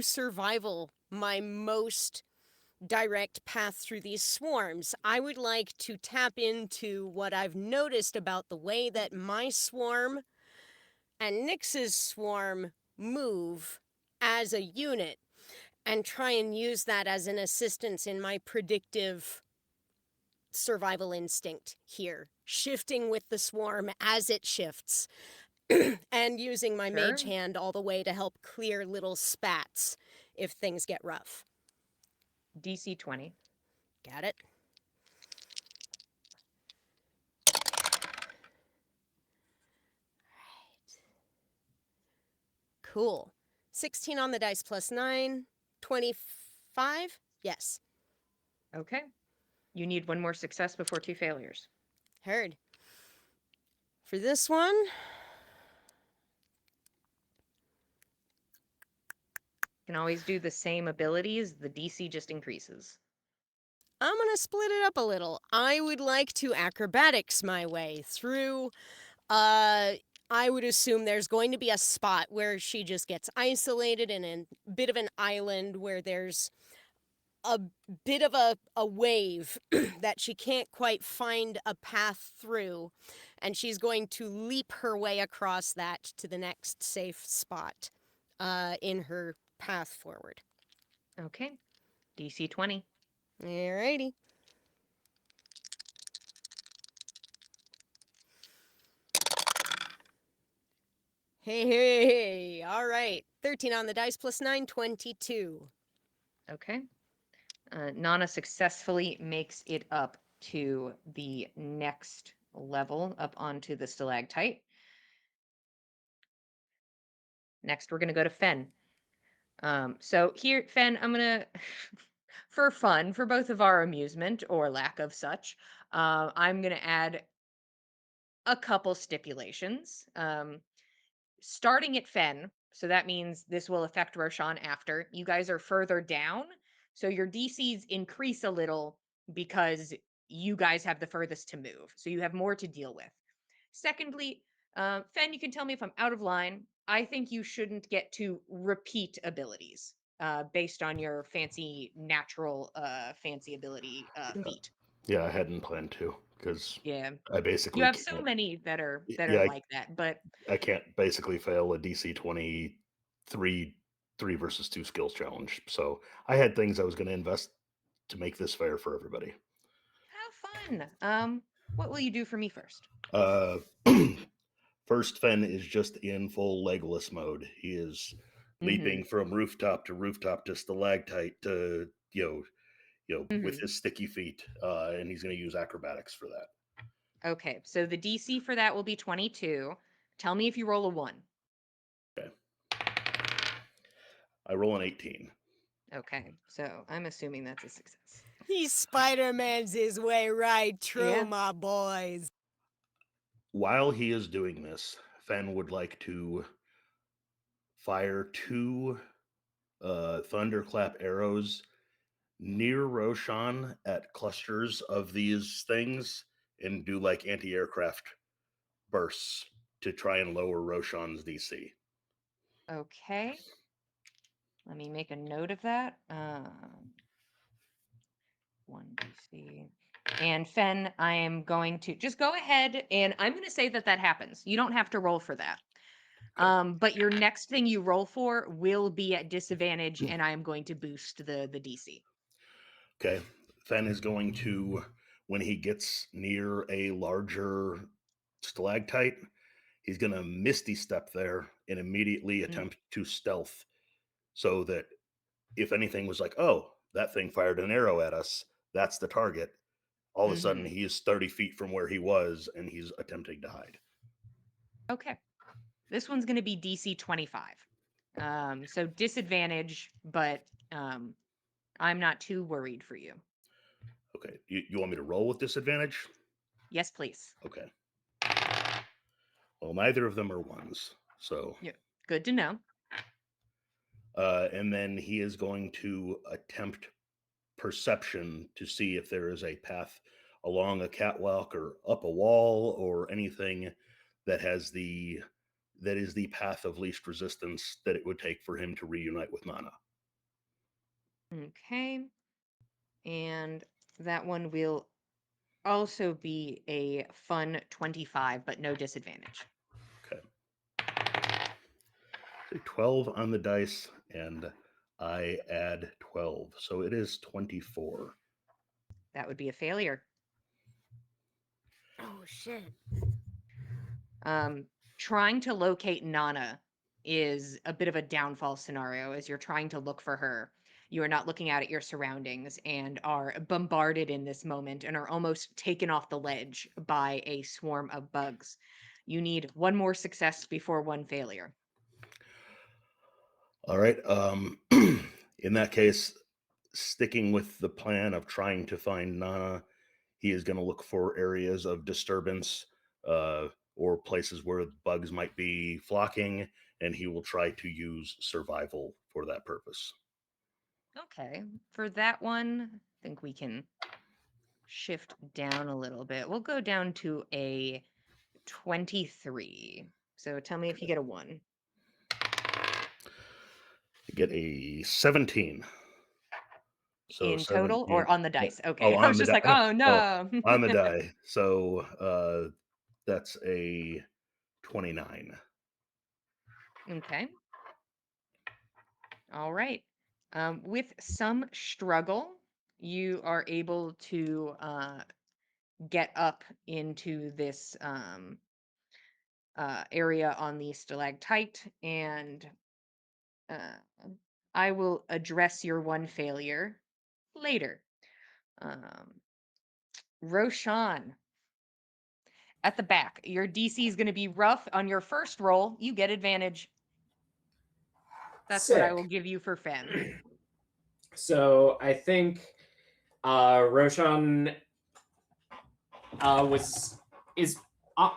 survival my most direct path through these swarms. I would like to tap into what I've noticed about the way that my swarm and Nyx's swarm move as a unit and try and use that as an assistance in my predictive survival instinct here, shifting with the swarm as it shifts and using my Sure. mage hand all the way to help clear little spats if things get rough. DC 20. Got it? Cool. 16 on the dice plus 9. 25? Yes. Okay. You need one more success before two failures. Heard. For this one, You can always do the same abilities. The DC just increases. I'm going to split it up a little. I would like to acrobatics my way through. I would assume there's going to be a spot where she just gets isolated in a bit of an island where there's a bit of a wave that she can't quite find a path through, and she's going to leap her way across that to the next safe spot in her path forward. Okay. DC 20. Alrighty. Hey, all right. 13 on the dice plus 9, 22. Okay. Nana successfully makes it up to the next level, up onto the stalactite. Next, we're going to go to Fen. So here, Fen, I'm going to, for fun, for both of our amusement or lack of such, I'm going to add a couple stipulations. Starting at Fen, So that means this will affect Roshan after. You guys are further down, so your DCs increase a little because you guys have the furthest to move. So you have more to deal with. Secondly, Fen, you can tell me if I'm out of line. I think you shouldn't get to repeat abilities based on your fancy natural fancy ability Yeah, feat. yeah, I hadn't planned to because Yeah. I You basically have so can't. many that are Yeah, like that, but I can't basically fail a DC 23 3 versus 2 skills challenge. So I had things I was going to invest to make this fair for everybody. how fun. What will you do for me first? Uh, First, Fen is just in full Legolas mode. He is Mm-hmm. leaping from rooftop to stalactite to with Mm-hmm. his sticky feet, and he's going to use acrobatics for that. Okay, so the DC for that will be 22. Tell me if you roll a 1. Okay, I roll an 18. Okay, so I'm assuming that's a success. He Spider-Man's his way right Yeah. through, my boys. While he is doing this, Fen would like to fire 2 thunderclap arrows near Roshan at clusters of these things and do like anti-aircraft bursts to try and lower Roshan's DC. Okay. Let me make a note of that. 1 DC. And Fen, I am going to just go ahead and I'm going to say that that happens. You don't have to roll for that. Okay. But your next thing you roll for will be at disadvantage, and I am going to boost the DC. Okay. Fen is going to, when he gets near a larger stalactite, he's going to misty step there and immediately Mm, attempt to stealth so that if anything was like, oh, that thing fired an arrow at us, that's the target. All of a sudden, Mm-hmm. he is 30 feet from where he was and he's attempting to hide. Okay. This one's going to be DC 25. So disadvantage, but I'm not too worried for you. Okay. You want me to roll with disadvantage? Yes, please. Okay. Well, neither of them are ones. So, Yeah. Good to know. and then he is going to attempt perception to see if there is a path along a catwalk or up a wall or anything that has that is the path of least resistance that it would take for him to reunite with Nana. Okay. And that one will also be a fun 25, but no disadvantage. Okay. So 12 on the dice, and I add 12. So it is 24. That would be a failure. Oh, shit. Trying to locate Nana is a bit of a downfall scenario as you're trying to look for her. You are not looking out at your surroundings and are bombarded in this moment and are almost taken off the ledge by a swarm of bugs. You need one more success before one failure. All right. In that case, sticking with the plan of trying to find Nana, he is going to look for areas of disturbance or places where bugs might be flocking, and he will try to use survival for that purpose. Okay, for that one, I think we can shift down a little bit. We'll go down to a 23. So tell me if you Okay. get a 1. You get a 17. So In total or 17. on the Yeah. dice? Oh, Okay. I was on the just die. like, oh Oh, no. on the die. So that's a 29. Okay. All right. With some struggle, you are able to get up into this area on the stalactite, and uh, I will address your one failure later. Um, Roshan, at the back, your DC is going to be rough. On your first roll, you get advantage. That's what I will Sick. give you for Fen. So I think Roshan was is uh,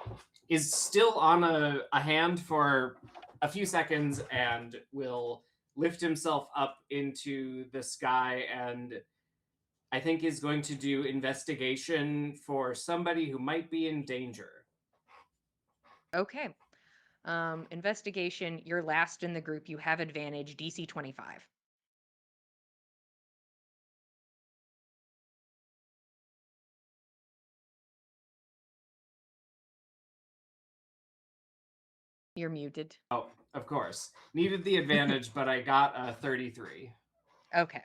is still on a hand for a few seconds and will lift himself up into the sky and I think is going to do investigation for somebody who might be in danger. Okay. Investigation, you're last in the group. You have advantage, DC 25. You're muted. Oh, of course. Needed the advantage, but I got a 33. Okay.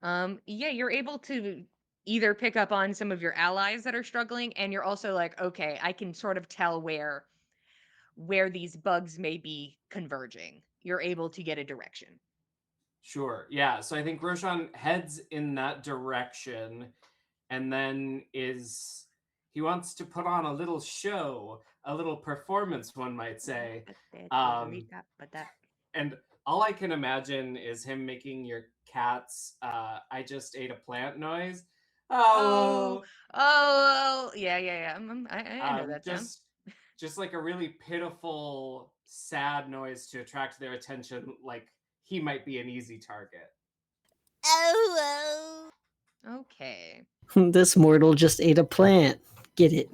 Yeah, you're able to either pick up on some of your allies that are struggling, and you're also like, okay, I can sort of tell where these bugs may be converging. You're able to get a direction. Sure. Yeah. So I think Roshan heads in that direction and then he wants to put on a little show, a little performance, one might say. Um, and all I can imagine is him making your cat's I just ate a plant noise. Oh, Oh, oh, yeah, yeah, yeah. I know um, that sound. just just like a really pitiful, sad noise to attract their attention, like he might be an easy target. Oh, Okay. This mortal just ate a plant. Get it?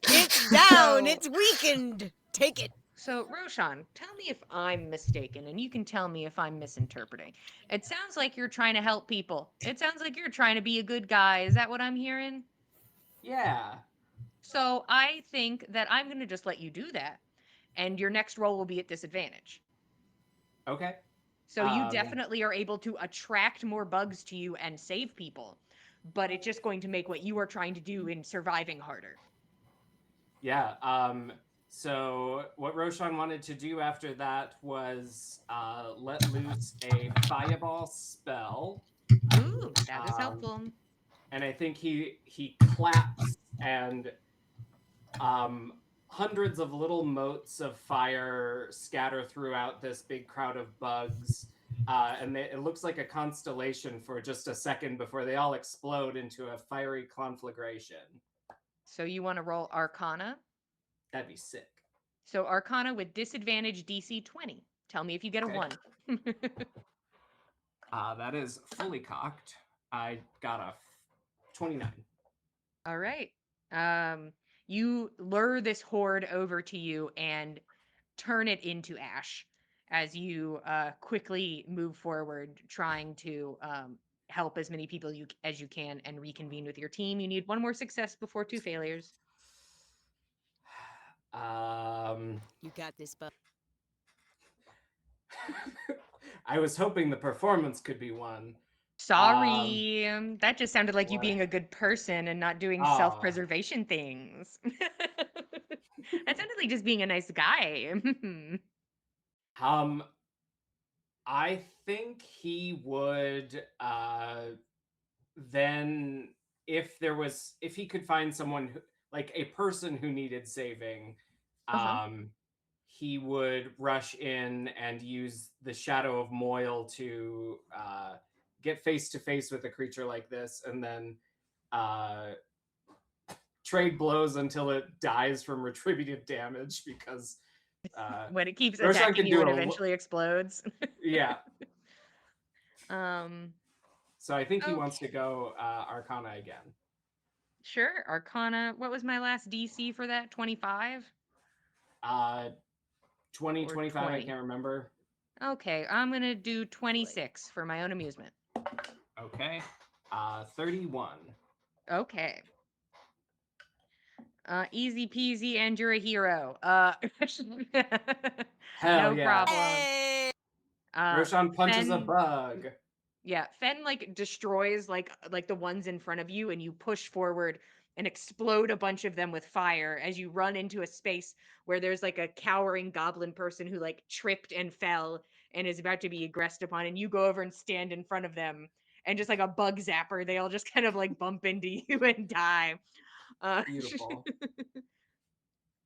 it's down. So, It's weakened. Take it. so Roshan, tell me if I'm mistaken, and you can tell me if I'm misinterpreting. It sounds like you're trying to help people. It sounds like you're trying to be a good guy. Is that what I'm hearing? Yeah. So I think that I'm going to just let you do that, and your next roll will be at disadvantage. Okay. So you Um, definitely are able to attract more bugs to you and save people, but it's just going to make what you are trying to do in surviving harder. yeah. So what Roshan wanted to do after that was let loose a fireball spell. Ooh, that is Um, helpful. and I think he claps and um, hundreds of little motes of fire scatter throughout this big crowd of bugs. It looks like a constellation for just a second before they all explode into a fiery conflagration. So you want to roll Arcana? That'd be sick. So Arcana with disadvantage DC 20. Tell me if you get a Okay. 1. That is fully cocked. I got a 29. All right. You lure this horde over to you and turn it into ash as you quickly move forward, trying to help as many people as you can and reconvene with your team. You need one more success before 2 failures. You got this, bud. I was hoping the performance could be one. Sorry, that just sounded like you What? being a good person and not doing Ah, self-preservation things. That sounded like just being a nice guy. um, I think he would then if he could find someone who, like a person who needed saving, Uh-huh. um, he would rush in and use the shadow of Moyle to get face to face with a creature like this, and then uh, trade blows until it dies from retributive damage because uh, When it keeps Roshan attacking can you do and a eventually explodes. yeah. Um, So I think he wants to okay. go Arcana again. Sure. Arcana. What was my last DC for that? 25 Uh, 20, or 25, I 20? can't remember. Okay, I'm going to do 26 for my own amusement. Okay. 31. Okay. Easy peasy and you're a hero. Hell No yeah. problem. Hey. Roshan punches a Fen, bug. yeah, Fen like destroys like the ones in front of you and you push forward and explode a bunch of them with fire as you run into a space where there's like a cowering goblin person who like tripped and fell and is about to be aggressed upon, and you go over and stand in front of them, and just like a bug zapper, they all just kind of like bump into you and die. Uh Beautiful.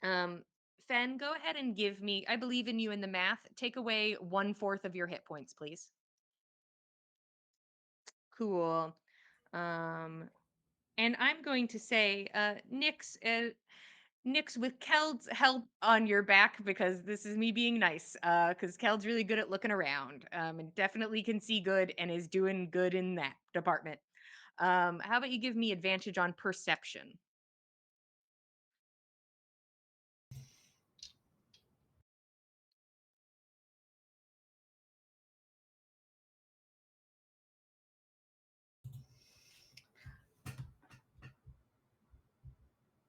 Um, Fen, go ahead and give me. I believe in you in the math. Take away 1/4 of your hit points, please. Cool. Um, and I'm going to say, Nyx, Nix, with Keld's help on your back, because this is me being nice, because Keld's really good at looking around, and definitely can see good and is doing good in that department. How about you give me advantage on perception?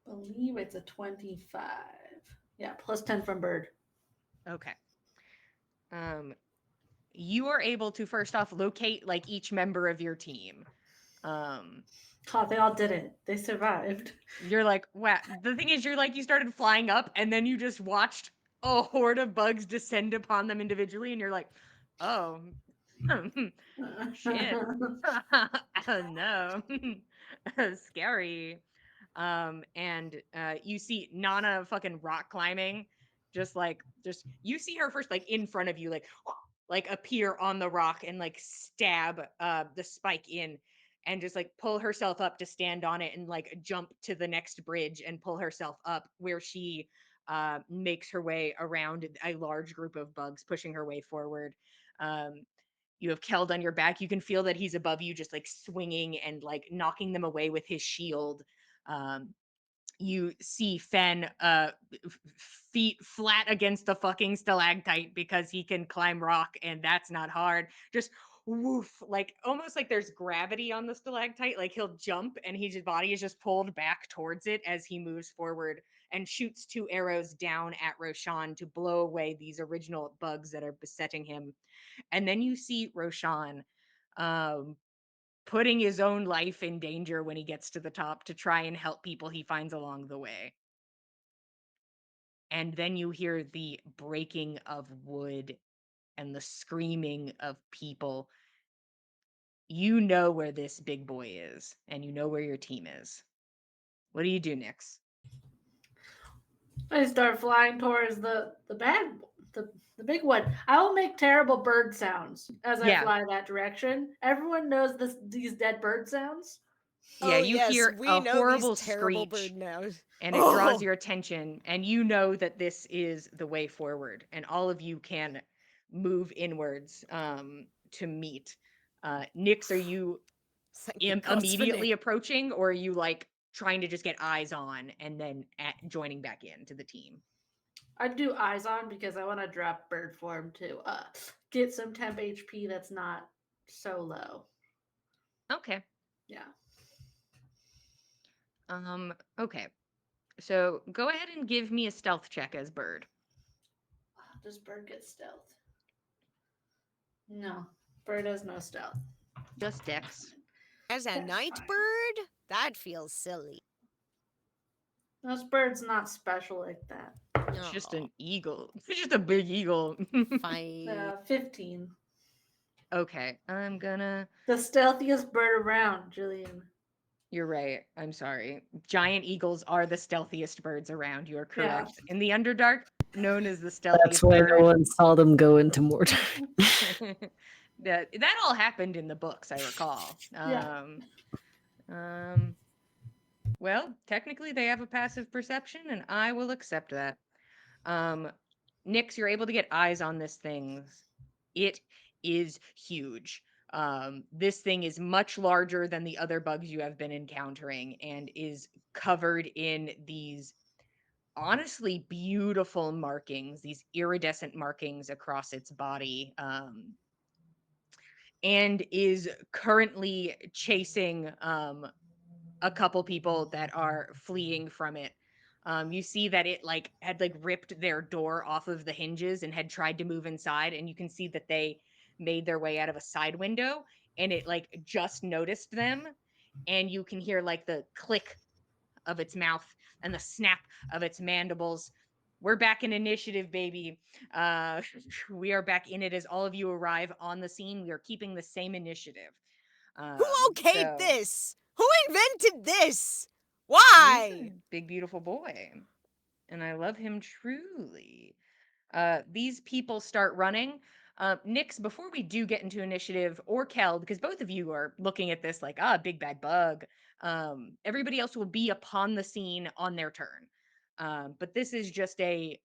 Believe it's a 25. Yeah, plus 10 from Bird. Okay. Um, you are able to first off locate like each member of your team. Um, Oh, they all did it. They survived. you're like, wow. The thing is, you're like, you started flying up, and then you just watched a horde of bugs descend upon them individually, and you're like, oh, shit. Oh no. Scary. And you see Nana fucking rock climbing, just you see her first like in front of you, like appear on the rock and like stab the spike in and just like pull herself up to stand on it and like jump to the next bridge and pull herself up where she makes her way around a large group of bugs, pushing her way forward. Um, you have Keld on your back. You can feel that he's above you, just like swinging and like knocking them away with his shield. Um, you see Fen feet flat against the fucking stalactite because he can climb rock and that's not hard. Just woof, like almost like there's gravity on the stalactite. Like he'll jump and his body is just pulled back towards it as he moves forward and shoots two arrows down at Roshan to blow away these original bugs that are besetting him. And then you see Roshan um, putting his own life in danger when he gets to the top to try and help people he finds along the way. And then you hear the breaking of wood and the screaming of people. You know where this big boy is, and you know where your team is. What do you do, Nix? I start flying towards the bad the big one. I will make terrible bird sounds as I Yeah, fly that direction. Everyone knows these dead bird sounds. yeah, Oh, you yes, hear we a know these horrible terrible screech bird nows. and it draws Oh, your attention, and you know that this is the way forward, and all of you can move inwards to meet. Nix, are you thank the gods for immediately Nick. approaching, or are you like trying to just get eyes on and then joining back into the team? I do eyes on because I want to drop bird form to get some temp HP that's not so low. Okay. Yeah. Okay. So go ahead and give me a stealth check as bird. Does bird get stealth? No. Bird has no stealth. Just dex. As a That's night fine. bird? That feels silly. Those birds not special like that. It's just Oh, an eagle. It's just a big eagle. fine. 15. Okay. I'm gonna. The stealthiest bird around, Jillian. You're right. I'm sorry. Giant eagles are the stealthiest birds around. You are Yeah. correct. In the Underdark, known as the That's stealthiest why no bird. one saw them go into Mordor. That all happened in the books, I recall. Yeah. Um, well, technically they have a passive perception, and I will accept that. Um, Nix, you're able to get eyes on this thing. It is huge. This thing is much larger than the other bugs you have been encountering and is covered in these honestly beautiful markings, these iridescent markings across its body. And is currently chasing a couple people that are fleeing from it. You see that it like had like ripped their door off of the hinges and had tried to move inside, and you can see that they made their way out of a side window, and it like just noticed them, and you can hear like the click of its mouth and the snap of its mandibles. We're back in initiative, baby. Uh, we are back in it as all of you arrive on the scene. We are keeping the same initiative. Who okayed So this? Who invented this? he's a Why? big, beautiful boy, and I love him truly. These people start running. Nix, before we do get into initiative, or Kel, because both of you are looking at this like, big bad bug. Everybody else will be upon the scene on their turn. But this is just a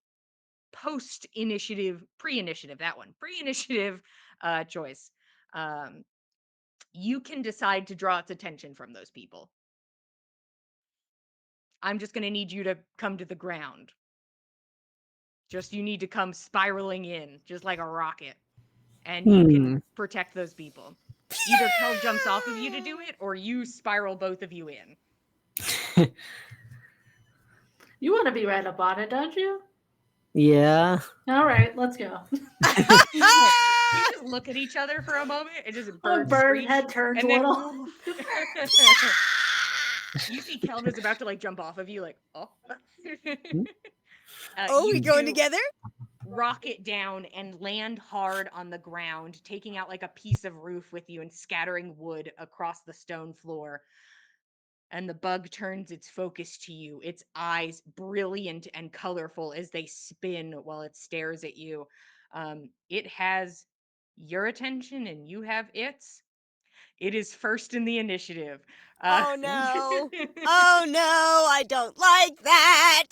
post initiative, pre initiative, that one, pre initiative choice. Um, you can decide to draw its attention from those people. I'm just going to need you to come to the ground. Just you need to come spiraling in, just like a rocket, and you can protect those people. Either Kel jumps off of you to do it, or you spiral both of you in. You want to be right up on it, don't you? Yeah. All right, let's go. You just look at each other for a moment and just Oh, bird bird screech, head turns and a then little. you see Kelv is about to like jump off of you, like oh. Oh, You we going two together? rocket down and land hard on the ground, taking out like a piece of roof with you and scattering wood across the stone floor. And the bug turns its focus to you, its eyes brilliant and colorful as they spin while it stares at you. It has your attention and you have its. It is first in the initiative. Oh no. Oh no, I don't like that.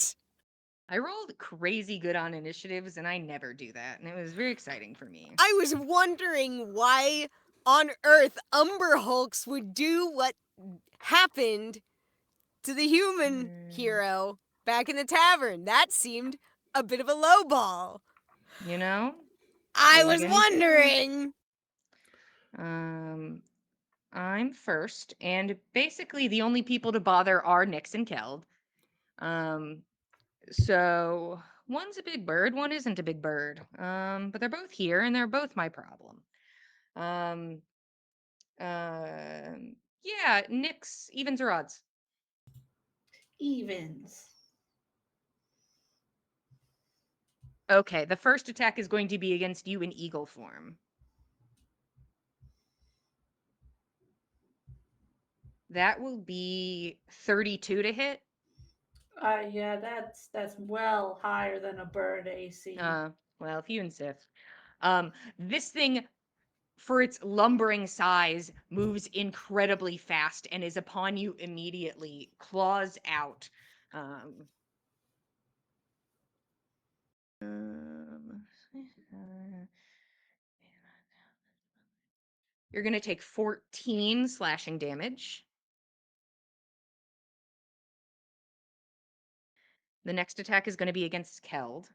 I rolled crazy good on initiatives, and I never do that, and it was very exciting for me. I was wondering why on earth Umber Hulks would do what happened to the human hero back in the tavern. That seemed a bit of a low ball. You know? I What are you was gonna do? wondering. I'm first, and basically the only people to bother are Nyx and Keld. So one's a big bird, one isn't a big bird. But they're both here, and they're both my problem. Um, yeah, Nyx, evens or odds? Evens. Okay, the first attack is going to be against you in eagle form. That will be 32 to hit. Yeah, that's well higher than a bird AC. Well, if you insist. This thing, for its lumbering size, moves incredibly fast and is upon you immediately, claws out. You're going to take 14 slashing damage. The next attack is going to be against Keld.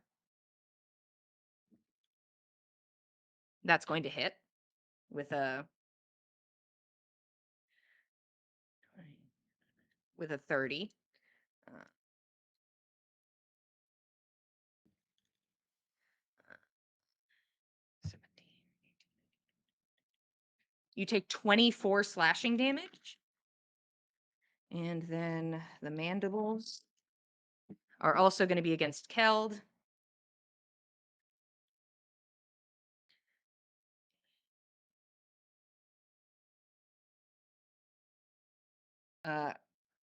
That's going to hit with a 30. Uh, 17. You take 24 slashing damage. And then the mandibles are also going to be against Keld.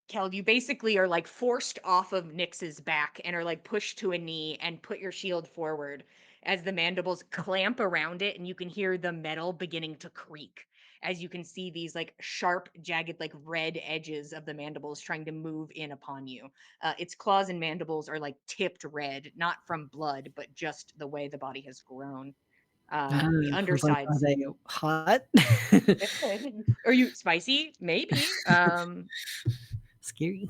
Keld, you basically are like forced off of Nyx's back and are like pushed to a knee and put your shield forward as the mandibles clamp around it, and you can hear the metal beginning to creak as you can see these like sharp, jagged, like red edges of the mandibles trying to move in upon you. Its claws and mandibles are like tipped red, not from blood, but just the way the body has grown. The I was like, are undersides. they hot? Are you spicy? Maybe. Scary.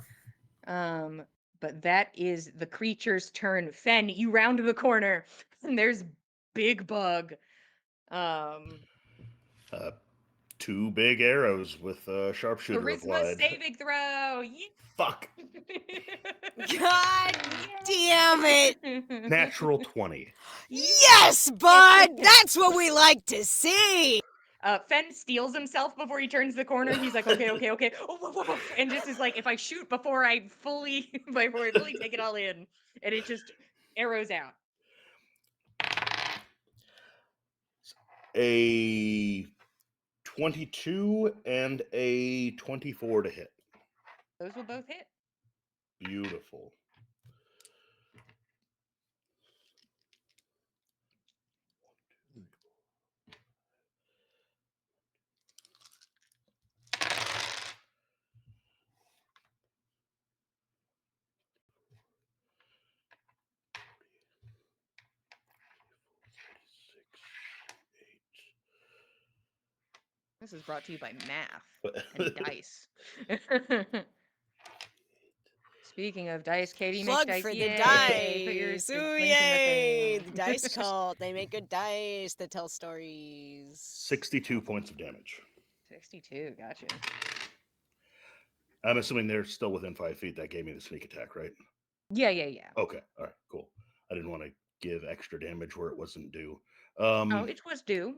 But that is the creature's turn. Fen, you round the corner, and there's Big Bug. Um, Two big arrows with a sharpshooter Charisma applied. saving throw. Yeah. Fuck. God damn it. Natural 20. Yes, bud. That's what we like to see. Fen steals himself before he turns the corner. He's like, okay. And just is like, if I shoot before I fully take it all in, and it just arrows out. A 22 and a 24 to hit. Those will both hit. Beautiful. This is brought to you by math and dice. Speaking of dice, Katie makes Plug dice. for the Yay! Put dice. your Ooh, link in the yay! thing. The dice cult. They make good dice that tell stories. 62 points of damage. 62. Gotcha. I'm assuming they're still within 5 feet. That gave me the sneak attack, right? Yeah. Okay. All right. Cool. I didn't want to give extra damage where it wasn't due. Oh, it was due.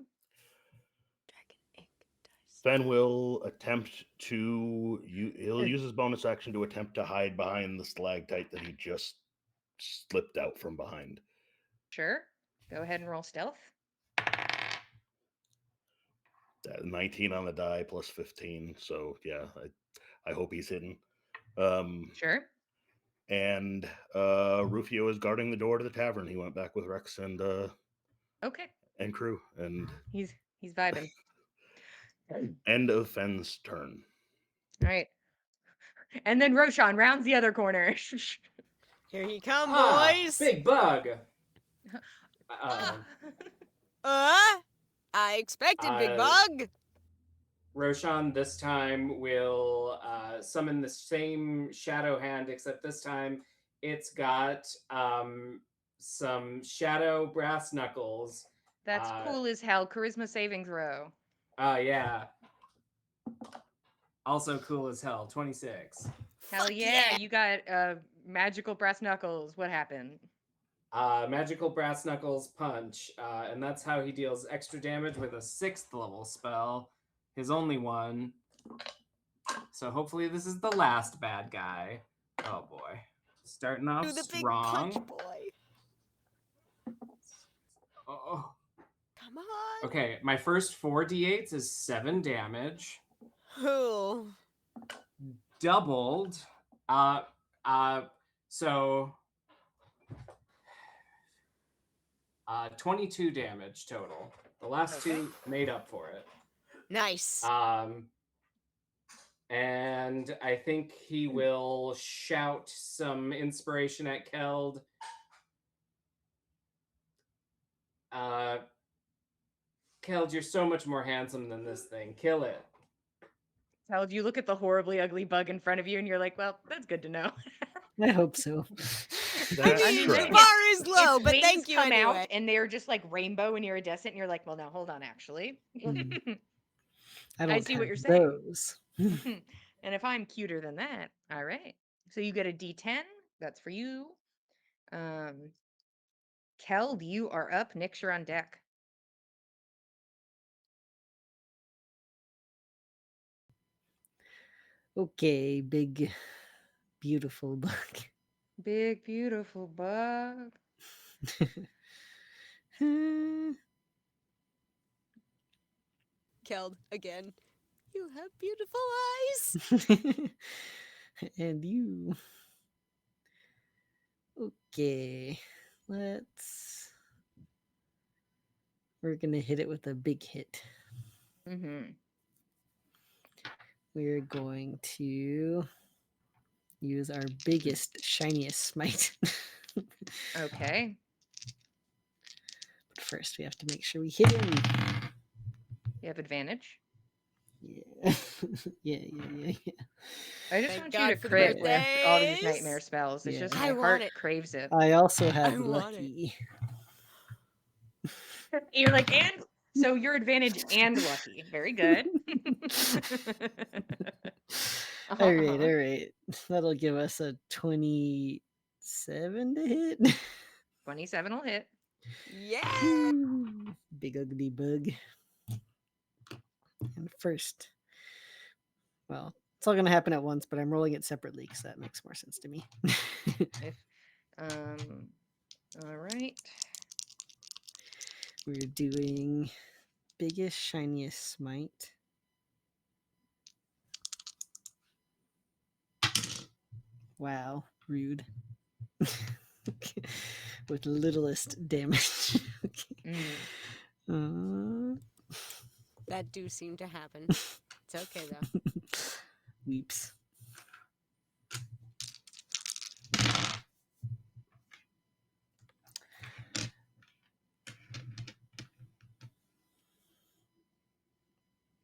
Dragon ink dice. Fen will attempt to. He'll use his bonus action to attempt to hide behind the stalactite that he just slipped out from behind. Sure. Go ahead and roll stealth. That 19 on the die plus 15. So yeah, I hope he's hidden. Sure. And Rufio is guarding the door to the tavern. He went back with Rex and Okay. crew. And He's vibing. end of Fen's turn. All right. And then Roshan rounds the other corner. Here you come, Ah, boys. big bug. I expected Big Uh, Bug. Roshan this time will summon the same shadow hand, except this time it's got some shadow brass knuckles. That's cool as hell. Charisma saving throw. Yeah. Also cool as hell. 26. Hell Fuck yeah, you got magical brass knuckles. What happened? Magical brass knuckles punch, and that's how he deals extra damage with a 6th level spell, his only one. So hopefully this is the last bad guy. Oh boy, starting off Do the big strong. punch, boy. Oh, Come on. okay. My first 4d8s is 7 damage, Who? doubled. So 22 damage total. The last Okay. 2 made up for it. Nice. And I think he will shout some inspiration at Keld. Keld, you're so much more handsome than this thing. Kill it. Hell, you look at the horribly ugly bug in front of you and you're like, well, that's good to know. I hope so. I That's mean, true. the bar is low, Its but wings thank you come anyway. out and they're just like rainbow and iridescent and you're like, well, no, hold on, actually. I don't see have what you're saying. those. And if I'm cuter than that, all right. So you get a D10. That's for you. Keld, you are up. Nyx, you're on deck. Okay, big, beautiful bug. Big, beautiful bug. Killed again. You have beautiful eyes. And you. Okay, let's. We're gonna hit it with a big hit. Mm-hmm. We're going to use our biggest, shiniest smite. Okay. But first, we have to make sure we hit him. You have advantage. Yeah. yeah. I just Thank want God you to for the crit with all these birthdays. nightmare spells. It's Yeah. just I my want heart it. craves it. I also have I want it. lucky. You're like, and so your advantage and lucky. Very good. All right. That'll give us a 27 to hit. 27 will hit. Yeah. Big ugly bug. And first, well, it's all going to happen at once, but I'm rolling it separately because that makes more sense to me. All right. We're doing biggest, shiniest smite. Wow, rude. With littlest damage. Okay. That do seem to happen. It's okay though. Weeps.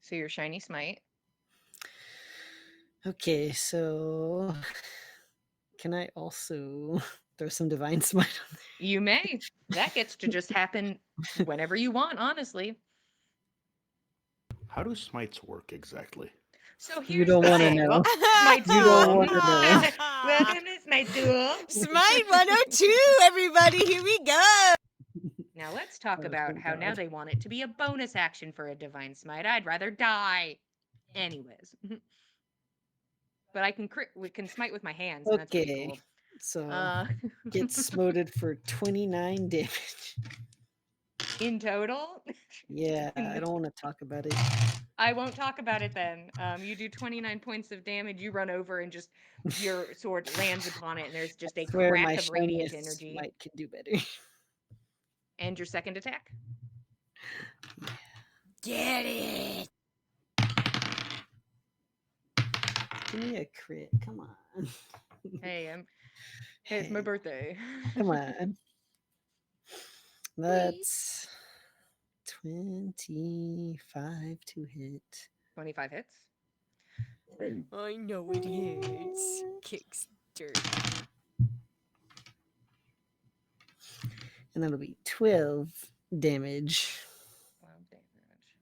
So your shiny smite. Okay, so can I also throw some divine smite on You may. That gets to just happen whenever you want, honestly. How do smites work exactly? So there? You here's don't the want to thing. know. Smite You don't school. want to know. Welcome to Smite school. Smite 102, everybody. Here we go. Now let's talk Oh, about thank how now God. they want it to be a bonus action for a divine smite. I'd rather die. Anyways. But we can smite with my hands, and that's pretty Okay, cool. so Uh, get smoted for 29 damage. in total, Yeah, I don't want to talk about it. I won't talk about it then. You do 29 points of damage. You run over and just your sword lands upon it, and there's just a Swear my crack of radiant shiniest energy. smite can do better. And your second attack. Get it. Give me a crit. Come on. Hey, it's my birthday. Come on. Please. That's 25 to hit. 25 hits. I know it hits. Kicks dirt. And that'll be 12 damage. 12 damage.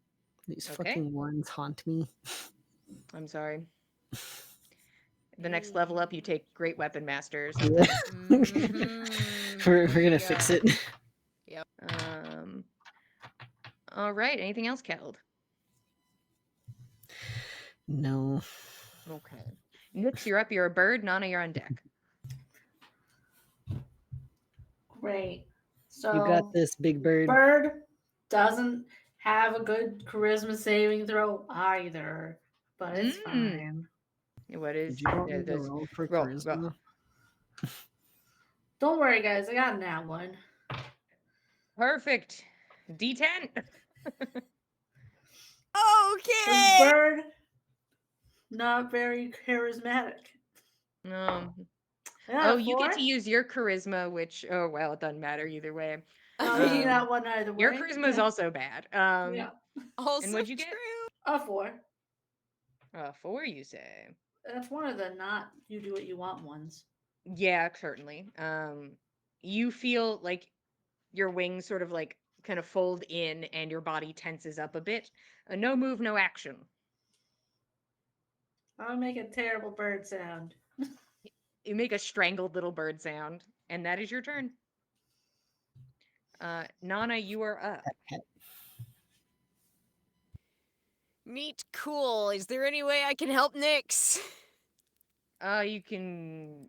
These Okay. fucking ones haunt me. I'm sorry. The next level up, you take Great Weapon Master or Yeah. something. we're There you gonna go. fix it. Um. All right. Anything else, Keld? No. Okay. Nix, you're up. You're a bird. Nana, you're on deck. Great. You got So this, big bird. Bird doesn't have a good charisma saving throw either, but it's fine. What is Did you want me to does roll for roll? charisma? Don't worry, guys. I got that one. Perfect. D10. Because Okay. Bird, not very charismatic. Um. I got Oh, a you get 4. to use your charisma, which well, it doesn't matter either way. I'm using Um, that one either way. Your charisma is Yeah. also bad. Yeah. Also And what'd you get? true. A 4. 4, you say? That's one of the not you do what you want ones. Yeah, certainly. You feel like your wings sort of like kind of fold in, and your body tenses up a bit. No move, no action. I'll make a terrible bird sound. You make a strangled little bird sound, and that is your turn. Nana, you are up. Neat, cool. Is there any way I can help Nyx? You can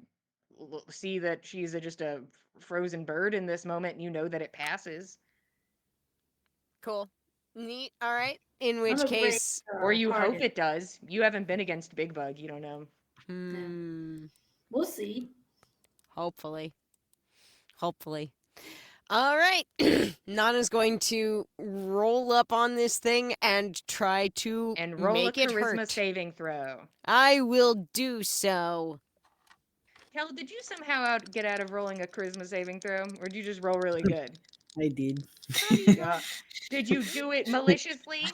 see that she's just a frozen bird in this moment, and you know that it passes. Cool. Neat. All right. In I'm which a great case, Or you hope target. it does. You haven't been against Big Bug, you don't know. We'll see. Hopefully. Hopefully. All right. Nana's going to roll up on this thing and try to And roll a make it charisma hurt. saving throw. I will do so. Kel, did you somehow get out of rolling a charisma saving throw? Or did you just roll really good? I did. Did you do it maliciously?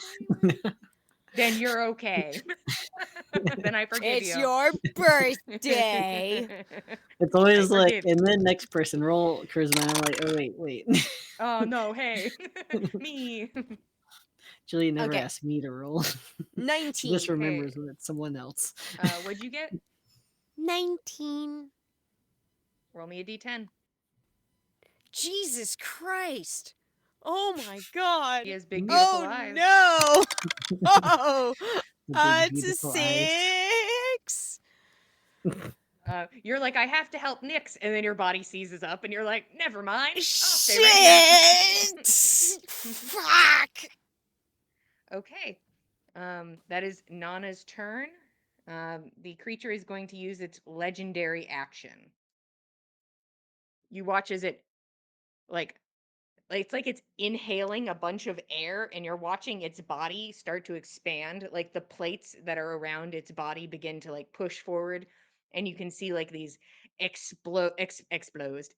Then you're okay. Then I forgive It's you. your birthday. It's always I like, forgive. and then next person roll charisma. And I'm like, oh wait. Oh no, hey. Me. Julie never Okay. asked me to roll. She 19. just remembers Hey. when it's someone else. What'd you get? 19. Roll me a d10. Jesus Christ. Oh my god. He has big, beautiful Oh eyes. no. Oh. The big, It's a beautiful eyes. 6. You're like, I have to help Nyx, and then your body seizes up, and you're like, never mind. I'll stay right Shit. here. Fuck. Okay. That is Nana's turn. The creature is going to use its legendary action. You watch as it like it's like it's inhaling a bunch of air, and you're watching its body start to expand. Like the plates that are around its body begin to like push forward, and you can see like these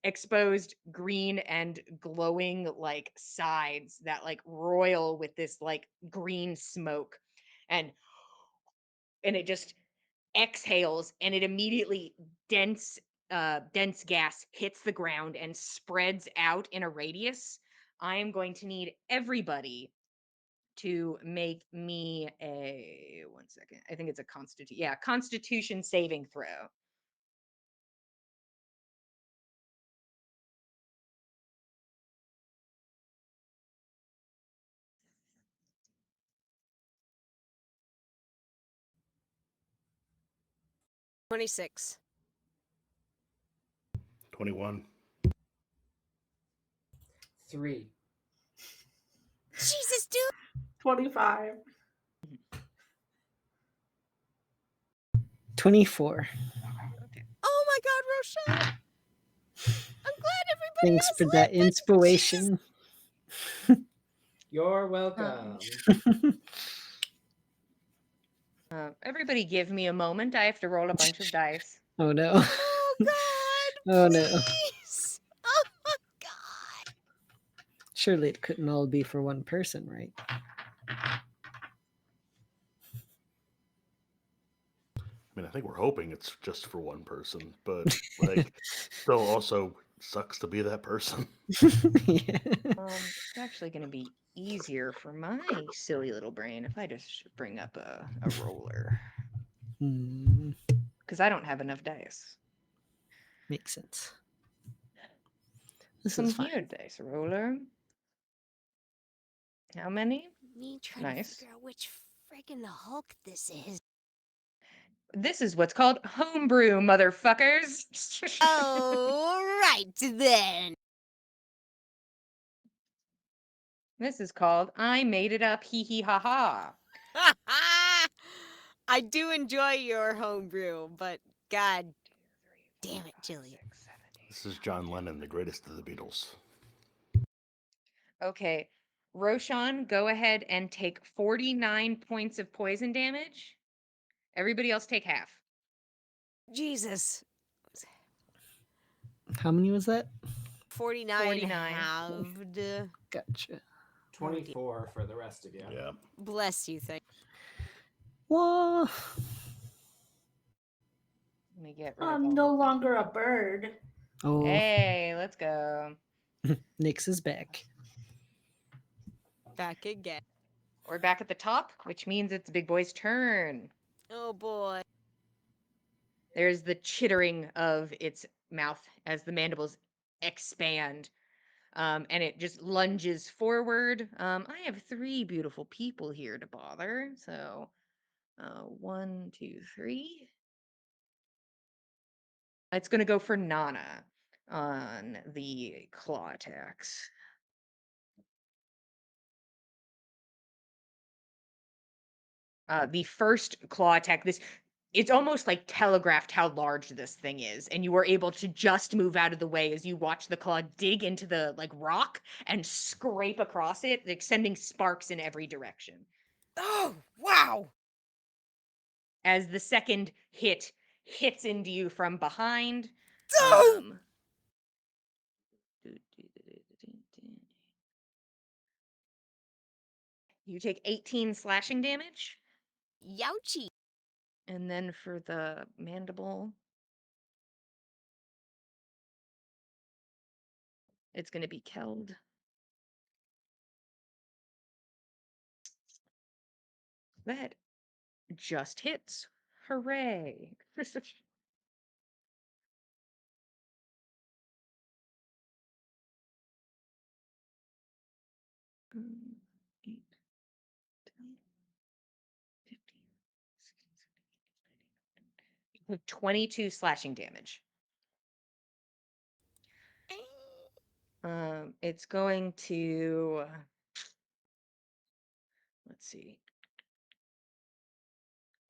exposed green and glowing like sides that like roil with this like green smoke. and it just exhales, and it immediately dense dense gas hits the ground and spreads out in a radius. I am going to need everybody to make me a 1 second. I think it's a constitution saving throw. $26. 21. 3. Jesus, dude. 25. 24. Okay. Oh my God, Roshan. I'm glad everybody Thanks has for lit, that but Jesus. inspiration. You're welcome. Everybody give me a moment. I have to roll a bunch of dice. Oh no. Oh God, Oh no. please. Oh my God. Surely it couldn't all be for one person, right? I mean, I think we're hoping it's just for one person, but like, still also sucks to be that person. Yeah. It's actually going to be easier for my silly little brain if I just bring up a roller, Hmm, because I don't have enough dice. makes sense. This Come is fine. here, dice roller. How many? Me trying Nice. to figure out which friggin' Hulk this is. This is what's called homebrew, motherfuckers. All right then. This is called I made it up, hee hee ha ha. I do enjoy your homebrew, but God 2, 3, 4, damn it, 5, Jilly. 6, 7, 8, This is 9, John 10. Lennon, the greatest of the Beatles. Okay. Roshan, go ahead and take 49 points of poison damage. Everybody else take half. Jesus. How many was that? 49 49. halved. Gotcha. 24 for the rest of you. Yeah. Bless you, thank Whoa. Let me get rid of I'm all no of these. longer a bird. Oh, Hey, let's go. Nyx is back. back again. We're back at the top, which means it's Big Boy's turn. Oh boy. There's the chittering of its mouth as the mandibles expand. And it just lunges forward. I have 3 beautiful people here to bother. So, 1, 2, 3. It's going to go for Nana on the claw attacks. The first claw attack, it's almost like telegraphed how large this thing is, and you were able to just move out of the way as you watch the claw dig into the like rock and scrape across it, like sending sparks in every direction. Oh, wow. As the second hit hits into you from behind, Oh, um, you take 18 slashing damage, youchie. and then for the mandible, it's going to be Keld. That just hits. Hooray. Um, 8, 10, 15, 16, 17, 22 slashing damage. It's going to, let's see.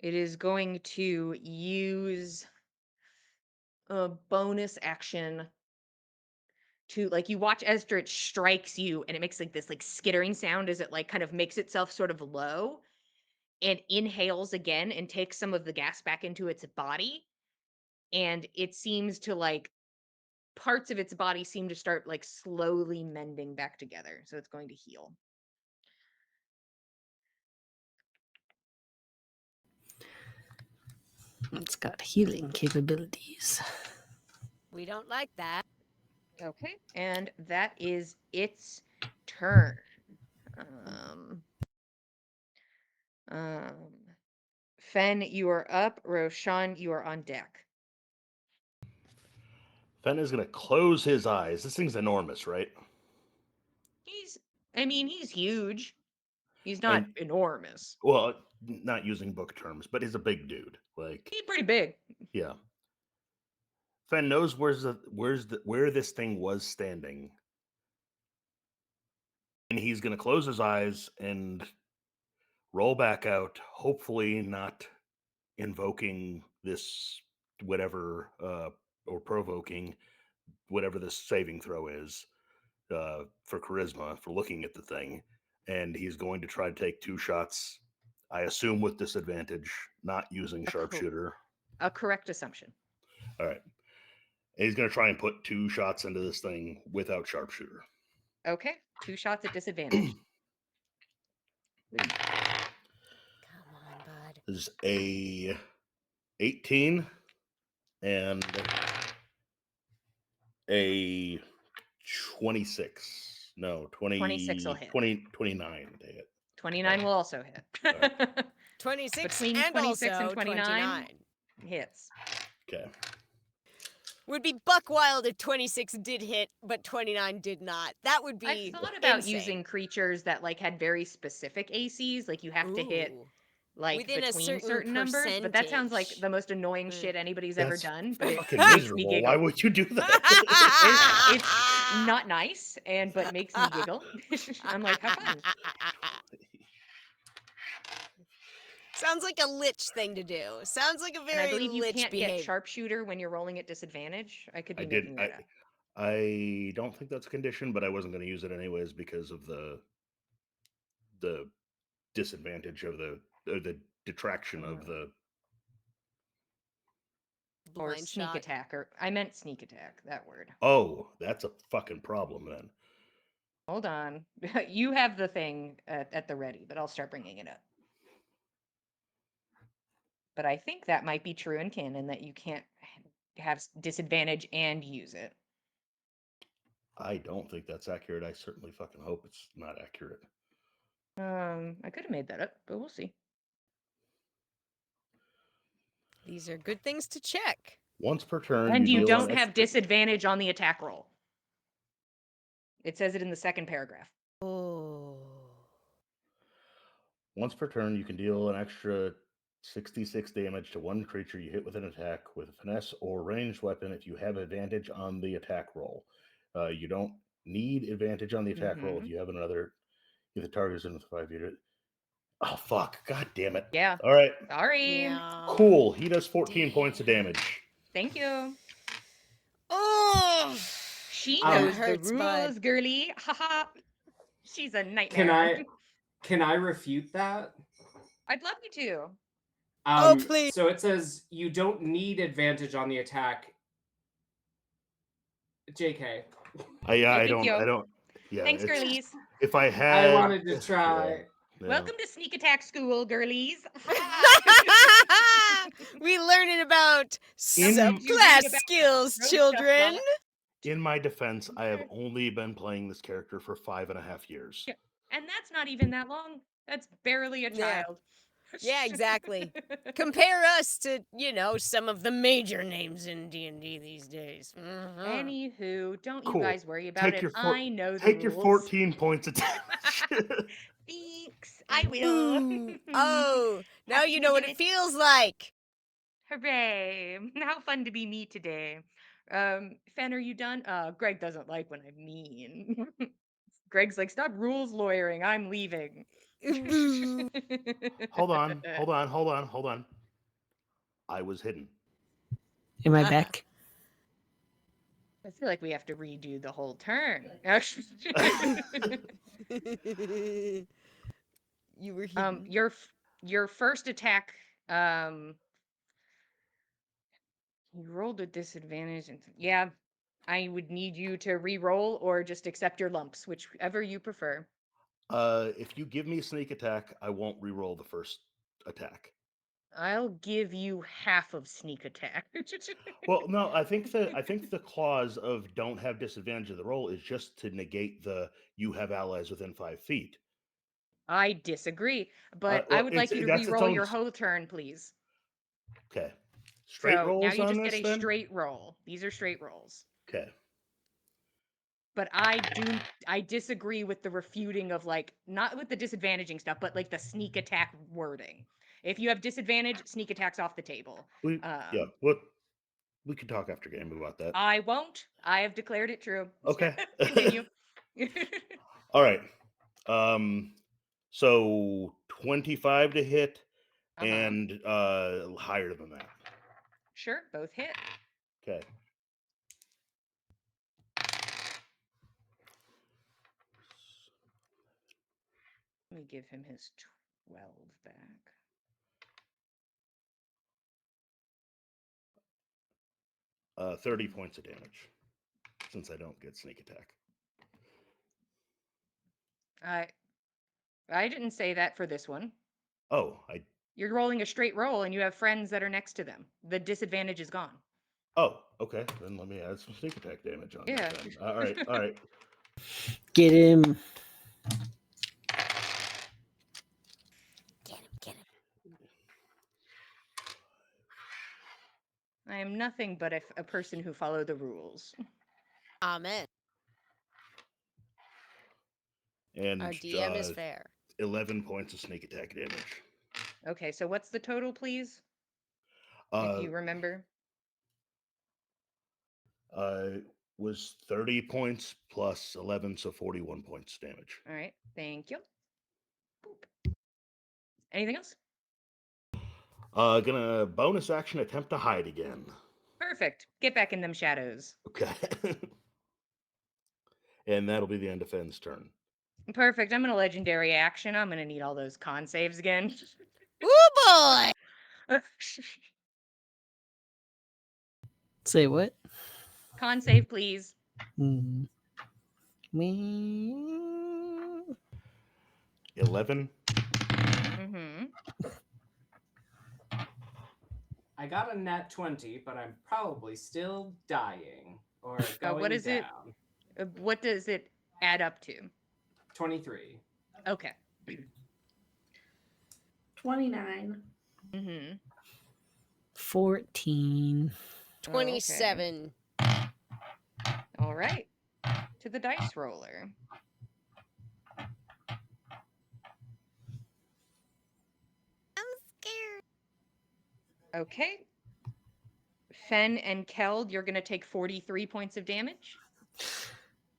It is going to use a bonus action to like you watch after it strikes you and it makes like this like skittering sound as it like kind of makes itself sort of low and inhales again and takes some of the gas back into its body, and it seems to like parts of its body seem to start like slowly mending back together, so it's going to heal. It's got healing capabilities. We don't like that. Okay, and that is its turn. Um, um, Fen, you are up. Roshan, you are on deck. Fen is gonna close his eyes. This thing's enormous, right? He's huge. He's not And enormous. well, not using book terms, but he's a big dude. Like, He's pretty big. yeah. Fen knows where this thing was standing, and he's gonna close his eyes and roll back out. Hopefully, not invoking this whatever or provoking whatever this saving throw is for charisma for looking at the thing, and he's going to try to take 2 shots. I assume with disadvantage, not using A cor- sharpshooter. A correct assumption. All right. And he's going to try and put 2 shots into this thing without sharpshooter. Okay, 2 shots at disadvantage. Come on, bud. There's a 18 and a 26. No, 26 will hit. 29 to hit. 29 will also hit. Alright. 26 Between and 26 also and 29 29. hits. Okay. Would be buck wild if 26 did hit, but 29 did not. That would I be thought about insane. using creatures that like had very specific ACs, like you have to hit Ooh. like Within a between certain certain numbers, but that sounds like percentage. the most annoying shit anybody's ever That's done, but it fucking makes me miserable. giggle. Why would you do that? It's not nice but makes me giggle. I'm like, how fun. Sounds like a lich thing to do. Sounds like a And I very believe you lich can't get behavior. sharpshooter when you're rolling at disadvantage. I could be I did. making that up. I don't think that's a condition, but I wasn't going to use it anyways because of the disadvantage of the detraction of the. Or Blind sneak shot. attack, or I meant sneak attack, that word. Oh, that's a fucking problem then. Hold on. You have the thing at the ready, but I'll start bringing it up. But I think that might be true in canon that you can't have disadvantage and use it. I don't think that's accurate. I certainly fucking hope it's not accurate. I could have made that up, but we'll see. These are good things to check. Once per turn, And you deal don't an have extra. disadvantage on the attack roll. It says it in the second paragraph. Oh. Once per turn, you can deal an extra 66 damage to one creature you hit with an attack with a finesse or ranged weapon if you have advantage on the attack roll. You don't need advantage on the attack roll if you have another. If the target is in the 5 unit. Oh fuck! God damn it! Yeah. All right. Sorry. Yeah. Cool. He does 14 points of damage. Thank you. Oh. She That knows hurts, the bud. rules, girly. Haha. She's a nightmare. Can I refute that? I'd love you to. Oh, please. So it says you don't need advantage on the attack. JK. I thank you. don't. Yeah. Thanks, it's- girlies. If I had. I wanted to try. Yeah. Welcome to sneak attack school, girlies. We learning about In- subclass about skills, road children. stuff, In my defense, I have only been playing this character for 5.5 years. and that's not even that long. That's barely a Yeah. child. Yeah, exactly. Compare us to, some of the major names in D&D these days. Mhm. Anywho, don't you Cool. guys worry about Take it. your I know the Take your rules. 14 points of damage. Thanks. I will. Ooh. Oh, now Happy you we know what did it it. feels like. Hooray. How fun to be me today. Fen, are you done? Greg doesn't like when I'm mean. Greg's like, stop rules lawyering. I'm leaving. Boo. Hold on. I was hidden. Am I back? I feel like we have to redo the whole turn. You were hidden. Your first attack, you rolled a disadvantage, and yeah, I would need you to re-roll or just accept your lumps, whichever you prefer. If you give me sneak attack, I won't re-roll the first attack. I'll give you half of sneak attack. Well, no, I think the clause of don't have disadvantage of the roll is just to negate the you have allies within 5 feet. I disagree, but I Well, would it's like you to that's its re-roll own. your whole turn, please. Okay, straight So now rolls you on just get this a then. straight roll. These are straight rolls. Okay, But I disagree with the refuting of like not with the disadvantaging stuff, but like the sneak attack wording. If you have disadvantage, sneak attacks off the table. yeah. What we could talk after game about that. I won't. I have declared it true. Okay. Continue. All right. So 25 to hit Uh-huh. and higher than that. Sure, both hit. Okay. Let me give him his 12 back. 30 points of damage since I don't get sneak attack. I didn't say that for this one. Oh, You're rolling a straight roll and you have friends that are next to them. The disadvantage is gone. oh, okay. Then let me add some sneak attack damage on Yeah. that then. All right, all right. Get him. Get him, get him. I am nothing but a person who follow the rules. Amen. And Our DM is fair. 11 points of sneak attack damage. Okay, so what's the total, please? If Uh, you remember. was 30 points plus 11, so 41 points damage. All right, thank you. Boop. Anything else? Gonna bonus action attempt to hide again. Perfect. Get back in them shadows. Okay. And that'll be the end of Fenn's turn. Perfect. I'm gonna legendary action. I'm gonna need all those con saves again. Ooh boy! Say what? Con save, please. Mm. 11. Mm-hmm. I got a nat 20, but I'm probably still dying or going What is it? down. What does it add up to? 23. Okay. 29. Mm-hmm. 14. 27. All right. To the dice roller. I'm scared. Okay. Fen and Keld, you're gonna take 43 points of damage.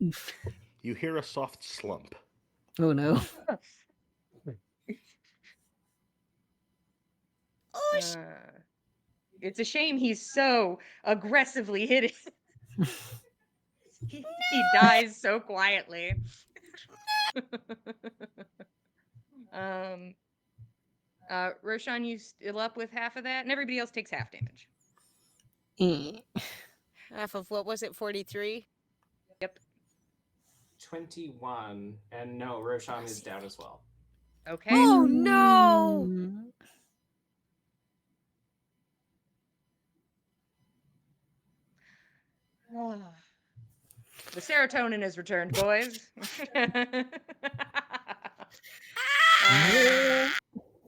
Oof. You hear a soft slump. Oh no. Oh, It's a shame he's so aggressively hitting. He dies so quietly. um, Roshan, you still up with half of that, and everybody else takes half damage. Eh. half of what was it? 43? Yep. 21. And no, Roshan is down as well. Okay. Oh no! Mm. The serotonin is returned, boys.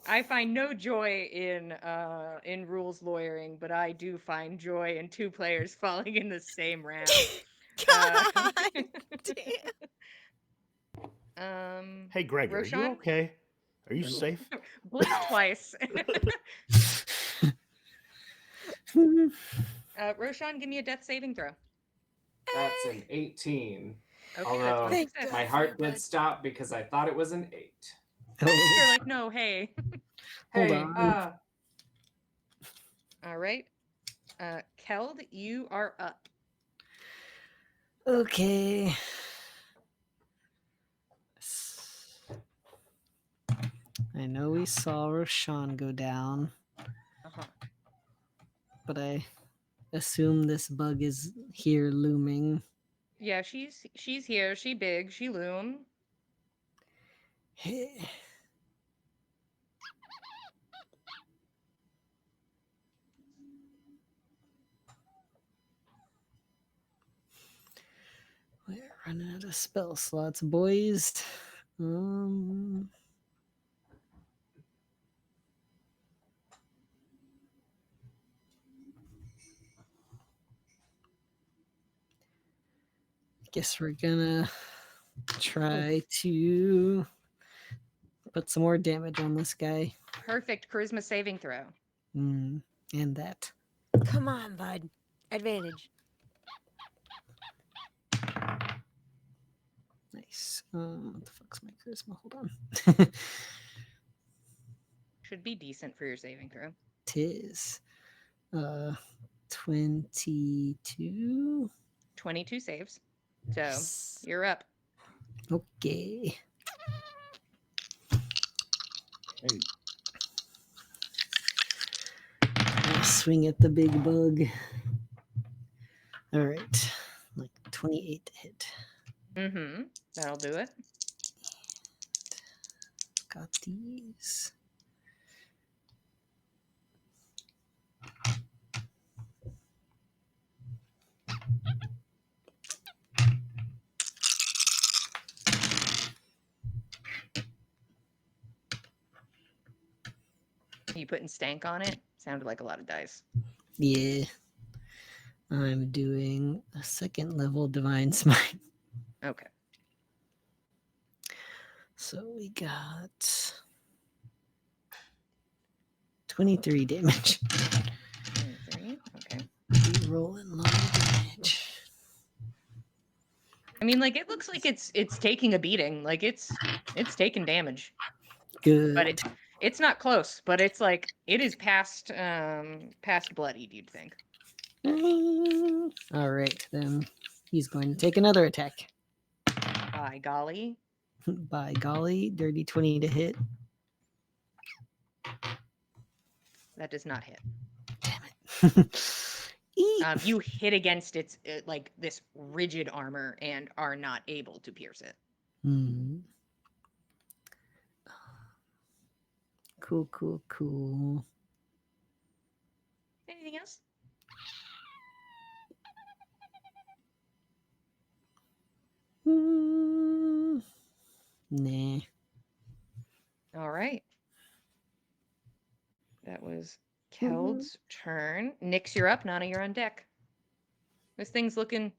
I find no joy in rules lawyering, but I do find joy in two players falling in the same round. God damn. Hey, Greg, are you Roshan, okay? Are you safe? blink twice. Roshan, give me a death saving throw. That's an 18. Okay, that's Although one Thank success. my God. heart Bud. did stop because I thought it was an 8. Oh, You're like, no, hey. hold Hey, on. All right. Keld, you are up. Okay. I know we saw Roshan go down, Uh-huh. but I assume this bug is here looming. Yeah, she's here. She big. She loom. Running out of spell slots, boys. Guess we're gonna try to put some more damage on this guy. Perfect charisma saving throw. And that. Come on, bud. Advantage. Nice. What the fuck's my charisma? Hold on. Should be decent for your saving throw. Tis 22. 22 saves. So you're up. Okay. Hey, I'll swing at the big bug. All right. Like 28 to hit. Mm-hmm. That'll do it. Got these. You putting stank on it? Sounded like a lot of dice. Yeah. I'm doing a second level divine smite. Okay. So we got 23 damage. 23. Okay. Be rolling low damage. I mean, like, it looks like it's taking a beating. Like, it's taking damage. Good. But it's not close, but it's like it is past bloodied, you'd think. All right, then he's going to take another attack. By golly. By golly, dirty 20 to hit. That does not hit. Damn it. Eek. You hit against its like this rigid armor and are not able to pierce it. Hmm. Cool. Anything else? Nah. All right. That was Keld's turn. Nyx, you're up. Nana, you're on deck. This thing's looking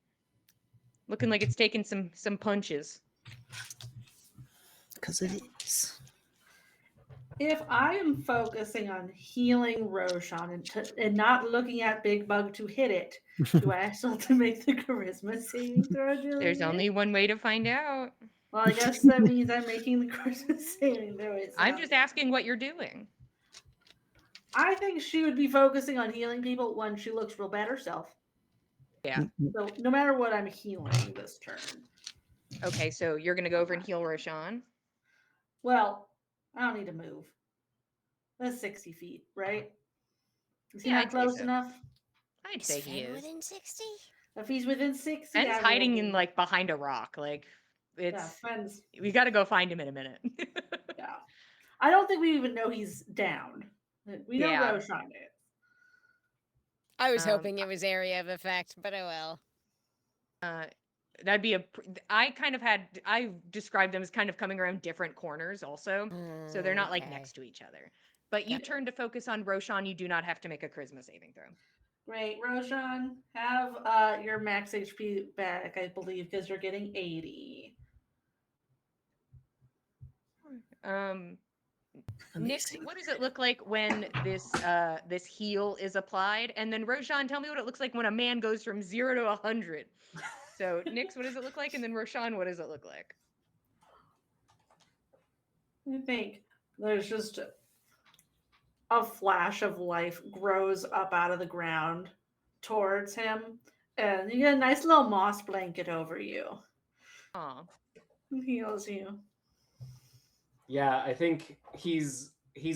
like it's taking some punches. Because it is. If I am focusing on healing Roshan and not looking at Big Bug to hit it, do I still have to make the charisma saving throw? There's only one way to find out. Well, I guess that means I'm making the charisma saving throw. I'm just asking what you're doing. I think she would be focusing on healing people when she looks real bad herself. Yeah. So no matter what, I'm healing this turn. Okay, so you're gonna go over and heal Roshan. Well, I don't need to move. That's 60 feet, right? Is he Yeah, not I'd say close so. enough? I'd Is say he Finn is. within 60? If he's within 60, Fenn's I will hiding in move. like behind a rock. Like Yeah, Fenn's. we got to go find him in a minute. Yeah. I don't think we even know he's down. We know Yeah. Roshan is. I was hoping it was area of effect, but oh well. That'd be I described them as kind of coming around different corners also. So they're not like Okay. next to each other. But you turn to focus on Roshan, you do not have to make a charisma saving throw. Great, Roshan, have your max HP back, I believe, because you're getting 80. Nyx, what does it look like when this heal is applied? And then Roshan, tell me what it looks like when a man goes from 0 to 100. So Nyx, what does it look like? And then Roshan, what does it look like? I think there's just a flash of life grows up out of the ground towards him, and you get a nice little moss blanket over you. Aw. It heals you. Yeah, I think he's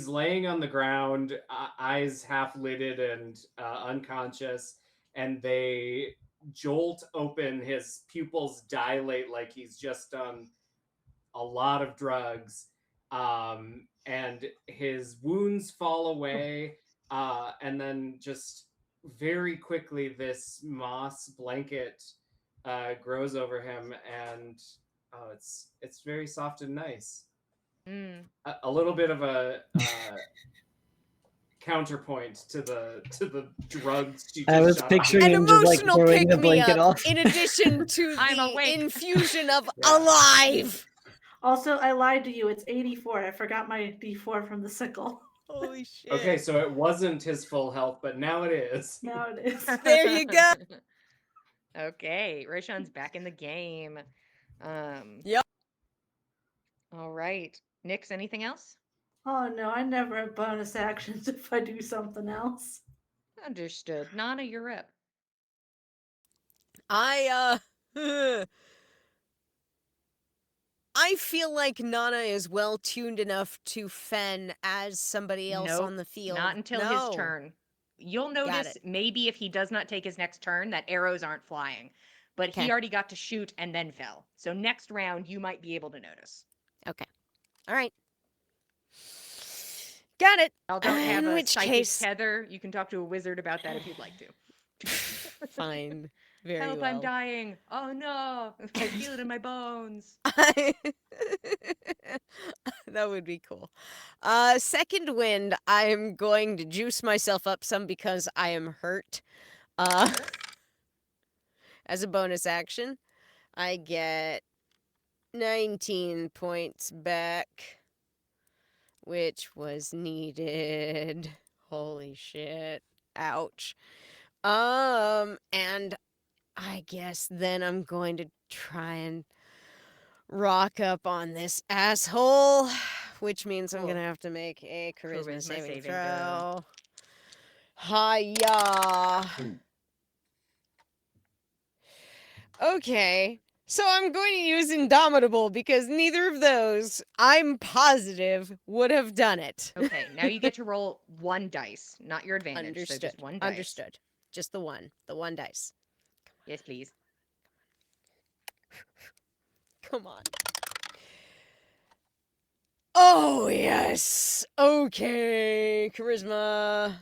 laying on the ground, eyes half lidded and unconscious, and they jolt open. His pupils dilate like he's just done a lot of drugs, and his wounds fall away, and then just very quickly this moss blanket grows over him, and oh, it's very soft and nice. Mm. A little bit of a counterpoint to the drugs she I just was shot up his picturing An him just like emotional throwing the pick me blanket up, off. in addition to I'm the awake. infusion of Yeah. alive. Also, I lied to you. It's 84. I forgot my D4 from the sickle. Holy shit. Okay, so it wasn't his full health, but now it is. Now it is. There you go. Okay, Roshan's back in the game. Yep. All right. Nix, anything else? Oh no, I never have bonus actions if I do something else. Understood. Nana, you're up. I I feel like Nana is well tuned enough to fend as somebody else Nope, on the field. not until his No. turn. You'll Got notice it. maybe if he does not take his next turn that arrows aren't flying. But he Okay. already got to shoot and then fell. So next round you might be able to notice. Okay. All right. Got it. Y'all don't have In a which psychic case, tether. You can talk to a wizard about that if you'd like to. fine. Very Help, well. I'm dying. Oh no. I feel it in my bones. That would be cool. Second wind, I'm going to juice myself up some because I am hurt. Sure. As a bonus action, I get 19 points back, which was needed. Holy shit. Ouch. And I guess then I'm going to try and rock up on this asshole, which means I'm Cool. gonna have to make a charisma Charisma saving saving throw. throw. Hiya. Okay, so I'm going to use Indomitable because neither of those, I'm positive, would have done it. Okay, now you get to roll one dice, not your advantage. Understood. So just one dice. Understood. Just the one dice. Yes, please. Come on. Oh, yes. Okay. Charisma.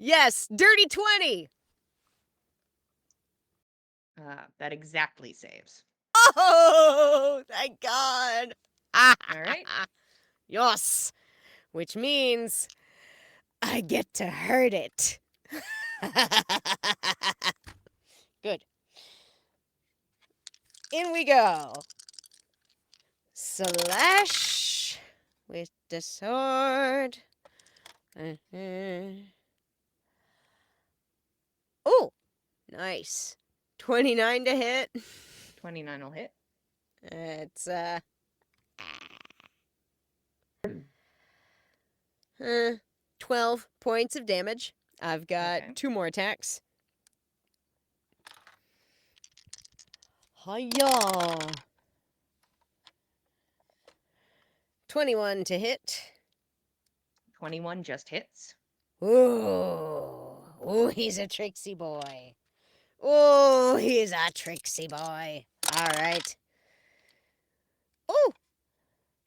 Yes. Dirty 20. That exactly saves. Oh, thank God. All right. Yes. Which means I get to hurt it. Good. In we go. Slash with the sword. Oh, nice. 29 to hit. 29 will hit. It's 12 points of damage. I've got Okay. 2 more attacks. Hiya. 21 to hit. 21 just hits. Ooh, he's a tricksy boy. Oh, he's a tricksy boy. All right. Oh,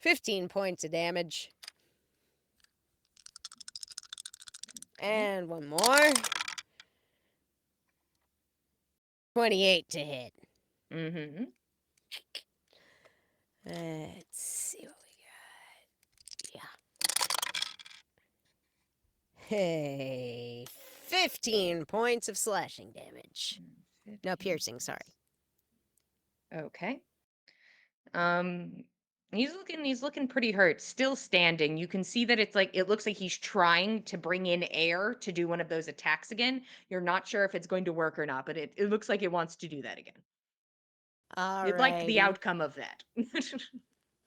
15 points of damage. And one more. 28 to hit. Mm-hmm. Let's see what we got. Yeah. Hey, 15 points of slashing damage. No, piercing, sorry. Okay. He's looking pretty hurt. Still standing. You can see that it looks like he's trying to bring in air to do one of those attacks again. You're not sure if it's going to work or not, but it looks like it wants to do that again. You'd like the Alrighty. outcome of that.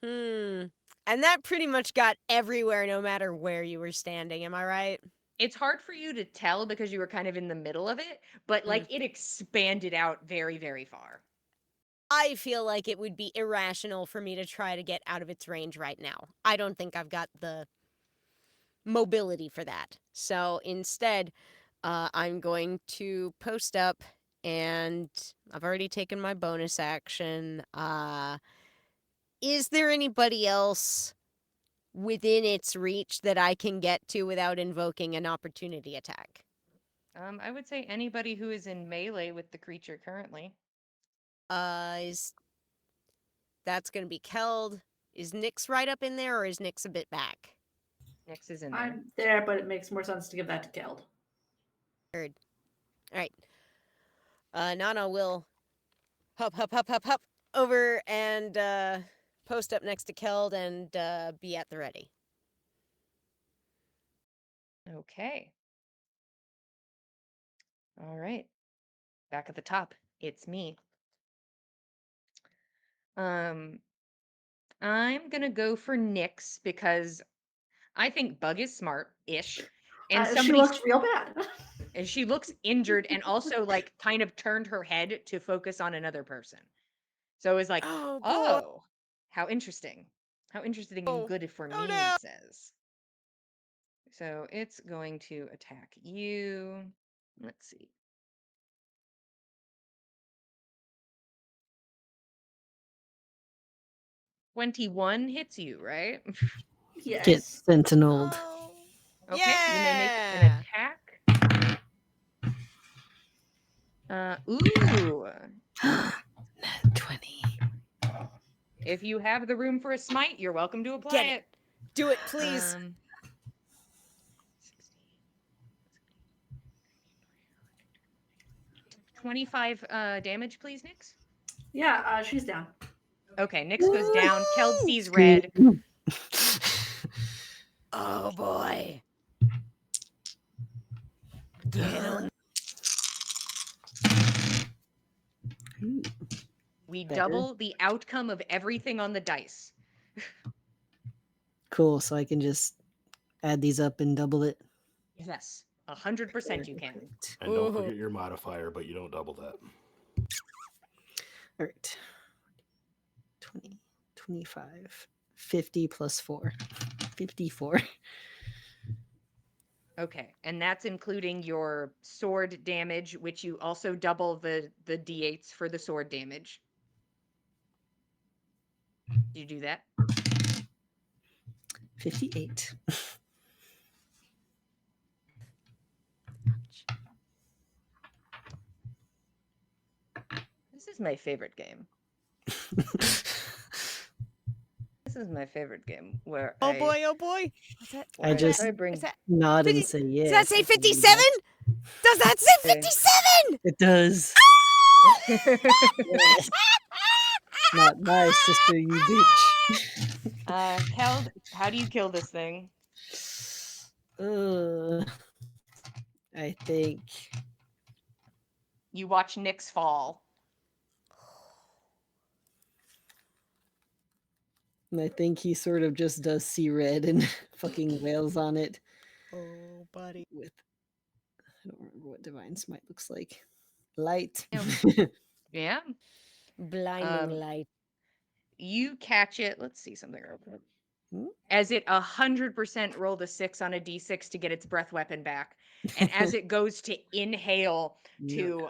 And that pretty much got everywhere no matter where you were standing, am I right? It's hard for you to tell because you were kind of in the middle of it, but it expanded out very, very far. I feel like it would be irrational for me to try to get out of its range right now. I don't think I've got the mobility for that. So instead, I'm going to post up, and I've already taken my bonus action. Is there anybody else within its reach that I can get to without invoking an opportunity attack? I would say anybody who is in melee with the creature currently. Is that's gonna be Keld. Is Nyx right up in there, or is Nyx a bit back? Nyx is in there. I'm there, but it makes more sense to give that to Keld. Heard. All right. Nana will hop over and post up next to Keld and be at the ready. Okay. All right. Back at the top, it's me. I'm gonna go for Nyx because I think Bug is smart-ish, and She somebody's looks real bad. and she looks injured and also like kind of turned her head to focus on another person. So it's like, Oh boy! oh, how interesting. How interesting and Oh, good for oh me, no! says. So it's going to attack you. Let's see. "21 hits you, right? Get Yes. sentineled. Oh, Okay, you may make an yeah! attack. Ooh. 20. If you have the room for a smite, you're welcome to apply Get it. it. Do it, please. 60, 25 damage, please, Nyx. Yeah, she's down. Okay, Nyx goes down. Keld Woo! sees red. Oh boy! Get him. We Better. double the outcome of everything on the dice. Cool, so I can just add these up and double it. Yes, 100% you can. Perfect. And don't forget your modifier, but you don't double that. All right. 20, 25, 50 plus 4. 54. Okay, and that's including your sword damage, which you also double the d8s for the sword damage. Do you do that? 58. This is my favorite game. This is my favorite game where Oh boy! Oh boy! What's that? I I just try to bring Is that nod 50, and say yes. does that say I can do 57? that. Does that say Okay. 57? It does. Yes. Not my sister, you bitch. Keld, how do you kill this thing? I think You watch Nyx fall. he sort of just does see red and fucking wails on it Oh, buddy. with I don't remember what divine smite looks like. Light. Yeah. Blinding light. You catch it. Let's see something real quick. Hmm? As it 100% rolled a 6 on a d6 to get its breath weapon back. And as it goes to inhale to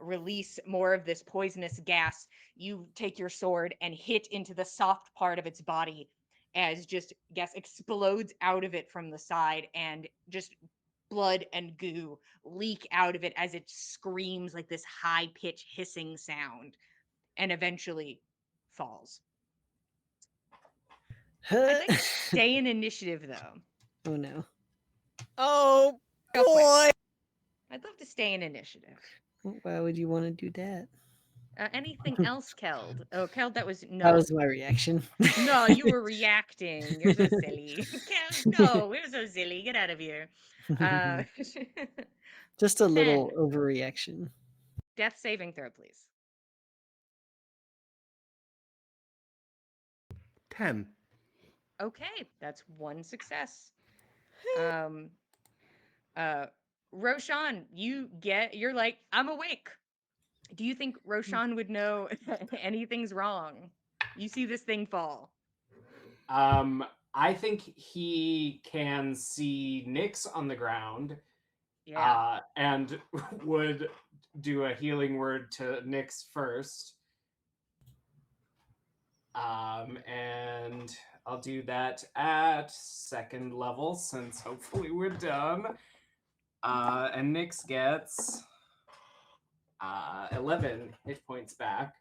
release more of this poisonous gas, you take your sword and hit into the soft part of its body as just gas explodes out of it from the side, and just blood and goo leak out of it as it screams like this high pitch hissing sound and eventually falls. I'd like to stay in initiative though. Oh no. Oh Real quick. boy! I'd love to stay in initiative. Why would you want to do that? Anything else, Keld? Oh, Keld, that was no. That was my reaction. No, you were reacting. You're so silly. Keld, no, we're so silly. Get out of here. Just a little 10. overreaction. Death saving throw, please. 10. Okay, that's one success. Roshan, you're like, I'm awake. Do you think Roshan would know anything's wrong? You see this thing fall. I think he can see Nyx on the ground. Yeah. And would do a healing word to Nyx first. And I'll do that at second level since hopefully we're done. And Nyx gets 11 hit points back.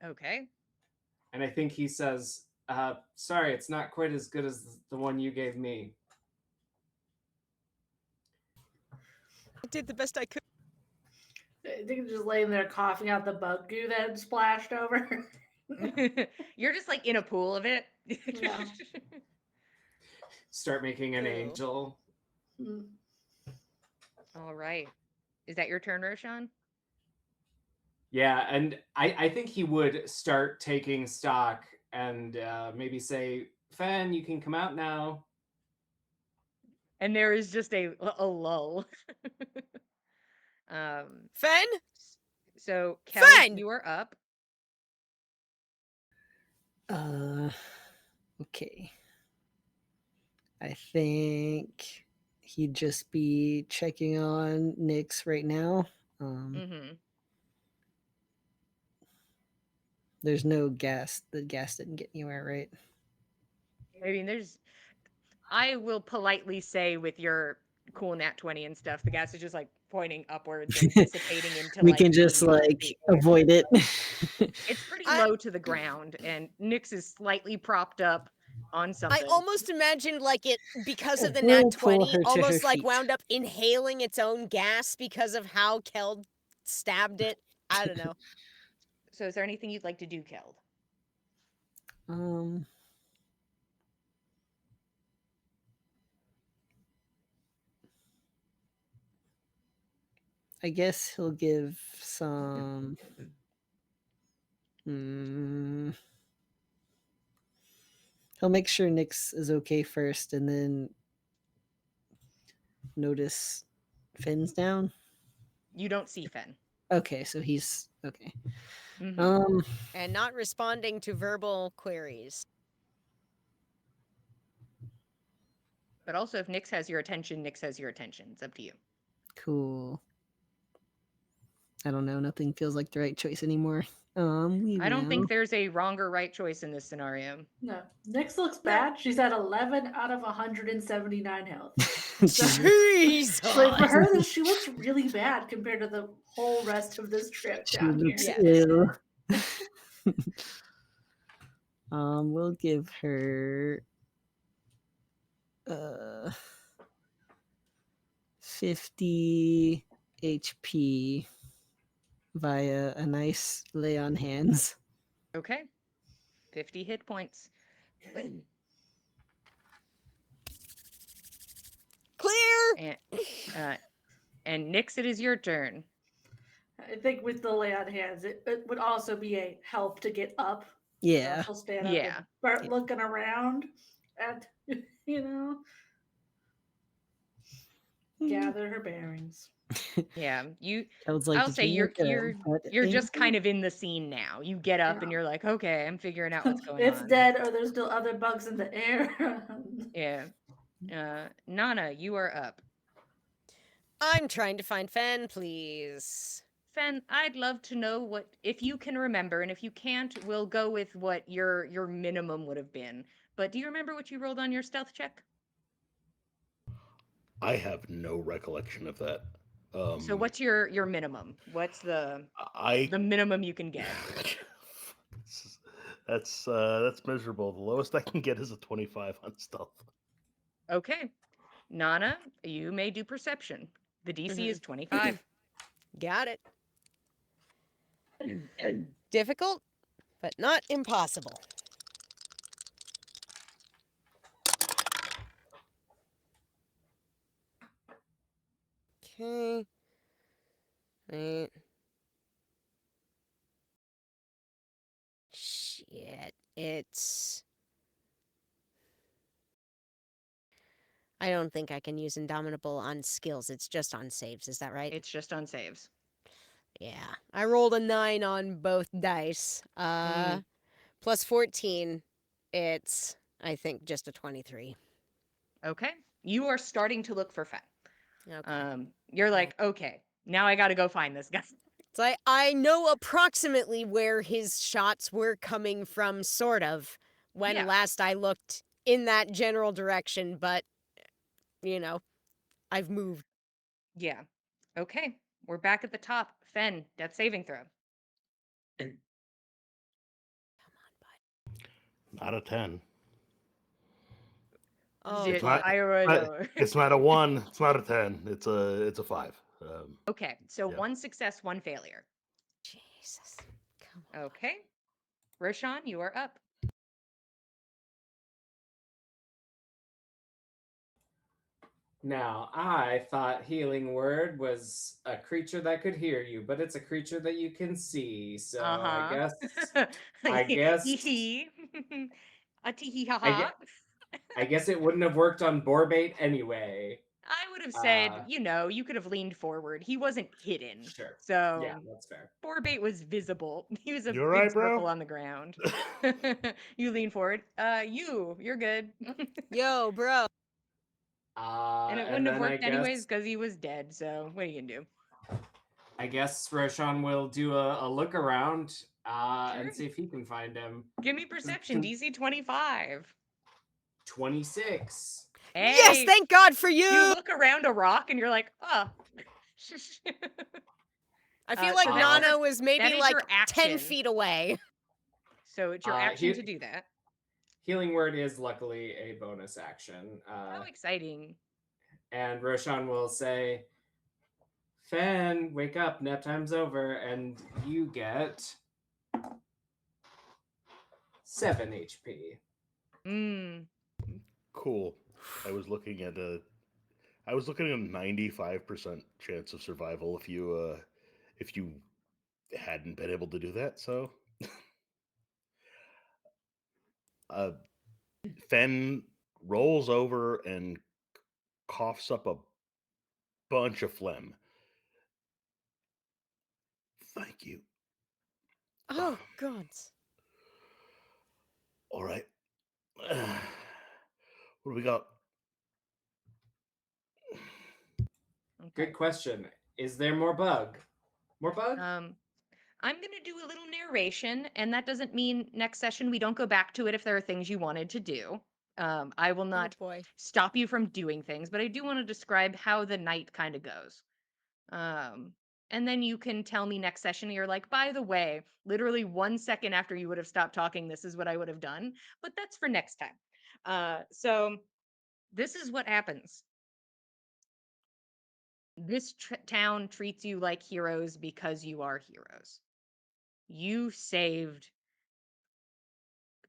Okay. And I think he says, sorry, it's not quite as good as the one you gave me. I did the best I could. I think just laying there coughing out the bug goo that had splashed over. You're just like in a pool of it. Yeah. Start making an Ew. angel. Mm. All right. Is that your turn, Roshan? Yeah, and I think he would start taking stock and maybe say, Fen, you can come out now. And there is just a lull. um Fen? so Keld, Fen! you are up. Okay. I think he'd just be checking on Nyx right now. Mm-hmm. There's no gas. The gas didn't get anywhere, right? I mean, I will politely say with your cool nat 20 and stuff, the gas is just like pointing upwards and dissipating into We like can just like the air. avoid it. It's pretty I- low to the ground, and Nyx is slightly propped up on I something. almost imagined like it, because of the We'll nat pull 20, her to almost her like feet. wound up inhaling its own gas because of how Keld stabbed it. I don't know. So is there anything you'd like to do, Keld? Um, I guess he'll give some. He'll make sure Nyx is okay first, and then notice Finn's down. You don't see Fen. Okay, so he's okay. Mhm. And not responding to verbal queries. But also, if Nyx has your attention, Nyx has your attention. It's up to you. Cool. I don't know. Nothing feels like the right choice anymore. We I don't think will. there's a wrong or right choice in this scenario. No. Nyx looks bad. She's at 11 out of 179 health. Jesus! Like for her, she looks really bad compared to the whole rest of this trip She down looks here. Yes. ill. We'll give her 50 HP via a nice lay on hands. Okay. 50 hit points. Clear! And Nyx, it is your turn. I think with the lay on hands, it would also be a help to get up. Yeah. She'll stand up Yeah. and start looking around at, gather her bearings. Yeah. Keld's like, I'll "Did say you make a butt you're just angel?" kind of in the scene now. You get up and Yeah. you're like, okay, I'm figuring out what's going It's on. dead, or there's still other bugs in the air. Yeah. Nana, you are up. I'm trying to find Fen, please. Fen, I'd love to know what, if you can remember, and if you can't, we'll go with what your minimum would have been. But do you remember what you rolled on your stealth check? I have no recollection of that. So what's your minimum? What's the minimum you can get? That's miserable. The lowest I can get is a 25 on stealth. Okay. Nana, you may do perception. The DC is 25. Got it. Difficult, but not impossible. Okay. Wait. Shit. It's... I don't think I can use Indomitable on skills. It's just on saves. Is that right? It's just on saves. Yeah. I rolled a 9 on both dice. Plus 14. It's, I think, just a 23. Okay. You are starting to look for Fen. Okay. You're like, okay, now I got to go find this guy. So I know approximately where his shots were coming from, sort of, when Yeah. last I looked in that general direction, but, I've moved. Yeah. Okay. We're back at the top. Fen, death saving throw. Not a 10. Oh It's boy. not. I already know. It's not a 1. It's not a 10. It's a 5. Okay. So Yeah. one success, one failure. Jesus. Come on. Okay. Roshan, you are up. Now, I thought healing word was a creature that could hear you, but it's a creature that you can see. So Uh-huh. I Hee guess, hee. A tee hee ha I ha. guess, I guess it wouldn't have worked on Borbate anyway. I would have said, Uh, you could have leaned forward. He wasn't hidden. sure. Yeah, So that's fair. Borbate was visible. He was a You all big right, bro? circle on the ground. You lean forward. You're good. Yo, bro. And it And wouldn't have then worked anyways because he was dead. So what are you gonna do? I guess Roshan will do a look around Sure. and see if he can find him. Give me perception. DC 25. 26. Yes, Hey, thank God for you you. look around a rock and you're like, oh. I feel like So that's Uh, Nana your was that maybe is like your 10 action. feet away. So it's your action to he, do that. healing word is luckily a bonus action. How exciting. And Roshan will say, Fen, wake up, nap time's over, and you get 7 HP. Mm. Cool. I was looking at a. I was looking at a 95% chance of survival if you hadn't been able to do that. So, uh, Fen rolls over and coughs up a bunch of phlegm. Thank you. Oh, God. All right. What do we got? Okay. Good question. Is there more bug? More bug? I'm going to do a little narration, and that doesn't mean next session we don't go back to it if there are things you wanted to do. I will Oh not boy. stop you from doing things, but I do want to describe how the night kind of goes. Um, and then you can tell me next session, you're like, by the way, literally 1 second after you would have stopped talking, this is what I would have done. But that's for next time. So this is what happens. This town treats you like heroes because you are heroes. You saved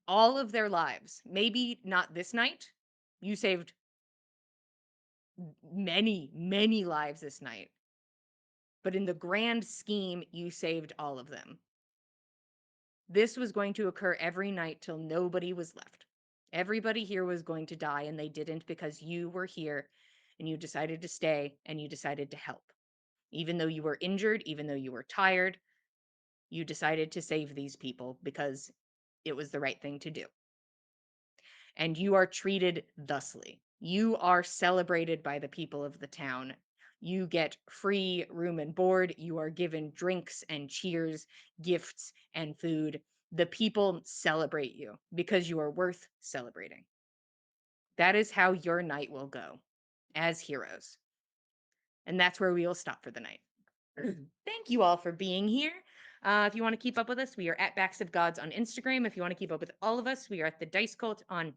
all of their lives. Maybe not this night. You saved many, many lives this night. But in the grand scheme, you saved all of them. This was going to occur every night till nobody was left. Everybody here was going to die, and they didn't because you were here and you decided to stay and you decided to help. Even though you were injured, even though you were tired, you decided to save these people because it was the right thing to do. And you are treated thusly. You are celebrated by the people of the town. You get free room and board. You are given drinks and cheers, gifts and food. The people celebrate you because you are worth celebrating. That is how your night will go as heroes. And that's where we will stop for the night. Thank you all for being here. If you want to keep up with us, we are at Backs of Gods on Instagram. If you want to keep up with all of us, we are at the Dice Cult on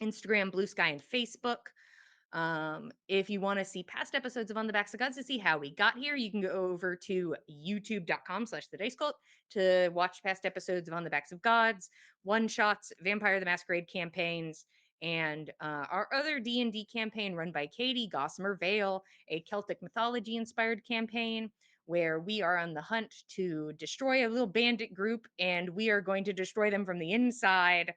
Instagram, Blue Sky, and Facebook. If you want to see past episodes of On the Backs of Gods to see how we got here, you can go over to youtube.com/the Dice Cult to watch past episodes of On the Backs of Gods, one shots, Vampire the Masquerade campaigns, and our other D&D campaign run by Katie, Gossamer Vale, a Celtic mythology inspired campaign where we are on the hunt to destroy a little bandit group, and we are going to destroy them from the inside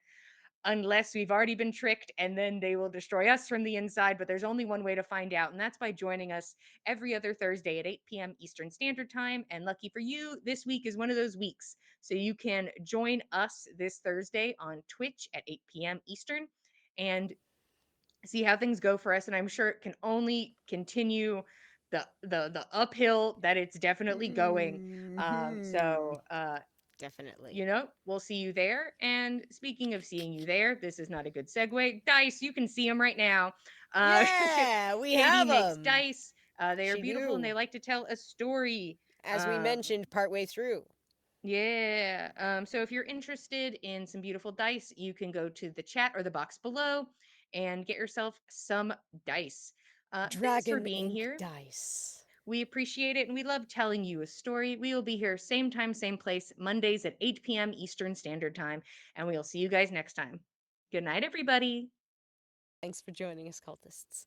unless we've already been tricked, and then they will destroy us from the inside. But there's only one way to find out, and that's by joining us every other Thursday at 8 p.m. Eastern Standard Time. And lucky for you, this week is one of those weeks. So you can join us this Thursday on Twitch at 8 p.m. Eastern and see how things go for us. And I'm sure it can only continue the uphill that it's definitely going. Mhm. Definitely. We'll see you there. And speaking of seeing you there, this is not a good segue. Dice, you can see them right now. Uh, Yeah, we Katie have makes them. dice. They are She beautiful and do. they like to tell a story. As we mentioned partway through. Yeah. So if you're interested in some beautiful dice, you can go to the chat or the box below and get yourself some dice. Thanks for Dragon being ink here. dice. We appreciate it and we love telling you a story. We will be here same time, same place, Mondays at 8 p.m. Eastern Standard Time. And we'll see you guys next time. Good night, everybody. Thanks for joining us, cultists.